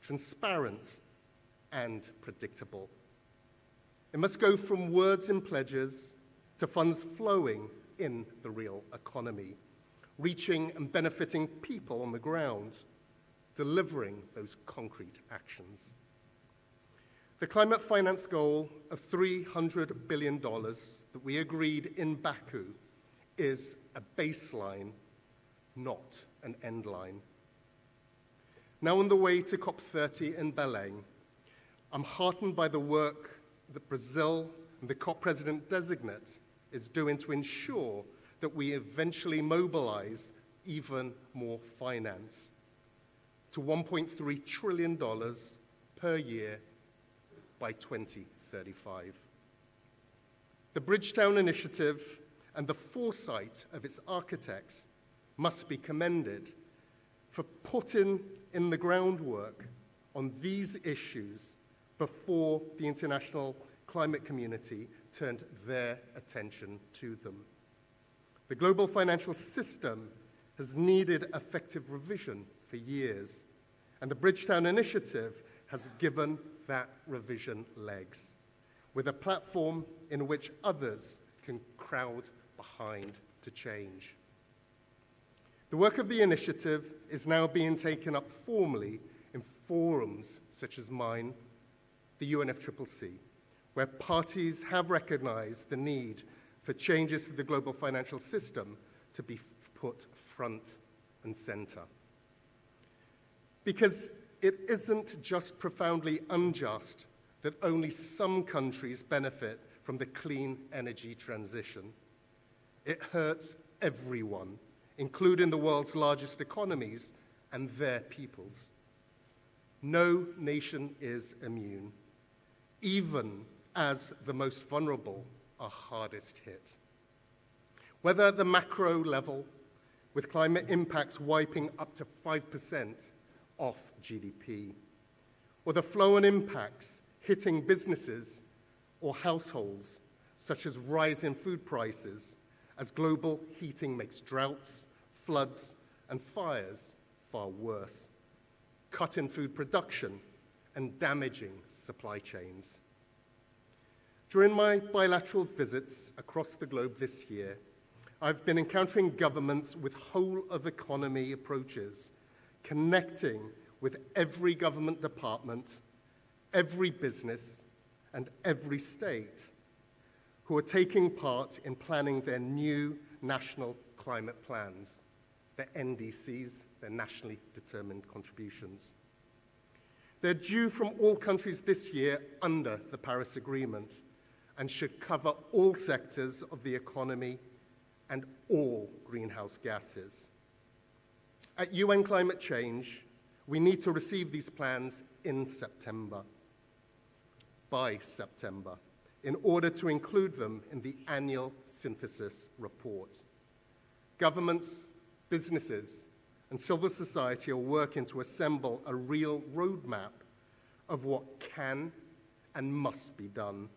transparent, and predictable. It must go from words and pledges to funds flowing in the real economy, reaching and benefiting people on the ground, delivering those concrete actions. The climate finance goal of $300 billion that we agreed in Baku is a baseline, not an end line. Now on the way to COP30 in Belém, I'm heartened by the work that Brazil and the COP President-designate is doing to ensure that we eventually mobilize even more finance to $1.3 trillion per year by 2035. The Bridgetown Initiative and the foresight of its architects must be commended for putting in the groundwork on these issues before the international climate community turned their attention to them. The global financial system has needed effective revision for years, and the Bridgetown Initiative has given that revision legs, with a platform in which others can crowd behind to change. The work of the initiative is now being taken up formally in forums such as mine, the UNFCCC, where parties have recognized the need for changes to the global financial system to be put front and center. Because it isn't just profoundly unjust that only some countries benefit from the clean energy transition. It hurts everyone, including the world's largest economies and their peoples. No nation is immune, even as the most vulnerable are hardest hit. Whether at the macro level, with climate impacts wiping up to 5% off GDP, or the flow-on impacts hitting businesses or households, such as rising food prices, as global heating makes droughts, floods, and fires far worse, cutting food production and damaging supply chains. During my bilateral visits across the globe this year, I've been encountering governments with whole-of-economy approaches, connecting with every government department, every business, and every state who are taking part in planning their new national climate plans, their NDCs, their nationally determined contributions. They're due from all countries this year under the Paris Agreement and should cover all sectors of the economy and all greenhouse gases. At UN Climate Change, we need to receive these plans in September, by September, in order to include them in the annual synthesis report. Governments, businesses, and civil society are working to assemble a real roadmap of what can and must be done,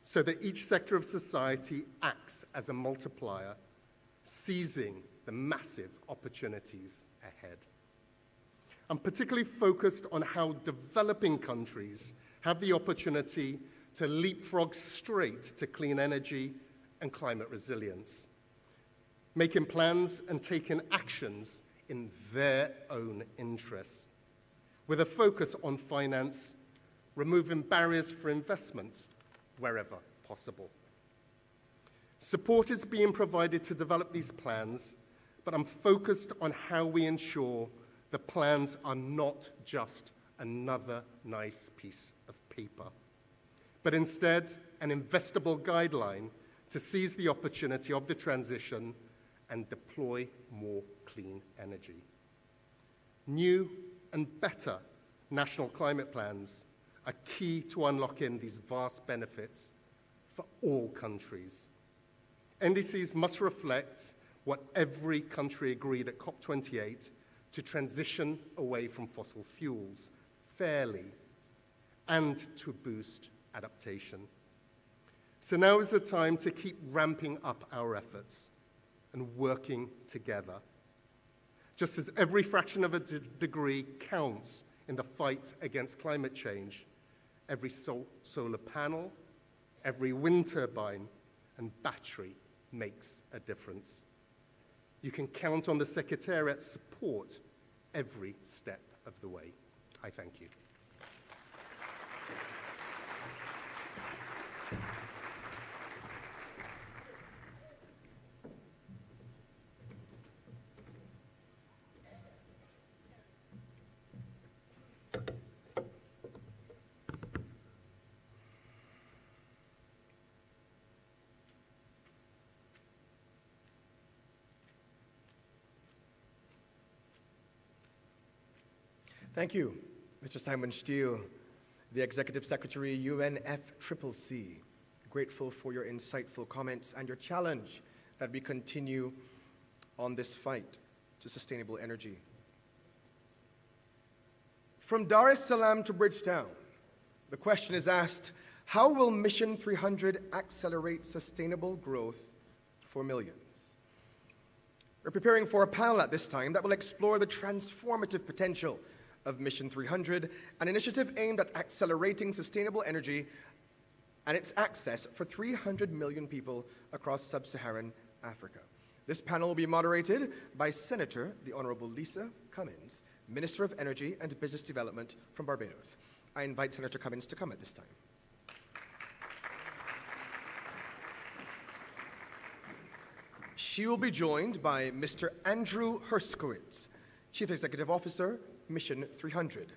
so that each sector of society acts as a multiplier, seizing the massive opportunities ahead. I'm particularly focused on how developing countries have the opportunity to leapfrog straight to clean energy and climate resilience, making plans and taking actions in their own interests, with a focus on finance, removing barriers for investment wherever possible. Support is being provided to develop these plans, but I'm focused on how we ensure the plans are not just another nice piece of paper, but instead an investable guideline to seize the opportunity of the transition and deploy more clean energy. New and better national climate plans are key to unlocking these vast benefits for all countries. NDCs must reflect what every country agreed at COP28 to transition away from fossil fuels fairly and to boost adaptation. So now is the time to keep ramping up our efforts and working together. Just as every fraction of a degree counts in the fight against climate change, every solar panel, every wind turbine, and battery makes a difference. You can count on the Secretariat's support every step of the way. I thank you. Thank you, Mr. Simon Steele, the Executive Secretary, UNFCCC. Grateful for your insightful comments and your challenge that we continue on this fight to sustainable energy. From Dar es Salaam to Bridgetown, the question is asked, how will Mission 300 accelerate sustainable growth for millions? We're preparing for a panel at this time that will explore the transformative potential of Mission 300, an initiative aimed at accelerating sustainable energy and its access for 300 million people across sub-Saharan Africa. This panel will be moderated by Senator the Honorable Lisa Cummins, Minister of Energy and Business Development from Barbados. I invite Senator Cummins to come at this time. She will be joined by Mr. Andrew Herskowitz, Chief Executive Officer, Mission 300.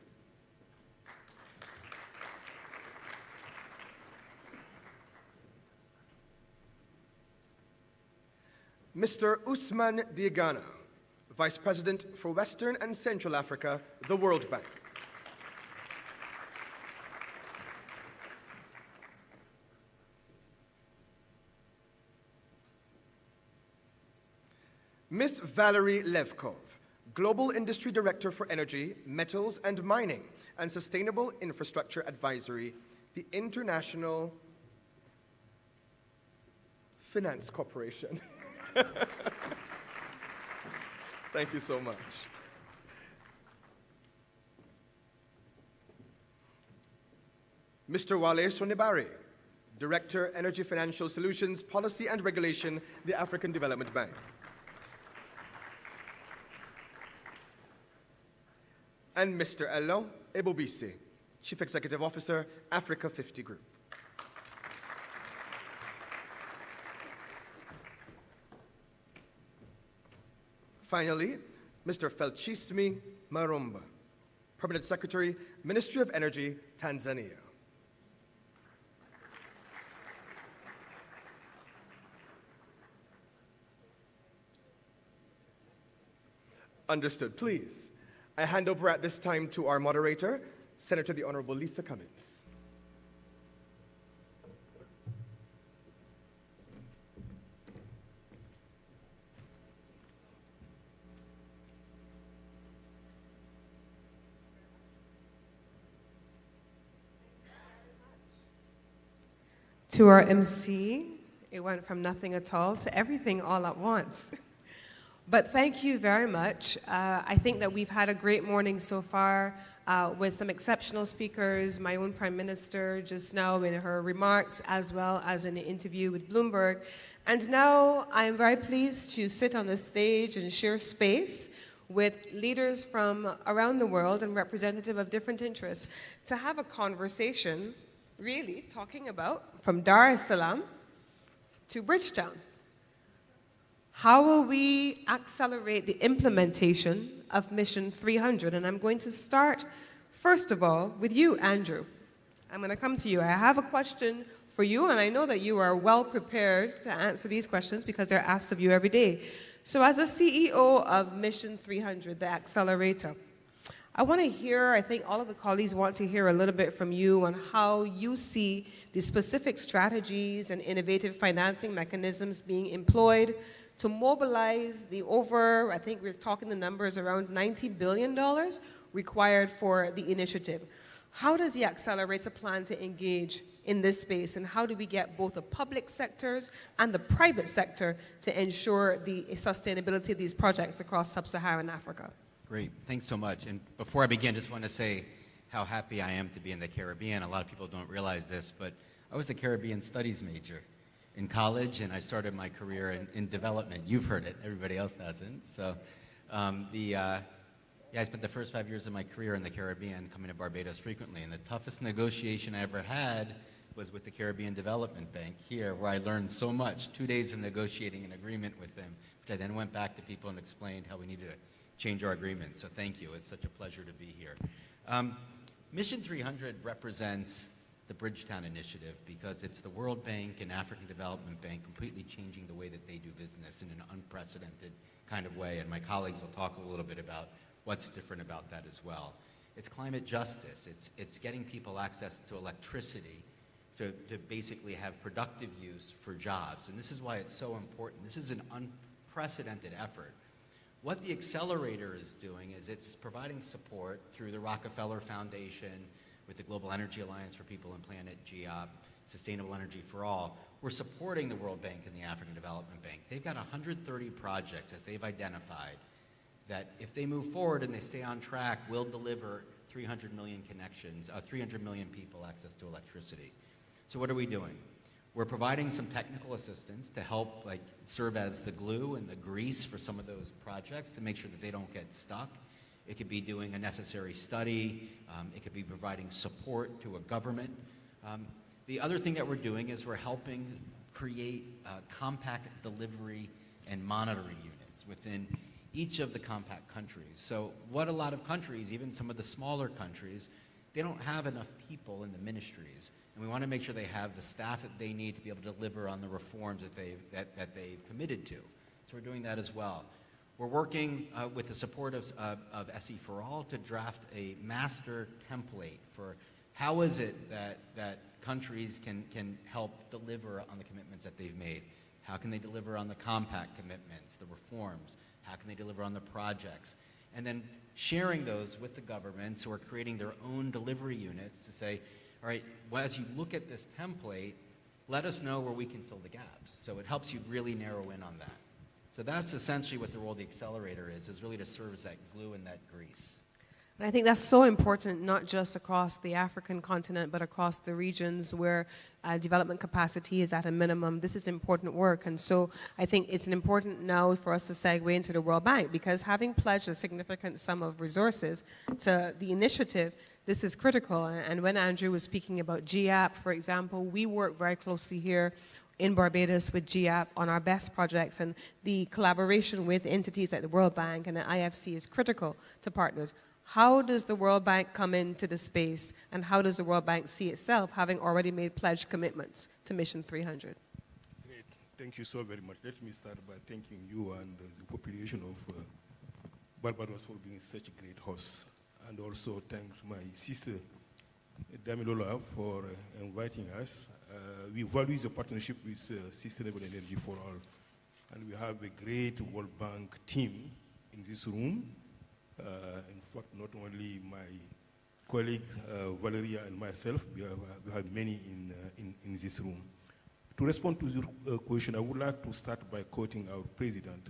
Mr. Usman Diagana, Vice President for Western and Central Africa, the World Bank. Ms. Valerie Levkov, Global Industry Director for Energy, Metals and Mining, and Sustainable Infrastructure Advisory, the International Finance Corporation. Thank you so much. Mr. Wale Sonibari, Director, Energy Financial Solutions, Policy and Regulation, the African Development Bank. And Mr. Elo Ebobisi, Chief Executive Officer, Africa 50 Group. Finally, Mr. Felchismi Marumba, Permanent Secretary, Ministry of Energy, Tanzania. Understood. Please, I hand over at this time to our moderator, Senator the Honorable Lisa Cummins. To our MC, it went from nothing at all to everything all at once. But thank you very much. I think that we've had a great morning so far with some exceptional speakers, my own Prime Minister just now in her remarks, as well as in the interview with Bloomberg. And now I'm very pleased to sit on the stage and share space with leaders from around the world and representative of different interests to have a conversation really talking about from Dar es Salaam to Bridgetown. How will we accelerate the implementation of Mission 300? And I'm going to start, first of all, with you, Andrew. I'm going to come to you. I have a question for you, and I know that you are well prepared to answer these questions because they're asked of you every day. So as a CEO of Mission 300, the accelerator, I want to hear, I think all of the colleagues want to hear a little bit from you on how you see the specific strategies and innovative financing mechanisms being employed to mobilize the over, I think we're talking the numbers around $90 billion required for the initiative. How does the accelerator plan to engage in this space, and how do we get both the public sectors and the private sector to ensure the sustainability of these projects across sub-Saharan Africa? Great, thanks so much. And before I begin, just want to say how happy I am to be in the Caribbean. A lot of people don't realize this, but I was a Caribbean studies major in college, and I started my career in development. You've heard it, everybody else hasn't. So I spent the first 5 years of my career in the Caribbean, coming to Barbados frequently, and the toughest negotiation I ever had was with the Caribbean Development Bank here, where I learned so much, 2 days of negotiating an agreement with them, which I then went back to people and explained how we needed to change our agreement. So thank you, it's such a pleasure to be here. Mission 300 represents the Bridgetown initiative because it's the World Bank and African Development Bank completely changing the way that they do business in an unprecedented kind of way, and my colleagues will talk a little bit about what's different about that as well. It's climate justice. It's getting people access to electricity to basically have productive use for jobs. And this is why it's so important. This is an unprecedented effort. What the accelerator is doing is it's providing support through the Rockefeller Foundation with the Global Energy Alliance for People and Planet, GEOP, Sustainable Energy for All. We're supporting the World Bank and the African Development Bank. They've got 130 projects that they've identified that if they move forward and they stay on track, will deliver 300 million connections, 300 million people access to electricity. So what are we doing? We're providing some technical assistance to help serve as the glue and the grease for some of those projects to make sure that they don't get stuck. It could be doing a necessary study. It could be providing support to a government. The other thing that we're doing is we're helping create compact delivery and monitoring units within each of the compact countries. So what a lot of countries, even some of the smaller countries, they don't have enough people in the ministries. And we want to make sure they have the staff that they need to be able to deliver on the reforms that they've committed to. So we're doing that as well. We're working with the support of SEforALL to draft a master template for how is it that countries can help deliver on the commitments that they've made. How can they deliver on the compact commitments, the reforms? How can they deliver on the projects? And then sharing those with the governments who are creating their own delivery units to say, all right, well, as you look at this template, let us know where we can fill the gaps. So it helps you really narrow in on that. So that's essentially what the role of the accelerator is really to serve as that glue and that grease. And I think that's so important, not just across the African continent, but across the regions where development capacity is at a minimum. This is important work. And so I think it's important now for us to segue into the World Bank, because having pledged a significant sum of resources to the initiative, this is critical. And when Andrew was speaking about GEOP, for example, we work very closely here in Barbados with GEOP on our best projects, and the collaboration with entities like the World Bank and the IFC is critical to partners. How does the World Bank come into the space, and how does the World Bank see itself having already made pledge commitments to Mission 300? Great. Thank you so very much. Let me start by thanking you and the population of Barbados for being such a great host. And also thanks my sister, Damilola, for inviting us. We value the partnership with Sustainable Energy for All. And we have a great World Bank team in this room. In fact, not only my colleague Valeria and myself, we have many in this room. To respond to your question, I would like to start by quoting our president,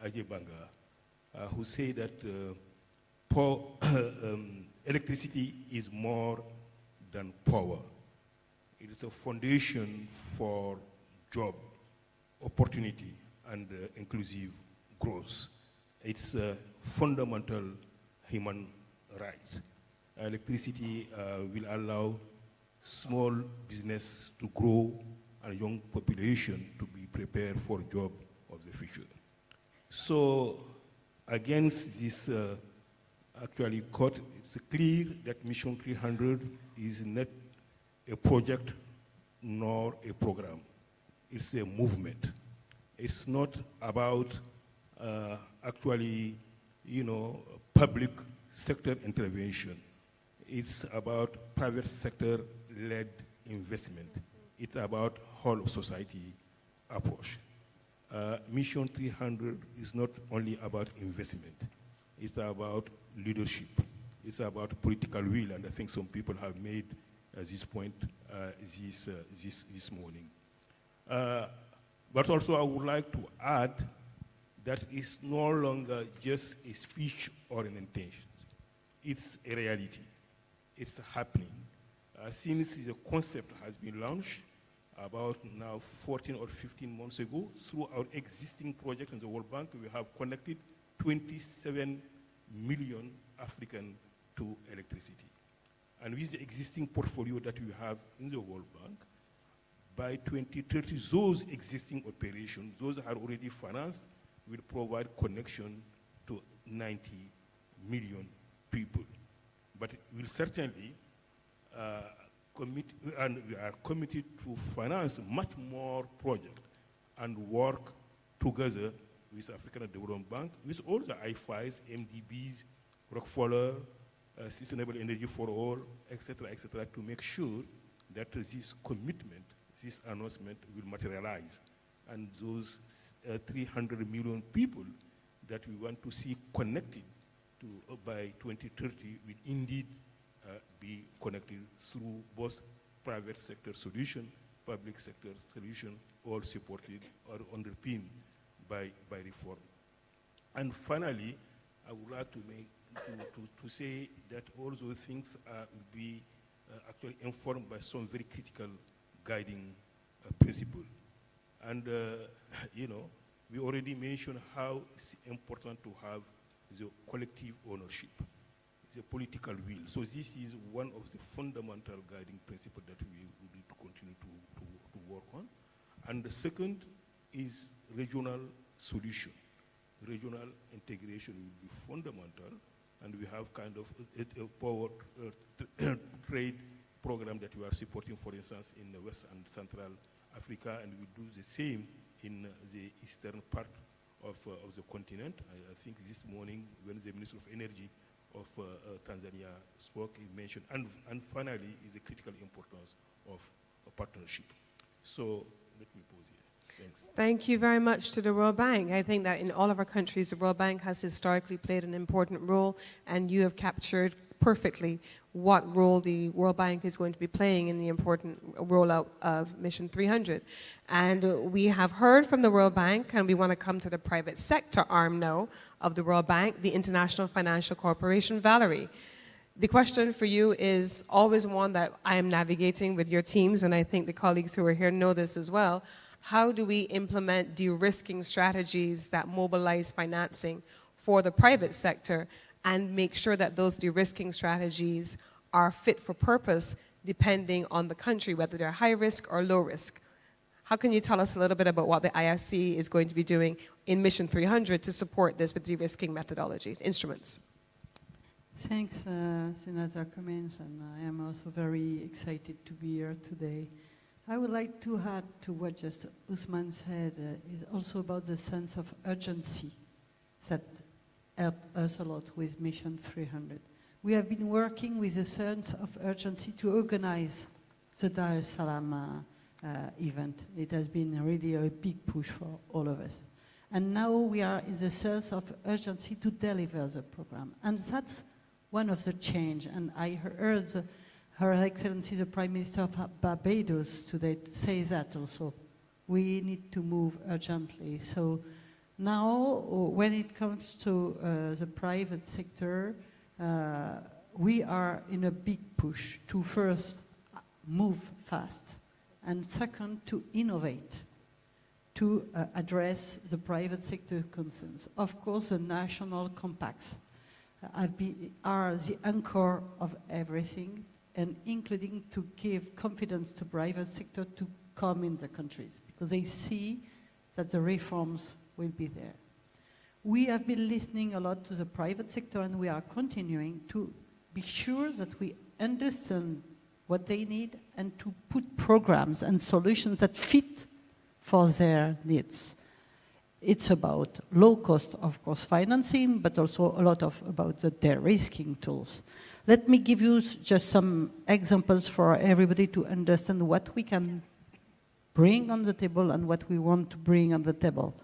Ajay Banga, who said that electricity is more than power. It is a foundation for job, opportunity, and inclusive growth. It's a fundamental human right. Electricity will allow small business to grow and young population to be prepared for job of the future. So against this actually quote, it's clear that Mission 300 is not a project nor a program. It's a movement. It's not about actually, public sector intervention. It's about private sector-led investment. It's about whole of society approach. Mission 300 is not only about investment. It's about leadership. It's about political will, and I think some people have made this point this morning. But also I would like to add that it's no longer just a speech or an intention. It's a reality. It's happening. Since the concept has been launched about now 14 or 15 months ago, through our existing project in the World Bank, we have connected 27 million Africans to electricity. And with the existing portfolio that we have in the World Bank, by 2030, those existing operations, those are already financed, will provide connection to 90 million people. But we'll certainly commit, and we are committed to finance much more projects and work together with African Development Bank, with all the IFIs, MDBs, Rockefeller, sustainable energy for all, etc., to make sure that this commitment, this announcement will materialize. And those 300 million people that we want to see connected to by 2030 will indeed be connected through both private sector solution, public sector solution, all supported or underpinned by reform. And finally, I would like to say that all those things will be actually informed by some very critical guiding principle. And, we already mentioned how it's important to have the collective ownership, the political will. So this is one of the fundamental guiding principles that we need to continue to work on. And the second is regional solution. Regional integration will be fundamental, and we have kind of a power trade program that we are supporting, for instance, in West and Central Africa, and we do the same in the eastern part of the continent. I think this morning when the Minister of Energy of Tanzania spoke, he mentioned, and finally is the critical importance of a partnership. So let me pause here. Thanks. Thank you very much to the World Bank. I think that in all of our countries, the World Bank has historically played an important role, and you have captured perfectly what role the World Bank is going to be playing in the important rollout of Mission 300. And we have heard from the World Bank, and we want to come to the private sector arm now of the World Bank, the International Financial Corporation. Valerie, the question for you is always one that I am navigating with your teams, and I think the colleagues who are here know this as well. How do we implement de-risking strategies that mobilize financing for the private sector and make sure that those de-risking strategies are fit for purpose depending on the country, whether they're high risk or low risk? How can you tell us a little bit about what the IFC is going to be doing in Mission 300 to support this with de-risking methodologies, instruments? Thanks, Senator Cummins, and I am also very excited to be here today. I would like to add to what just Usman said, is also about the sense of urgency that helped us a lot with Mission 300. We have been working with a sense of urgency to organize the Dar es Salaam event. It has been really a big push for all of us. And now we are in the sense of urgency to deliver the program. And that's one of the change. And I heard Her Excellency, the Prime Minister of Barbados today say that also. We need to move urgently. So now, when it comes to the private sector, we are in a big push to first move fast, and second, to innovate, to address the private sector concerns. Of course, the national compacts are the anchor of everything, and including to give confidence to private sector to come in the countries, because they see that the reforms will be there. We have been listening a lot to the private sector, and we are continuing to be sure that we understand what they need and to put programs and solutions that fit for their needs. It's about low cost, of course, financing, but also a lot about the de-risking tools. Let me give you just some examples for everybody to understand what we can bring on the table and what we want to bring on the table.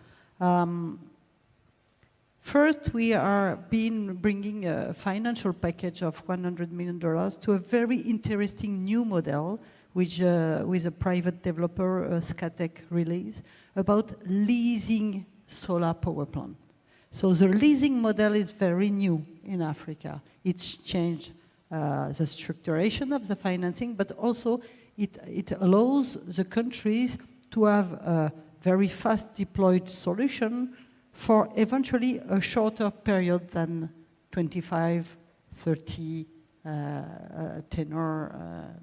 First, we are bringing a financial package of $100 million to a very interesting new model with a private developer, Scatec release, about leasing solar power plant. So the leasing model is very new in Africa. It's changed the structuration of the financing, but also it allows the countries to have a very fast deployed solution for eventually a shorter period than 25, 30 tenor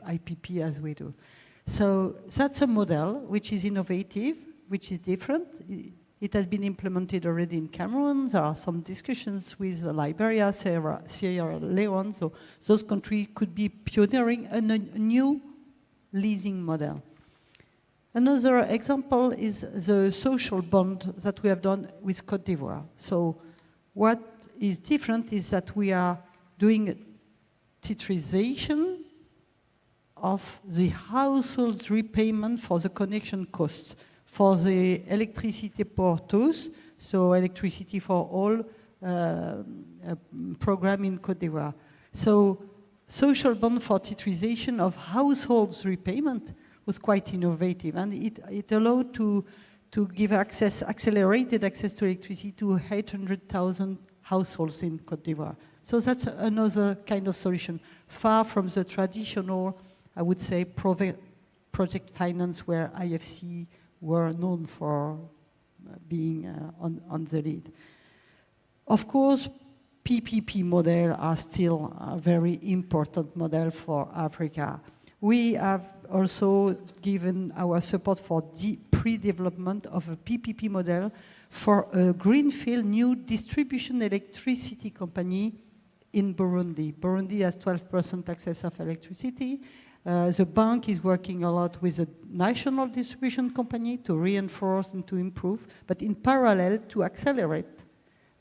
IPP as we do. So that's a model which is innovative, which is different. It has been implemented already in Cameroon. There are some discussions with Liberia, Sierra Leone, so those countries could be pioneering a new leasing model. Another example is the social bond that we have done with Côte d'Ivoire. So what is different is that we are doing titrization of the household's repayment for the connection costs for the electricity portos, so electricity for all program in Côte d'Ivoire. So social bond for titrization of households repayment was quite innovative, and it allowed to give accelerated access to electricity to 800,000 households in Côte d'Ivoire. So that's another kind of solution, far from the traditional, I would say, project finance where IFC were known for being on the lead. Of course, PPP models are still a very important model for Africa. We have also given our support for the pre-development of a PPP model for a greenfield new distribution electricity company in Burundi. Burundi has 12% access of electricity. The bank is working a lot with a national distribution company to reinforce and to improve, but in parallel, to accelerate,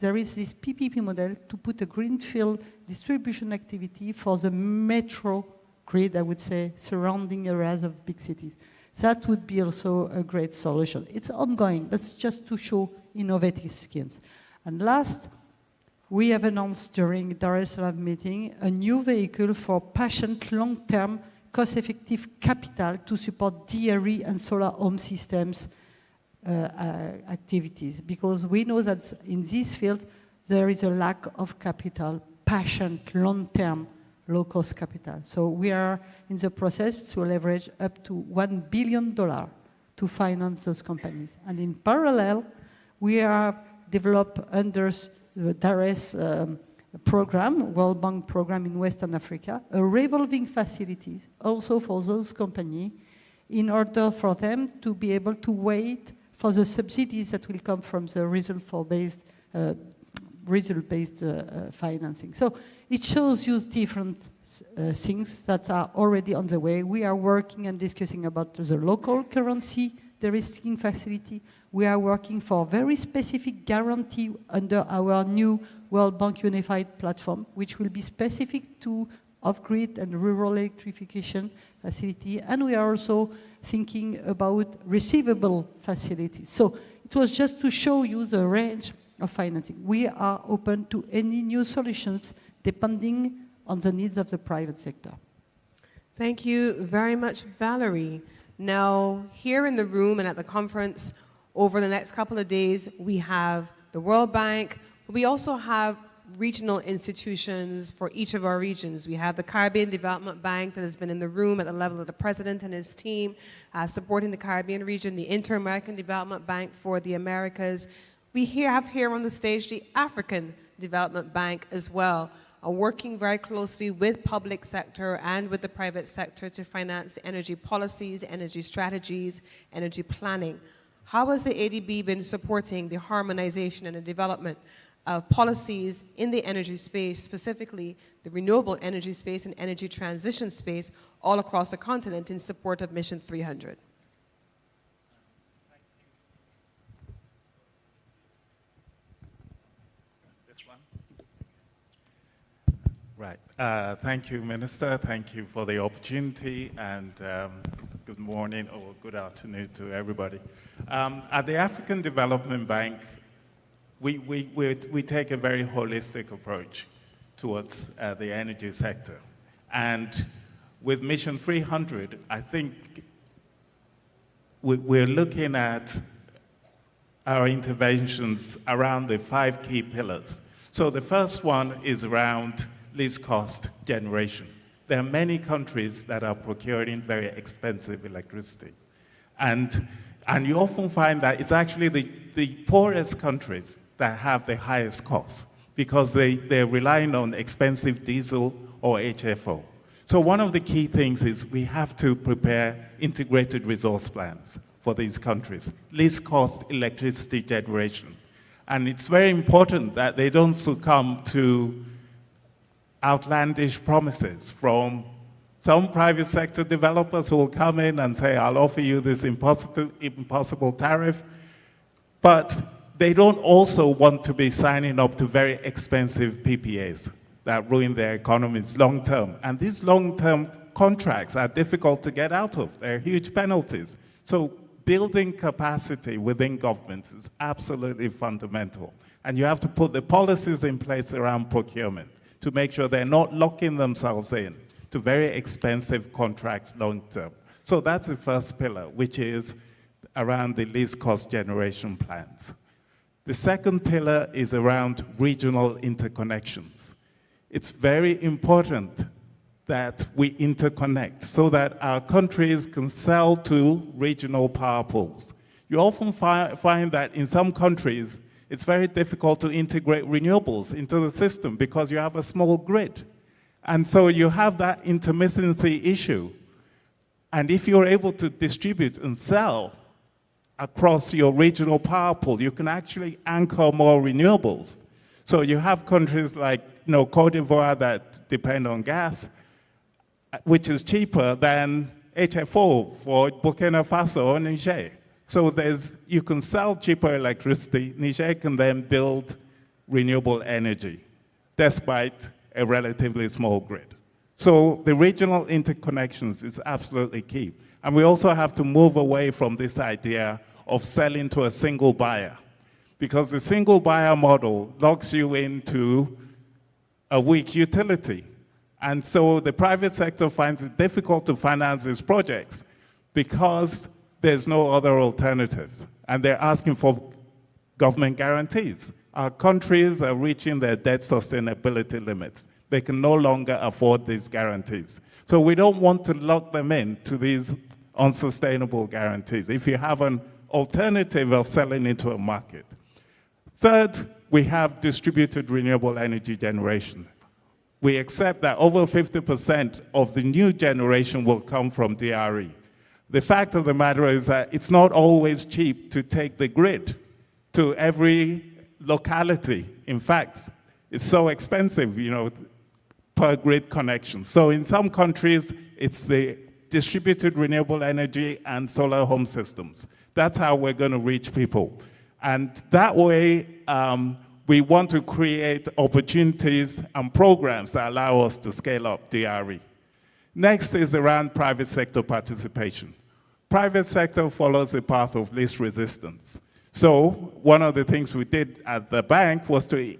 there is this PPP model to put a greenfield distribution activity for the metro grid, I would say, surrounding areas of big cities. That would be also a great solution. It's ongoing, but it's just to show innovative schemes. And last, we have announced during Dar es Salaam meeting a new vehicle for patient long-term cost-effective capital to support DRE and solar home systems activities, because we know that in this field there is a lack of capital, patient, long-term, low-cost capital. So we are in the process to leverage up to $1 billion to finance those companies. And in parallel, we have developed under the DARES program, World Bank program in Western Africa, a revolving facilities also for those companies in order for them to be able to wait for the subsidies that will come from the result-based financing. So it shows you different things that are already on the way. We are working and discussing about the local currency de-risking facility. We are working for very specific guarantee under our new World Bank Unified Platform, which will be specific to off-grid and rural electrification facility. And we are also thinking about receivable facilities. So it was just to show you the range of financing. We are open to any new solutions depending on the needs of the private sector. Thank you very much, Valerie. Now, here in the room and at the conference, over the next couple of days, we have the World Bank, but we also have regional institutions for each of our regions. We have the Caribbean Development Bank that has been in the room at the level of the president and his team, supporting the Caribbean region, the Inter-American Development Bank for the Americas. We have here on the stage the African Development Bank as well, working very closely with public sector and with the private sector to finance energy policies, energy strategies, energy planning. How has the ADB been supporting the harmonization and the development of policies in the energy space, specifically the renewable energy space and energy transition space all across the continent in support of Mission 300? Right. Thank you, Minister. Thank you for the opportunity, and good morning or good afternoon to everybody. At the African Development Bank, we take a very holistic approach towards the energy sector. And with Mission 300, I think we're looking at our interventions around the 5 key pillars. So the first one is around least cost generation. There are many countries that are procuring very expensive electricity. And you often find that it's actually the poorest countries that have the highest costs because they're relying on expensive diesel or HFO. So one of the key things is we have to prepare integrated resource plans for these countries, least cost electricity generation. And it's very important that they don't succumb to outlandish promises from some private sector developers who will come in and say, I'll offer you this impossible tariff, but they don't also want to be signing up to very expensive PPAs. that ruin their economies long term. And these long-term contracts are difficult to get out of. There are huge penalties. So building capacity within governments is absolutely fundamental. And you have to put the policies in place around procurement to make sure they're not locking themselves in to very expensive contracts long term. So that's the first pillar, which is around the least cost generation plans. The second pillar is around regional interconnections. It's very important that we interconnect so that our countries can sell to regional power pools. You often find that in some countries, it's very difficult to integrate renewables into the system because you have a small grid. And so you have that intermittency issue. And if you're able to distribute and sell across your regional power pool, you can actually anchor more renewables. So you have countries like Cote d'Ivoire that depend on gas, which is cheaper than HFO for Burkina Faso or Niger. So you can sell cheaper electricity. Niger can then build renewable energy, despite a relatively small grid. So the regional interconnections is absolutely key. And we also have to move away from this idea of selling to a single buyer, because the single buyer model locks you into a weak utility. And so the private sector finds it difficult to finance these projects because there's no other alternatives. And they're asking for government guarantees. Our countries are reaching their debt sustainability limits. They can no longer afford these guarantees. So we don't want to lock them in to these unsustainable guarantees if you have an alternative of selling into a market. Third, we have distributed renewable energy generation. We accept that over 50% of the new generation will come from DRE. The fact of the matter is that it's not always cheap to take the grid to every locality. In fact, it's so expensive, per grid connection. So in some countries, it's the distributed renewable energy and solar home systems. That's how we're going to reach people. And that way, we want to create opportunities and programs that allow us to scale up DRE. Next is around private sector participation. Private sector follows the path of least resistance. So one of the things we did at the bank was to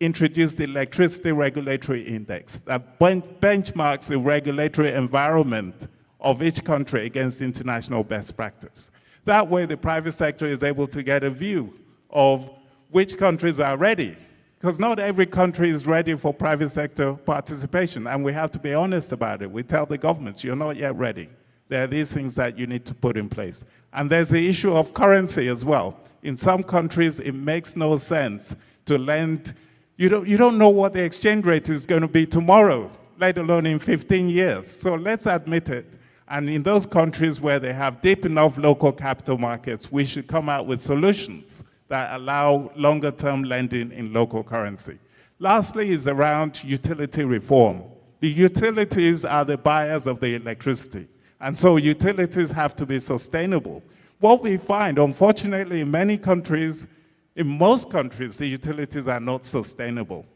introduce the Electricity Regulatory Index that benchmarks the regulatory environment of each country against international best practice. That way, the private sector is able to get a view of which countries are ready, because not every country is ready for private sector participation, and we have to be honest about it. We tell the governments, you're not yet ready. There are these things that you need to put in place. And there's the issue of currency as well. In some countries, it makes no sense to lend. You don't know what the exchange rate is going to be tomorrow, let alone in 15 years. So let's admit it. And in those countries where they have deep enough local capital markets, we should come out with solutions that allow longer-term lending in local currency. Lastly is around utility reform. The utilities are the buyers of the electricity. And so utilities have to be sustainable. What we find, unfortunately, in many countries, in most countries, the utilities are not sustainable.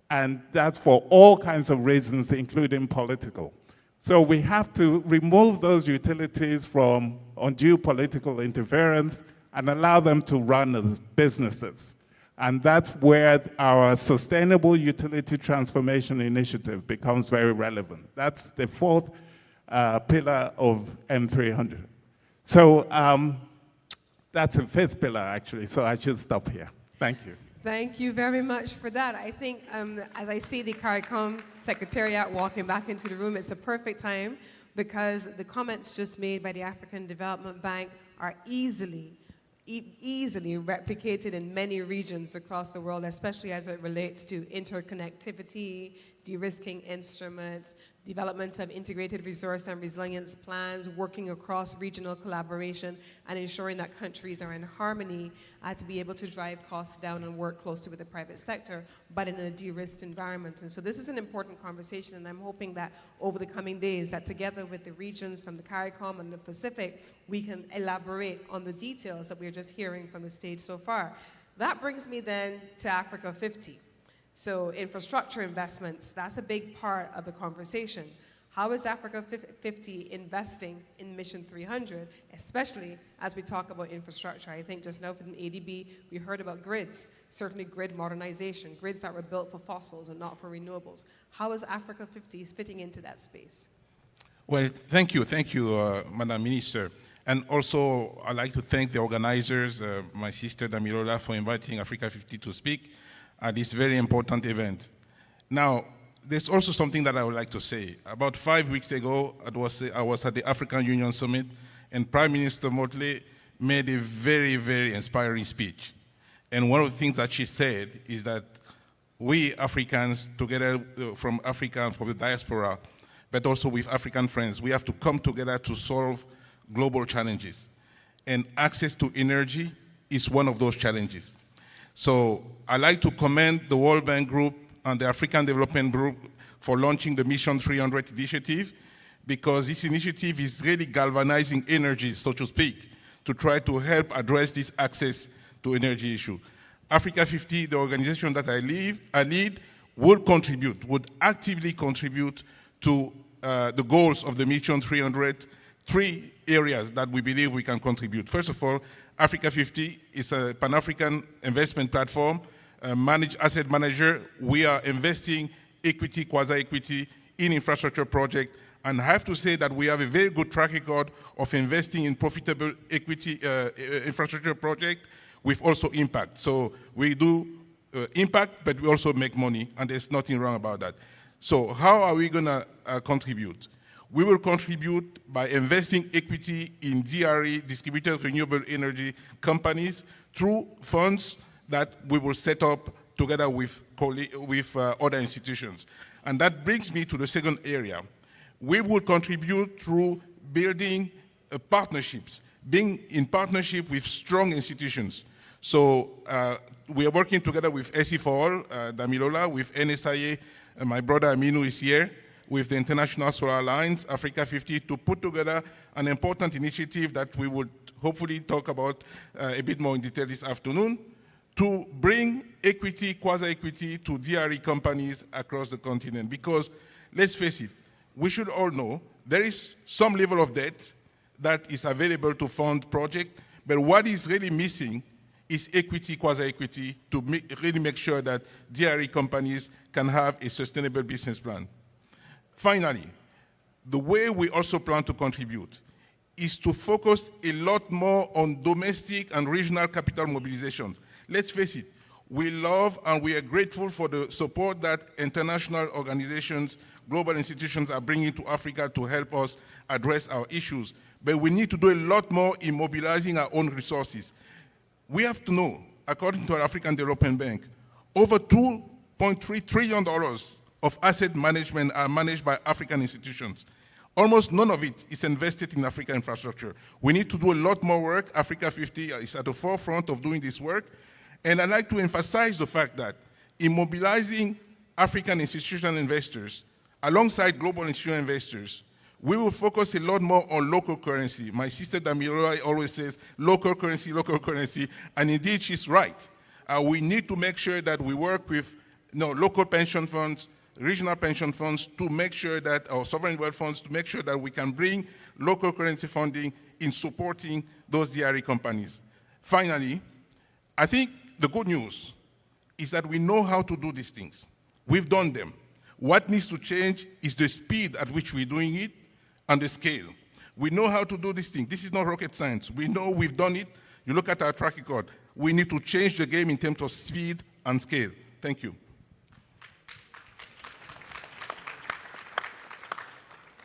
And that's for all kinds of reasons, including political. So we have to remove those utilities from undue political interference and allow them to run as businesses. And that's where our Sustainable Utility Transformation Initiative becomes very relevant. That's the fourth pillar of M300. So that's the fifth pillar, actually, so I should stop here. Thank you. Thank you very much for that. I think as I see the CARICOM Secretariat walking back into the room, it's a perfect time because the comments just made by the African Development Bank are easily replicated in many regions across the world, especially as it relates to interconnectivity, de-risking instruments, development of integrated resource and resilience plans, working across regional collaboration, and ensuring that countries are in harmony to be able to drive costs down and work closely with the private sector, but in a de-risked environment. And so this is an important conversation, and I'm hoping that over the coming days, that together with the regions from the CARICOM and the Pacific, we can elaborate on the details that we're just hearing from the stage so far. That brings me then to Africa 50. So infrastructure investments, that's a big part of the conversation. How is Africa 50 investing in Mission 300, especially as we talk about infrastructure? I think just now from ADB, we heard about grids, certainly grid modernization, grids that were built for fossils and not for renewables. How is Africa 50 fitting into that space? Well, thank you, Madam Minister. And also, I'd like to thank the organizers, my sister Damilola, for inviting Africa 50 to speak at this very important event. Now, there's also something that I would like to say. About 5 weeks ago, I was at the African Union Summit, and Prime Minister Mottley made a very, very inspiring speech. And one of the things that she said is that we Africans, together from Africa and from the diaspora, but also with African friends, we have to come together to solve global challenges. And access to energy is one of those challenges. So I'd like to commend the World Bank Group and the African Development Group for launching the Mission 300 initiative, because this initiative is really galvanizing energies, so to speak, to try to help address this access to energy issue. Africa 50, the organization that I lead, would actively contribute to the goals of the Mission 300, 3 areas that we believe we can contribute. First of all, Africa 50 is a Pan-African investment platform, managed asset manager. We are investing equity, quasi-equity in infrastructure projects, and I have to say that we have a very good track record of investing in profitable equity infrastructure projects with also impact. So we do impact, but we also make money, and there's nothing wrong about that. So how are we going to contribute? We will contribute by investing equity in DRE, distributed renewable energy companies, through funds that we will set up together with other institutions. And that brings me to the second area. We will contribute through building partnerships, being in partnership with strong institutions. So we are working together with SEforALL, Damilola, with NSIA, my brother Amina is here, with the International Solar Alliance, Africa 50, to put together an important initiative that we would hopefully talk about a bit more in detail this afternoon, to bring equity, quasi-equity to DRE companies across the continent. Because, let's face it, we should all know there is some level of debt that is available to fund projects, but what is really missing is equity, quasi-equity, to really make sure that DRE companies can have a sustainable business plan. Finally, the way we also plan to contribute is to focus a lot more on domestic and regional capital mobilization. Let's face it, we love and we are grateful for the support that international organizations, global institutions are bringing to Africa to help us address our issues. But we need to do a lot more in mobilizing our own resources. We have to know, according to our African Development Bank, over $2.3 trillion of asset management are managed by African institutions. Almost none of it is invested in African infrastructure. We need to do a lot more work. Africa 50 is at the forefront of doing this work. And I'd like to emphasize the fact that in mobilizing African institutional investors, alongside global institutional investors, we will focus a lot more on local currency. My sister Damilola always says, local currency, and indeed she's right. We need to make sure that we work with local pension funds, regional pension funds, to make sure that, our sovereign wealth funds, to make sure that we can bring local currency funding in supporting those DRE companies. Finally, I think the good news is that we know how to do these things. We've done them. What needs to change is the speed at which we're doing it and the scale. We know how to do this thing. This is not rocket science. We know we've done it. You look at our track record. We need to change the game in terms of speed and scale. Thank you.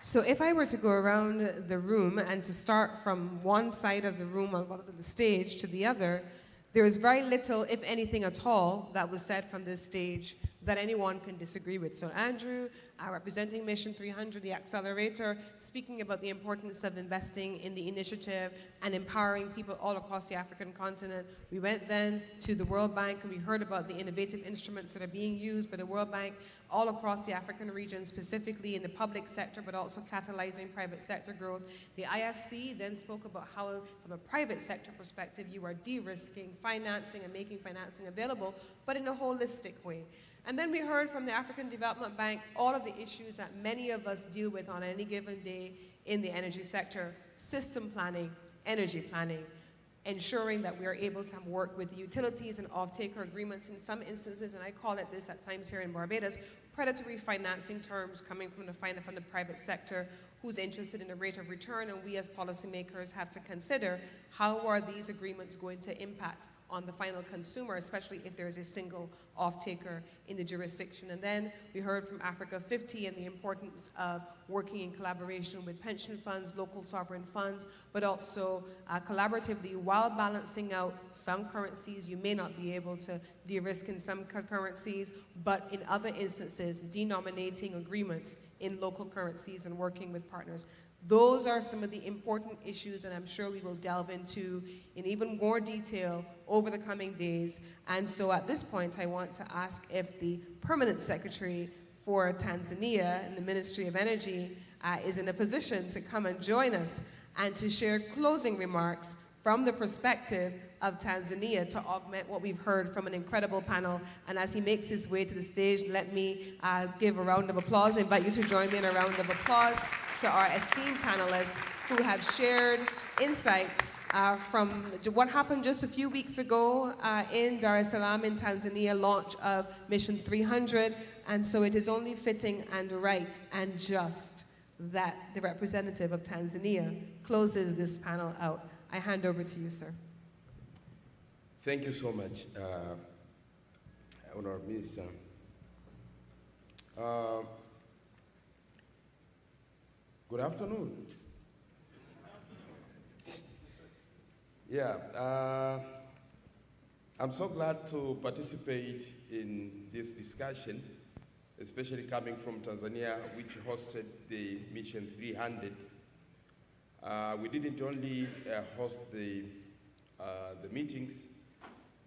So if I were to go around the room and to start from one side of the room, of the stage, to the other, there is very little, if anything at all, that was said from this stage that anyone can disagree with. So Andrew, representing Mission 300, the accelerator, speaking about the importance of investing in the initiative and empowering people all across the African continent. We went then to the World Bank and we heard about the innovative instruments that are being used by the World Bank all across the African region, specifically in the public sector, but also catalyzing private sector growth. The IFC then spoke about how, from a private sector perspective, you are de-risking financing and making financing available, but in a holistic way. And then we heard from the African Development Bank all of the issues that many of us deal with on any given day in the energy sector: system planning, energy planning, ensuring that we are able to work with utilities and off-taker agreements in some instances, and I call it this at times here in Barbados, predatory financing terms coming from the private sector who's interested in a rate of return, and we as policymakers have to consider how are these agreements going to impact on the final consumer, especially if there's a single off-taker in the jurisdiction. And then we heard from Africa 50 and the importance of working in collaboration with pension funds, local sovereign funds, but also collaboratively while balancing out some currencies. You may not be able to de-risk in some currencies, but in other instances, denominating agreements in local currencies and working with partners. Those are some of the important issues that I'm sure we will delve into in even more detail over the coming days. And so at this point, I want to ask if the Permanent Secretary for Tanzania in the Ministry of Energy is in a position to come and join us and to share closing remarks from the perspective of Tanzania to augment what we've heard from an incredible panel. And as he makes his way to the stage, let me give a round of applause, invite you to join me in a round of applause to our esteemed panelists who have shared insights from what happened just a few weeks ago in Dar es Salaam in Tanzania, launch of Mission 300. And so it is only fitting and right and just that the representative of Tanzania closes this panel out. I hand over to you, sir. Thank you so much, Honorable Minister. Good afternoon. I'm so glad to participate in this discussion, especially coming from Tanzania, which hosted the Mission 300. We didn't only host the meetings,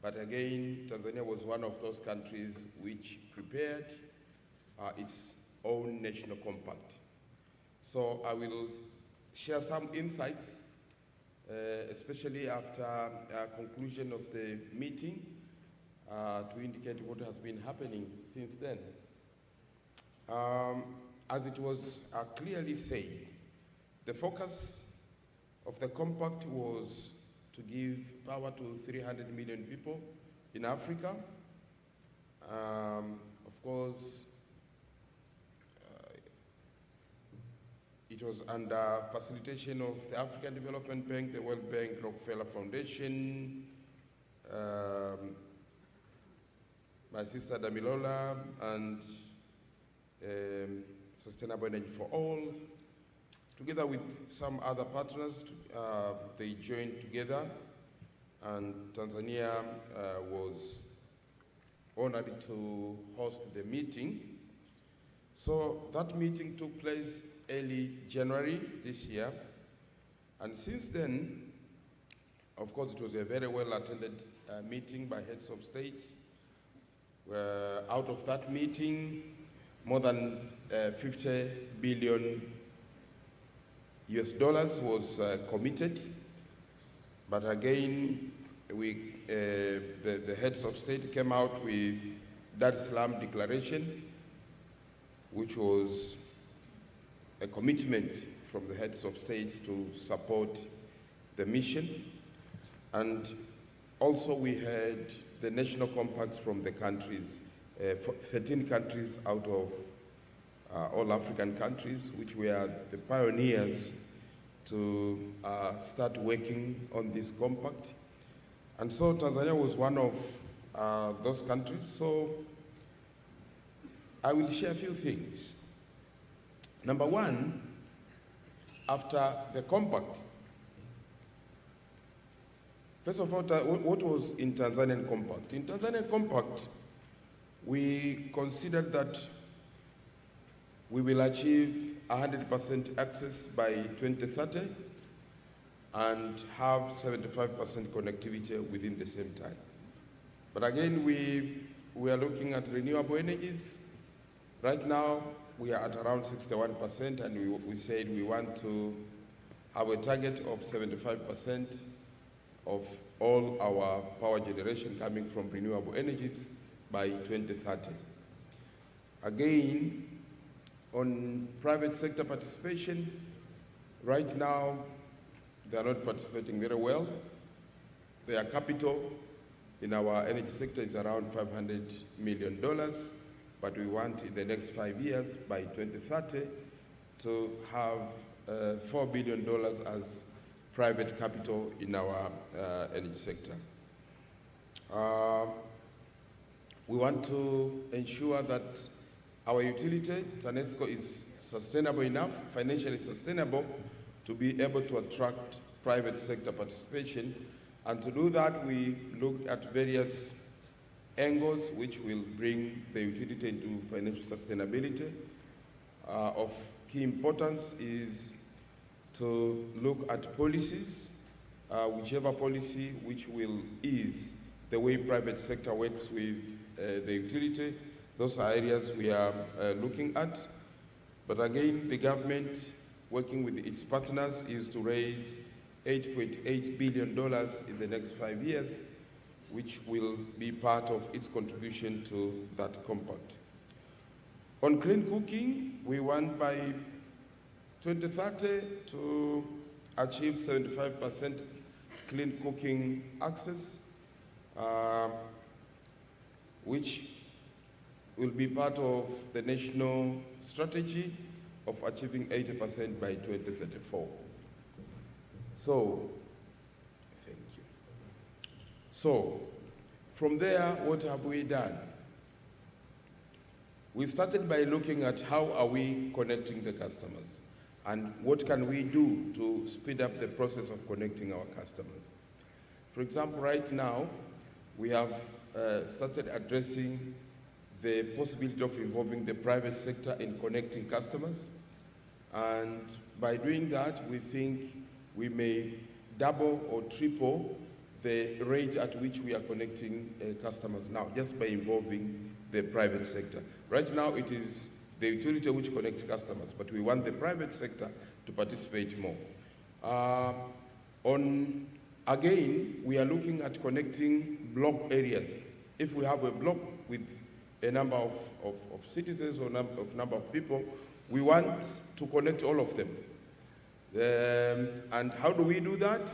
but again, Tanzania was one of those countries which prepared its own national compact. So I will share some insights, especially after conclusion of the meeting, to indicate what has been happening since then. As it was clearly said, the focus of the compact was to give power to 300 million people in Africa. Of course, it was under facilitation of the African Development Bank, the World Bank, Rockefeller Foundation, my sister Damilola, and Sustainable Energy for All. Together with some other partners, they joined together, and Tanzania was honored to host the meeting. So that meeting took place early January this year, and since then, of course, it was a very well-attended meeting by heads of states. Out of that meeting, more than 50 billion US dollars was committed, but again, the heads of state came out with Dar es Salaam Declaration, which was a commitment from the heads of states to support the mission. And also we had the national compacts from the countries, 13 countries out of all African countries, which were the pioneers to start working on this compact. And so Tanzania was one of those countries. So I will share a few things. Number one, after the compact, first of all, what was in Tanzanian compact? In Tanzanian compact, we considered that we will achieve 100% access by 2030 and have 75% connectivity within the same time. But again, we are looking at renewable energies. Right now, we are at around 61%, and we said we want to have a target of 75% of all our power generation coming from renewable energies by 2030. Again, on private sector participation, right now, they are not participating very well. Their capital in our energy sector is around $500 million, but we want in the next 5 years, by 2030, to have $4 billion as private capital in our energy sector. We want to ensure that our utility, TANESCO, is sustainable enough, financially sustainable, to be able to attract private sector participation. And to do that, we looked at various angles which will bring the utility into financial sustainability. Of key importance is to look at policies, whichever policy which will ease the way private sector works with the utility. Those are areas we are looking at. But again, the government, working with its partners, is to raise $8.8 billion in the next 5 years, which will be part of its contribution to that compact. On clean cooking, we want by 2030 to achieve 75% clean cooking access, which will be part of the national strategy of achieving 80% by 2034. So, thank you. So, from there, what have we done? We started by looking at how are we connecting the customers and what can we do to speed up the process of connecting our customers. For example, right now, we have started addressing the possibility of involving the private sector in connecting customers. And by doing that, we think we may double or triple the rate at which we are connecting customers now, just by involving the private sector. Right now, it is the utility which connects customers, but we want the private sector to participate more. Again, we are looking at connecting block areas. If we have a block with a number of citizens or number of people, we want to connect all of them. And how do we do that?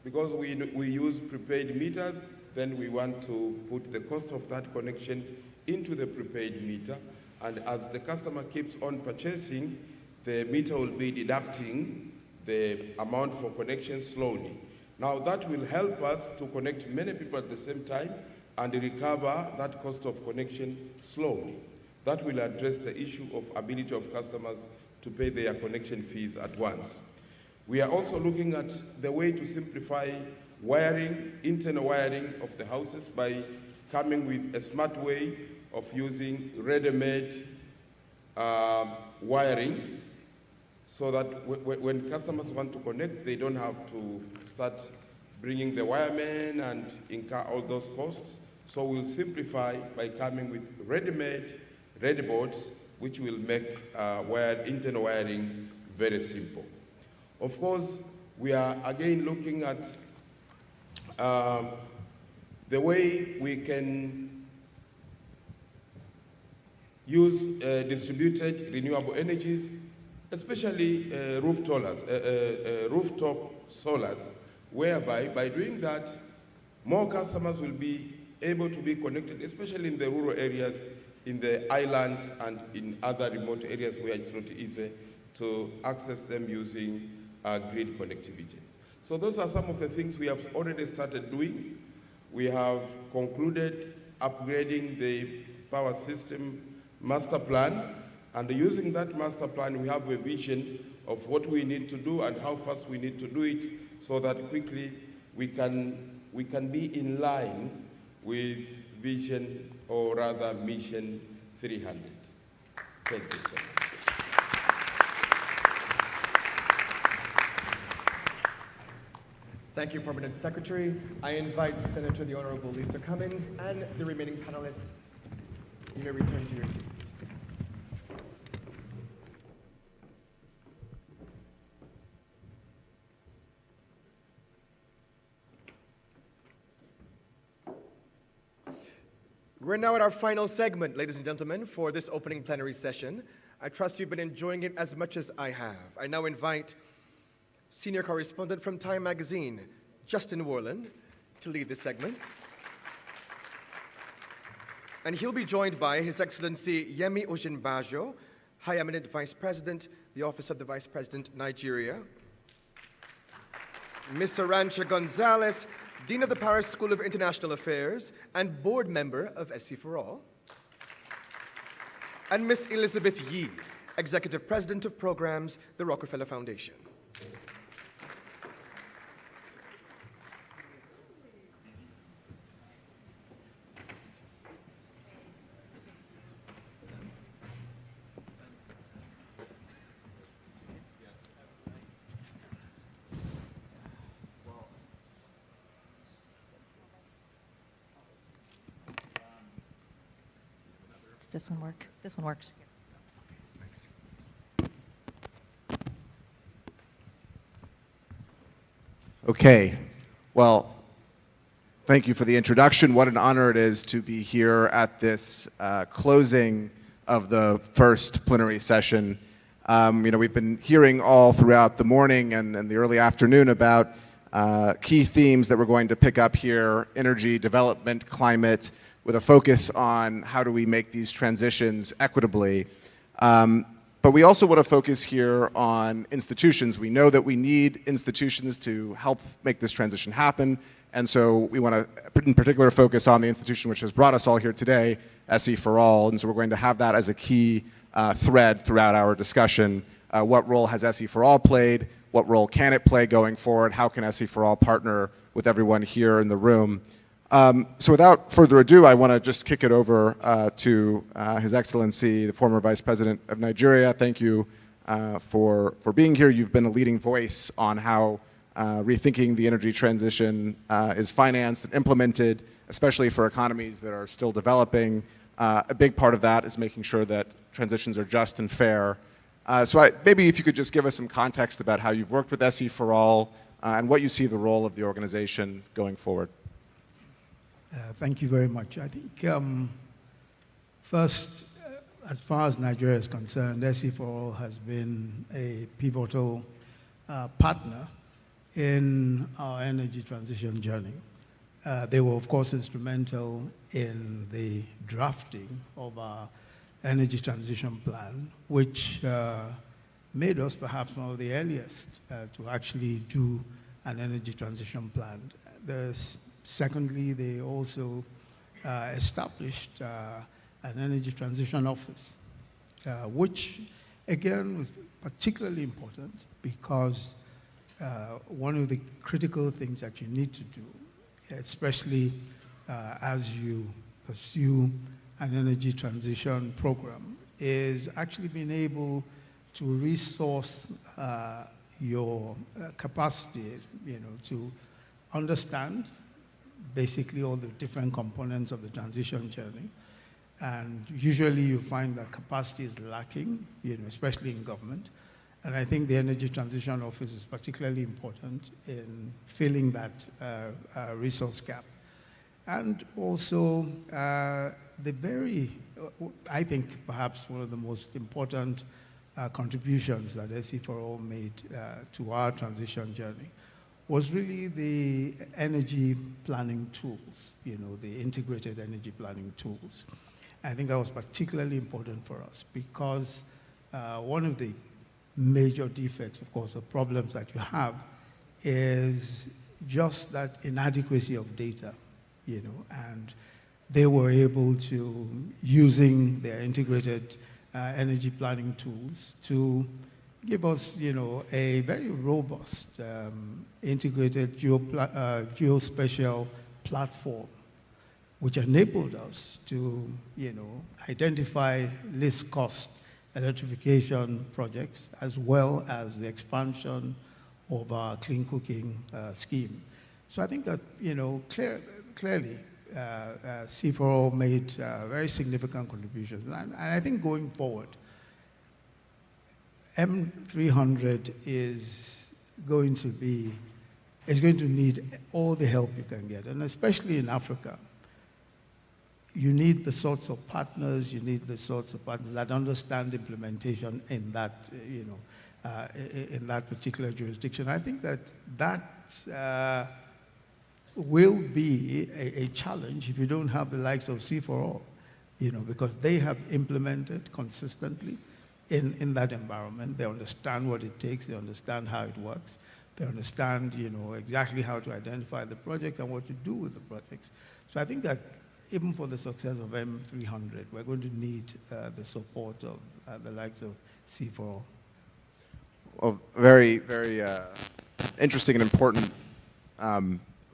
Because we use prepaid meters, then we want to put the cost of that connection into the prepaid meter. And as the customer keeps on purchasing, the meter will be deducting the amount for connection slowly. Now that will help us to connect many people at the same time and recover that cost of connection slowly. That will address the issue of ability of customers to pay their connection fees at once. We are also looking at the way to simplify wiring, internal wiring of the houses by coming with a smart way of using ready-made wiring, so that when customers want to connect, they don't have to start bringing the wiremen and incur all those costs. So we'll simplify by coming with ready-made, ready boards, which will make internal wiring very simple. Of course, we are again looking at the way we can use distributed renewable energies, especially rooftop solars, whereby by doing that, more customers will be able to be connected, especially in the rural areas, in the islands, and in other remote areas where it's not easy to access them using grid connectivity. So those are some of the things we have already started doing. We have concluded upgrading the power system master plan, and using that master plan, we have a vision of what we need to do and how fast we need to do it, so that quickly we can be in line with vision, or rather mission 300. Thank you, sir. Thank you, Permanent Secretary. I invite Senator the Honorable Lisa Cummins and the remaining panelists. You may return to your seats. We're now at our final segment, ladies and gentlemen, for this opening plenary session. I trust you've been enjoying it as much as I have. I now invite senior correspondent from Time Magazine, Justin Worland, to lead this segment. And he'll be joined by His Excellency Yemi Osinbajo, High Eminent Vice President, the Office of the Vice President, Nigeria. Ms. Arancha Gonzalez, Dean of the Paris School of International Affairs and board member of SEforALL. And Ms. Elizabeth Yee, Executive President of Programs, the Rockefeller Foundation. Does this one work? This one works. Thanks. Okay. Well, thank you for the introduction. What an honor it is to be here at this closing of the first plenary session. We've been hearing all throughout the morning and the early afternoon about key themes that we're going to pick up here: energy, development, climate, with a focus on how do we make these transitions equitably. But we also want to focus here on institutions. We know that we need institutions to help make this transition happen, and so we want to in particular focus on the institution which has brought us all here today, SEforALL, and so we're going to have that as a key thread throughout our discussion. What role has SEforALL played? What role can it play going forward? How can SEforALL partner with everyone here in the room? So without further ado, I want to just kick it over to His Excellency, the former Vice President of Nigeria. Thank you for being here. You've been a leading voice on how rethinking the energy transition is financed and implemented, especially for economies that are still developing. A big part of that is making sure that transitions are just and fair. So maybe if you could just give us some context about how you've worked with SEforALL and what you see the role of the organization going forward. Thank you very much. I think first, as far as Nigeria is concerned, SEforALL has been a pivotal partner in our energy transition journey. They were, of course, instrumental in the drafting of our energy transition plan, which made us perhaps one of the earliest to actually do an energy transition plan. Secondly, they also established an energy transition office, which again was particularly important because one of the critical things that you need to do, especially as you pursue an energy transition program, is actually being able to resource your capacity, to understand basically all the different components of the transition journey. And usually you find that capacity is lacking, especially in government. And I think the Energy Transition Office is particularly important in filling that resource gap. And also I think perhaps one of the most important contributions that SEforALL made to our transition journey was really the energy planning tools, the integrated energy planning tools. I think that was particularly important for us because one of the major defects, of course, of problems that you have is just that inadequacy of data, and they were able to, using their integrated energy planning tools, to give us, a very robust integrated geospatial platform, which enabled us to, identify least cost electrification projects as well as the expansion of our clean cooking scheme. So I think that, clearly, SEforALL made very significant contributions. And I think going forward, M300 is going to need all the help you can get, and especially in Africa. you need the sorts of partners, that understand implementation in that, in that particular jurisdiction. I think that will be a challenge if you don't have the likes of SEforALL, because they have implemented consistently in that environment. They understand what it takes, they understand how it works, they understand, exactly how to identify the project and what to do with the projects. So I think that even for the success of M300, we're going to need the support of the likes of SEforALL. Well, very, very interesting and important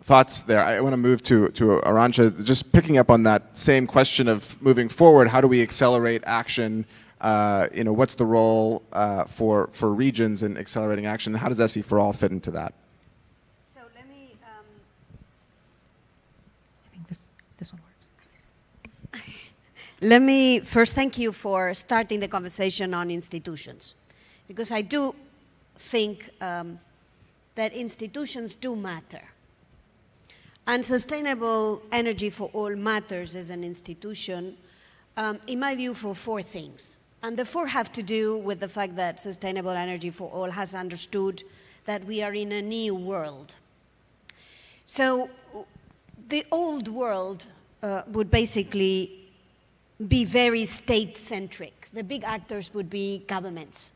thoughts there. I want to move to Arantxa, just picking up on that same question of moving forward. How do we accelerate action? What's the role for regions in accelerating action? How does SEforALL fit into that? So let me. I think this one works. Let me first thank you for starting the conversation on institutions, because I do think that institutions do matter. And sustainable energy for all matters as an institution, in my view, for four things. And the four have to do with the fact that sustainable energy for all has understood that we are in a new world. So the old world would basically be very state-centric. The big actors would be governments.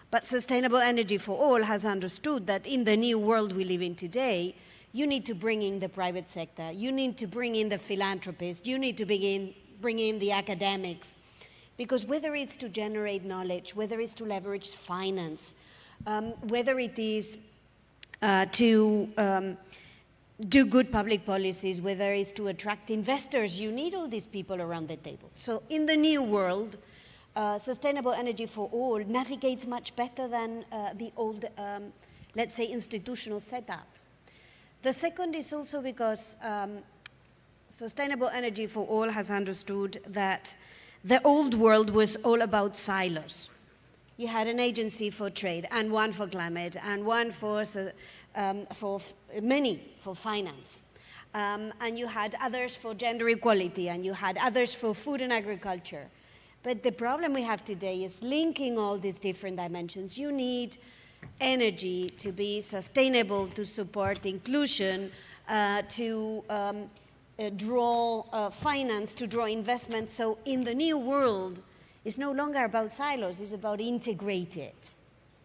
But sustainable energy for all has understood that in the new world we live in today, you need to bring in the private sector, you need to bring in the philanthropists, you need to bring in the academics, because whether it's to generate knowledge, whether it's to leverage finance, whether it is to do good public policies, whether it's to attract investors, you need all these people around the table. So in the new world, sustainable energy for all navigates much better than the old, let's say, institutional setup. The second is also because sustainable energy for all has understood that the old world was all about silos. You had an agency for trade, and one for climate, and one for finance. And you had others for gender equality, and you had others for food and agriculture. But the problem we have today is linking all these different dimensions. You need energy to be sustainable, to support inclusion, to draw finance, to draw investment. So in the new world, it's no longer about silos, it's about integration.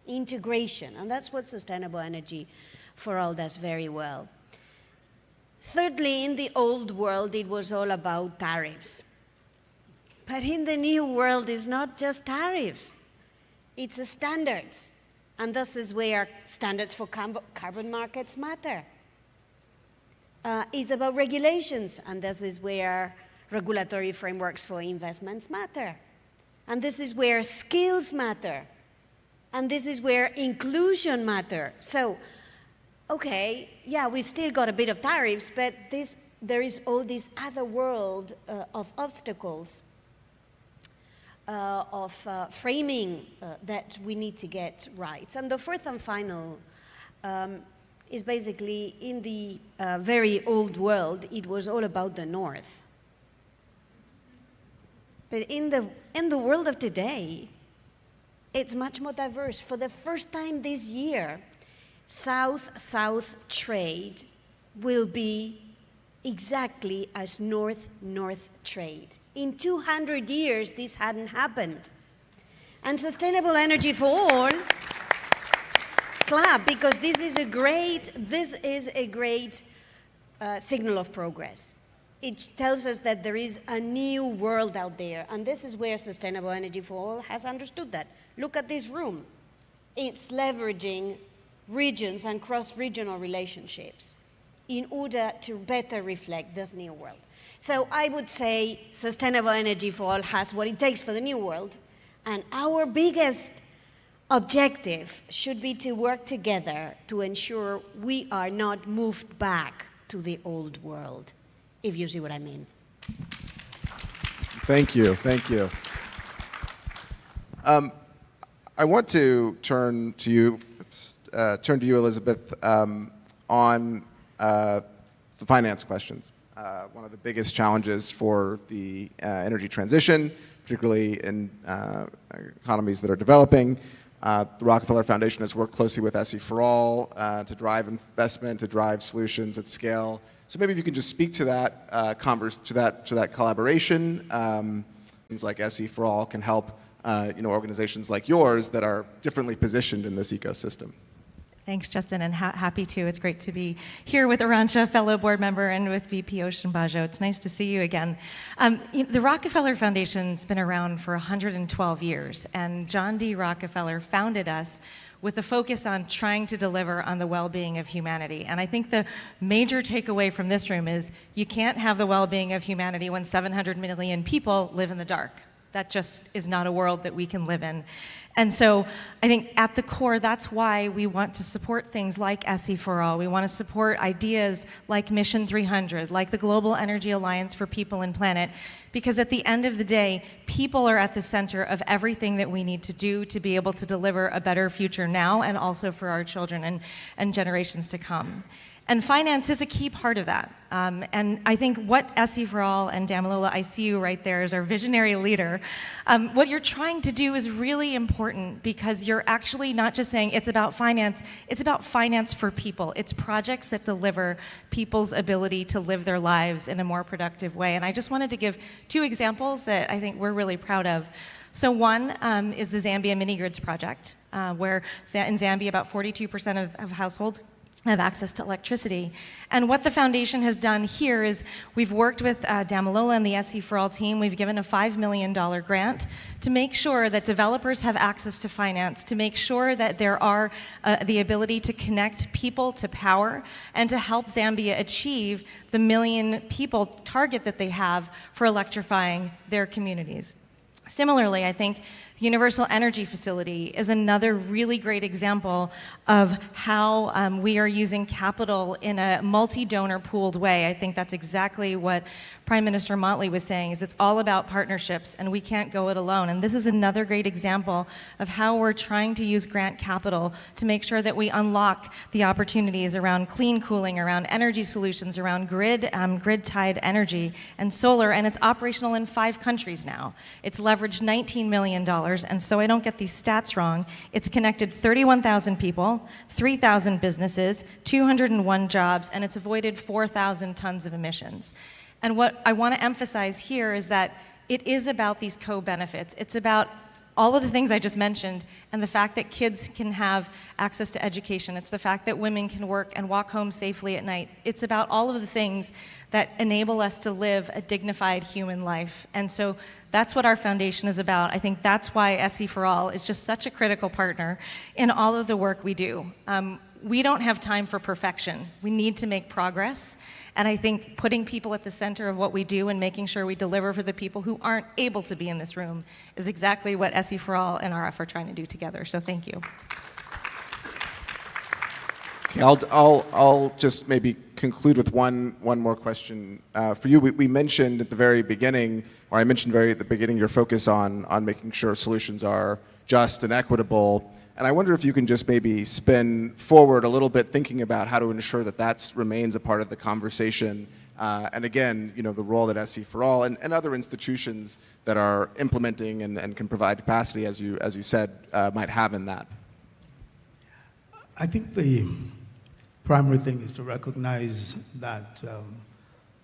And that's what sustainable energy for all does very well. Thirdly, in the old world, it was all about tariffs. But in the new world, it's not just tariffs, it's standards. And this is where standards for carbon markets matter. It's about regulations, and this is where regulatory frameworks for investments matter. And this is where skills matter. And this is where inclusion matters. So, okay, yeah, we still got a bit of tariffs, but there is all this other world of obstacles, of framing that we need to get right. And the fourth and final is basically in the very old world, it was all about the North. But in the world of today, it's much more diverse. For the first time this year, South-South trade will be exactly as North-North trade. In 200 years, this hadn't happened. And sustainable energy for all, clap, because this is a great signal of progress. It tells us that there is a new world out there, and this is where sustainable energy for all has understood that. Look at this room. It's leveraging regions and cross-regional relationships in order to better reflect this new world. So I would say sustainable energy for all has what it takes for the new world, and our biggest objective should be to work together to ensure we are not moved back to the old world, if you see what I mean. Thank you, thank you. I want to turn to you, Elizabeth, on the finance questions. one of the biggest challenges for the energy transition, particularly in economies that are developing. The Rockefeller Foundation has worked closely with SEforALL to drive investment, to drive solutions at scale. So maybe if you can just speak to that, to that collaboration. Things like SEforALL can help organizations like yours that are differently positioned in this ecosystem. Thanks, Justin, and happy to. It's great to be here with Arantxa, fellow board member, and with VP Oceanbajo. It's nice to see you again. The Rockefeller Foundation's been around for 112 years, and John D. Rockefeller founded us with a focus on trying to deliver on the well-being of humanity. And I think the major takeaway from this room is you can't have the well-being of humanity when 700 million people live in the dark. That just is not a world that we can live in. And so I think at the core, that's why we want to support things like SEforALL. We want to support ideas like Mission 300, like the Global Energy Alliance for People and Planet, because at the end of the day, people are at the center of everything that we need to do to be able to deliver a better future now and also for our children and generations to come. And finance is a key part of that. And I think what SEforALL and Damilola, I see you right there as our visionary leader, what you're trying to do is really important because you're actually not just saying it's about finance for people. It's projects that deliver people's ability to live their lives in a more productive way. And I just wanted to give two examples that I think we're really proud of. So one is the Zambia Mini-Grids project, where in Zambia about 42% of households have access to electricity. And what the foundation has done here is we've worked with Damilola and the SEforALL team. We've given a $5 million grant to make sure that developers have access to finance, to make sure that there are the ability to connect people to power, and to help Zambia achieve the 1 million people target that they have for electrifying their communities. Similarly, I think the Universal Energy Facility is another really great example of how we are using capital in a multi-donor pooled way. I think that's exactly what Prime Minister Mottley was saying, is it's all about partnerships and we can't go it alone. And this is another great example of how we're trying to use grant capital to make sure that we unlock the opportunities around clean cooling, around energy solutions, around grid-tied energy and solar, and it's operational in 5 countries now. It's leveraged $19 million, and so I don't get these stats wrong, it's connected 31,000 people, 3,000 businesses, 201 jobs, and it's avoided 4,000 tons of emissions. And what I want to emphasize here is that it is about these co-benefits. It's about all of the things I just mentioned and the fact that kids can have access to education. It's the fact that women can work and walk home safely at night. It's about all of the things that enable us to live a dignified human life. And so that's what our foundation is about. I think that's why SEforALL is just such a critical partner in all of the work we do. We don't have time for perfection. We need to make progress. And I think putting people at the center of what we do and making sure we deliver for the people who aren't able to be in this room is exactly what SEforALL and RF are trying to do together. So thank you. Okay, I'll just maybe conclude with one more question for you. We mentioned at the very beginning, or I mentioned at the beginning, your focus on making sure solutions are just and equitable. And I wonder if you can just maybe spin forward a little bit, thinking about how to ensure that that remains a part of the conversation. And again, the role that SEforALL and other institutions that are implementing and can provide capacity, as you said, might have in that. I think the primary thing is to recognize that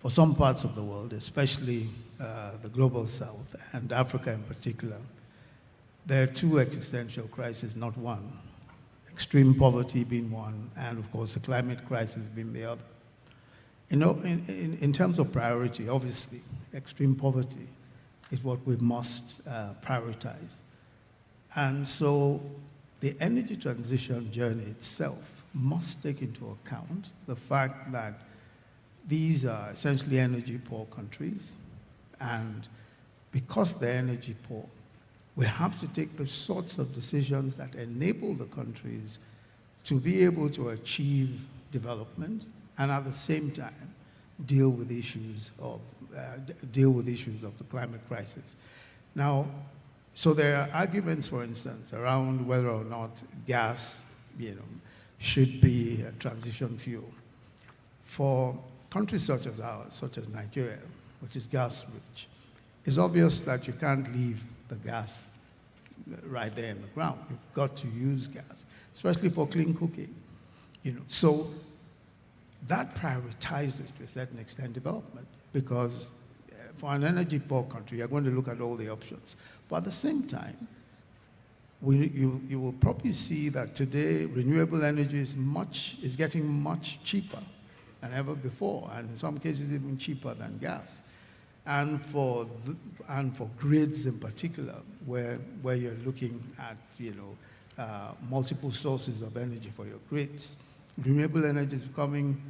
for some parts of the world, especially the global south and Africa in particular, there are 2 existential crises, not one. Extreme poverty being one, and of course the climate crisis being the other. In terms of priority, obviously, extreme poverty is what we must prioritize. And so the energy transition journey itself must take into account the fact that these are essentially energy poor countries, and because they're energy poor, we have to take the sorts of decisions that enable the countries to be able to achieve development and at the same time deal with issues of the climate crisis. Now, so there are arguments, for instance, around whether or not gas, should be a transition fuel. For countries such as ours, such as Nigeria, which is gas rich, it's obvious that you can't leave the gas right there in the ground. You've got to use gas, especially for clean cooking. So that prioritizes, to a certain extent, development, because for an energy poor country, you're going to look at all the options. But at the same time, you will probably see that today renewable energy is getting much cheaper than ever before, and in some cases even cheaper than gas. And for grids in particular, where you're looking at multiple sources of energy for your grids, renewable energy is becoming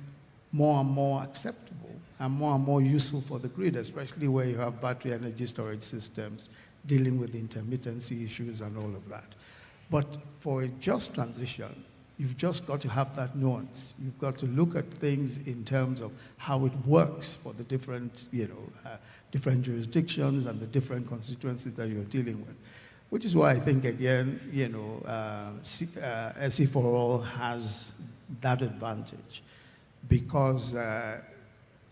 more and more acceptable and more useful for the grid, especially where you have battery energy storage systems dealing with intermittency issues and all of that. But for a just transition, you've just got to have that nuance. You've got to look at things in terms of how it works for the different, different jurisdictions and the different constituencies that you're dealing with. Which is why I think, again, SEforALL has that advantage. Because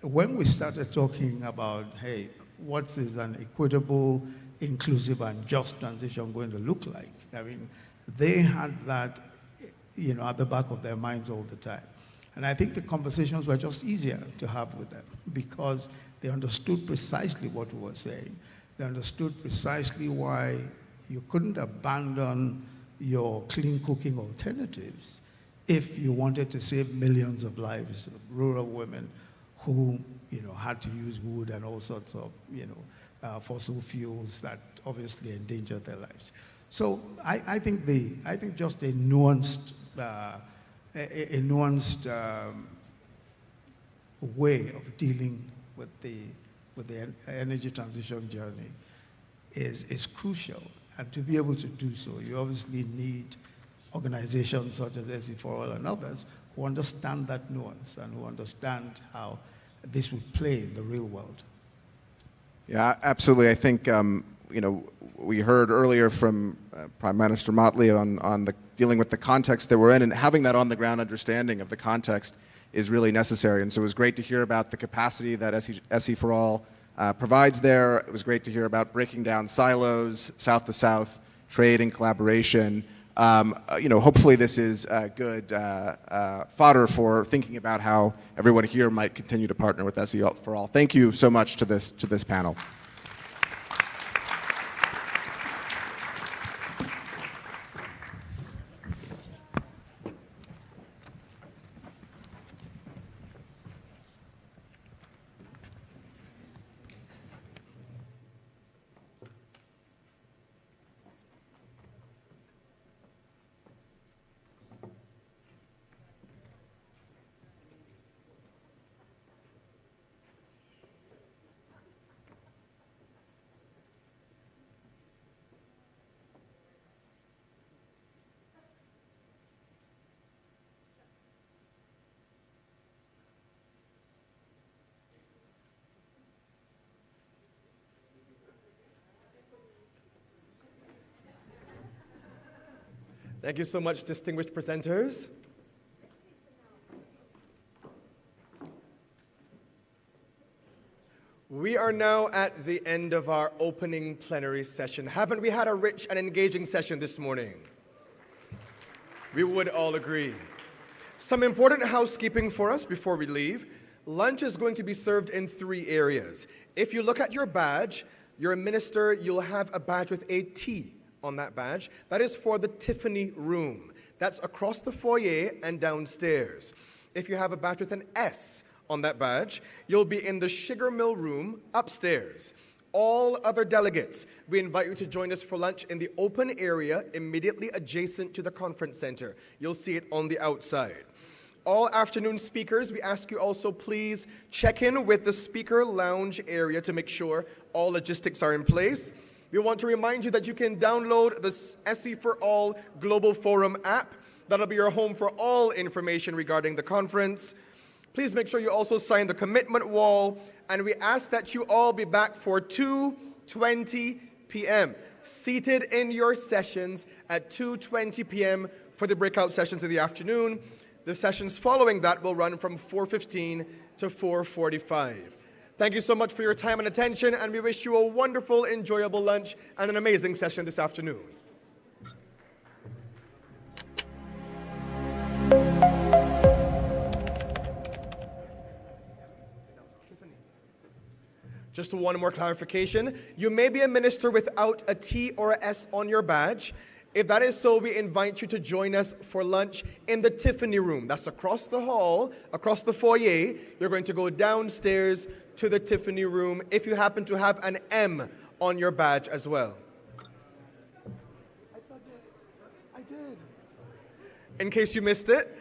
when we started talking about, hey, what is an equitable, inclusive, and just transition going to look like? I mean, they had that at the back of their minds all the time. And I think the conversations were just easier to have with them because they understood precisely what we were saying. They understood precisely why you couldn't abandon your clean cooking alternatives if you wanted to save millions of lives of rural women who had to use wood and all sorts of fossil fuels that obviously endangered their lives. So I think just a nuanced way of dealing with the energy transition journey is crucial. And to be able to do so, you obviously need organizations such as SEforALL and others who understand that nuance and who understand how this would play in the real world. Yeah, absolutely. I think we heard earlier from Prime Minister Mottley on dealing with the context that we're in, and having that on-the-ground understanding of the context is really necessary. And so it was great to hear about the capacity that SEforALL provides there. It was great to hear about breaking down silos, south to south, trade and collaboration. Hopefully this is good fodder for thinking about how everyone here might continue to partner with SEforALL. Thank you so much to this panel. Thank you so much, distinguished presenters. We are now at the end of our opening plenary session. Haven't we had a rich and engaging session this morning? We would all agree. Some important housekeeping for us before we leave. Lunch is going to be served in 3 areas. If you look at your badge, you're a minister, you'll have a badge with a T on that badge. That is for the Tiffany room. That's across the foyer and downstairs. If you have a badge with an S on that badge, you'll be in the sugar mill room upstairs. All other delegates, we invite you to join us for lunch in the open area immediately adjacent to the conference center. You'll see it on the outside. All afternoon speakers, we ask you also please check in with the speaker lounge area to make sure all logistics are in place. We want to remind you that you can download the SEforALL Global Forum app. That'll be your home for all information regarding the conference. Please make sure you also sign the commitment wall, and we ask that you all be back for 2:20 p.m. seated in your sessions at 2:20 p.m. for the breakout sessions in the afternoon. The sessions following that will run from 4:15 to 4:45. Thank you so much for your time and attention, and we wish you a wonderful, enjoyable lunch and an amazing session this afternoon. Just one more clarification. You may be a minister without a T or a S on your badge. If that is so, we invite you to join us for lunch in the Tiffany room. That's across the hall, across the foyer. You're going to go downstairs to the Tiffany room if you happen to have an M on your badge as well. I did. In case you missed it,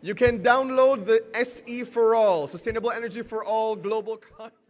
you can download the SEforALL, Sustainable Energy for All Global Conference.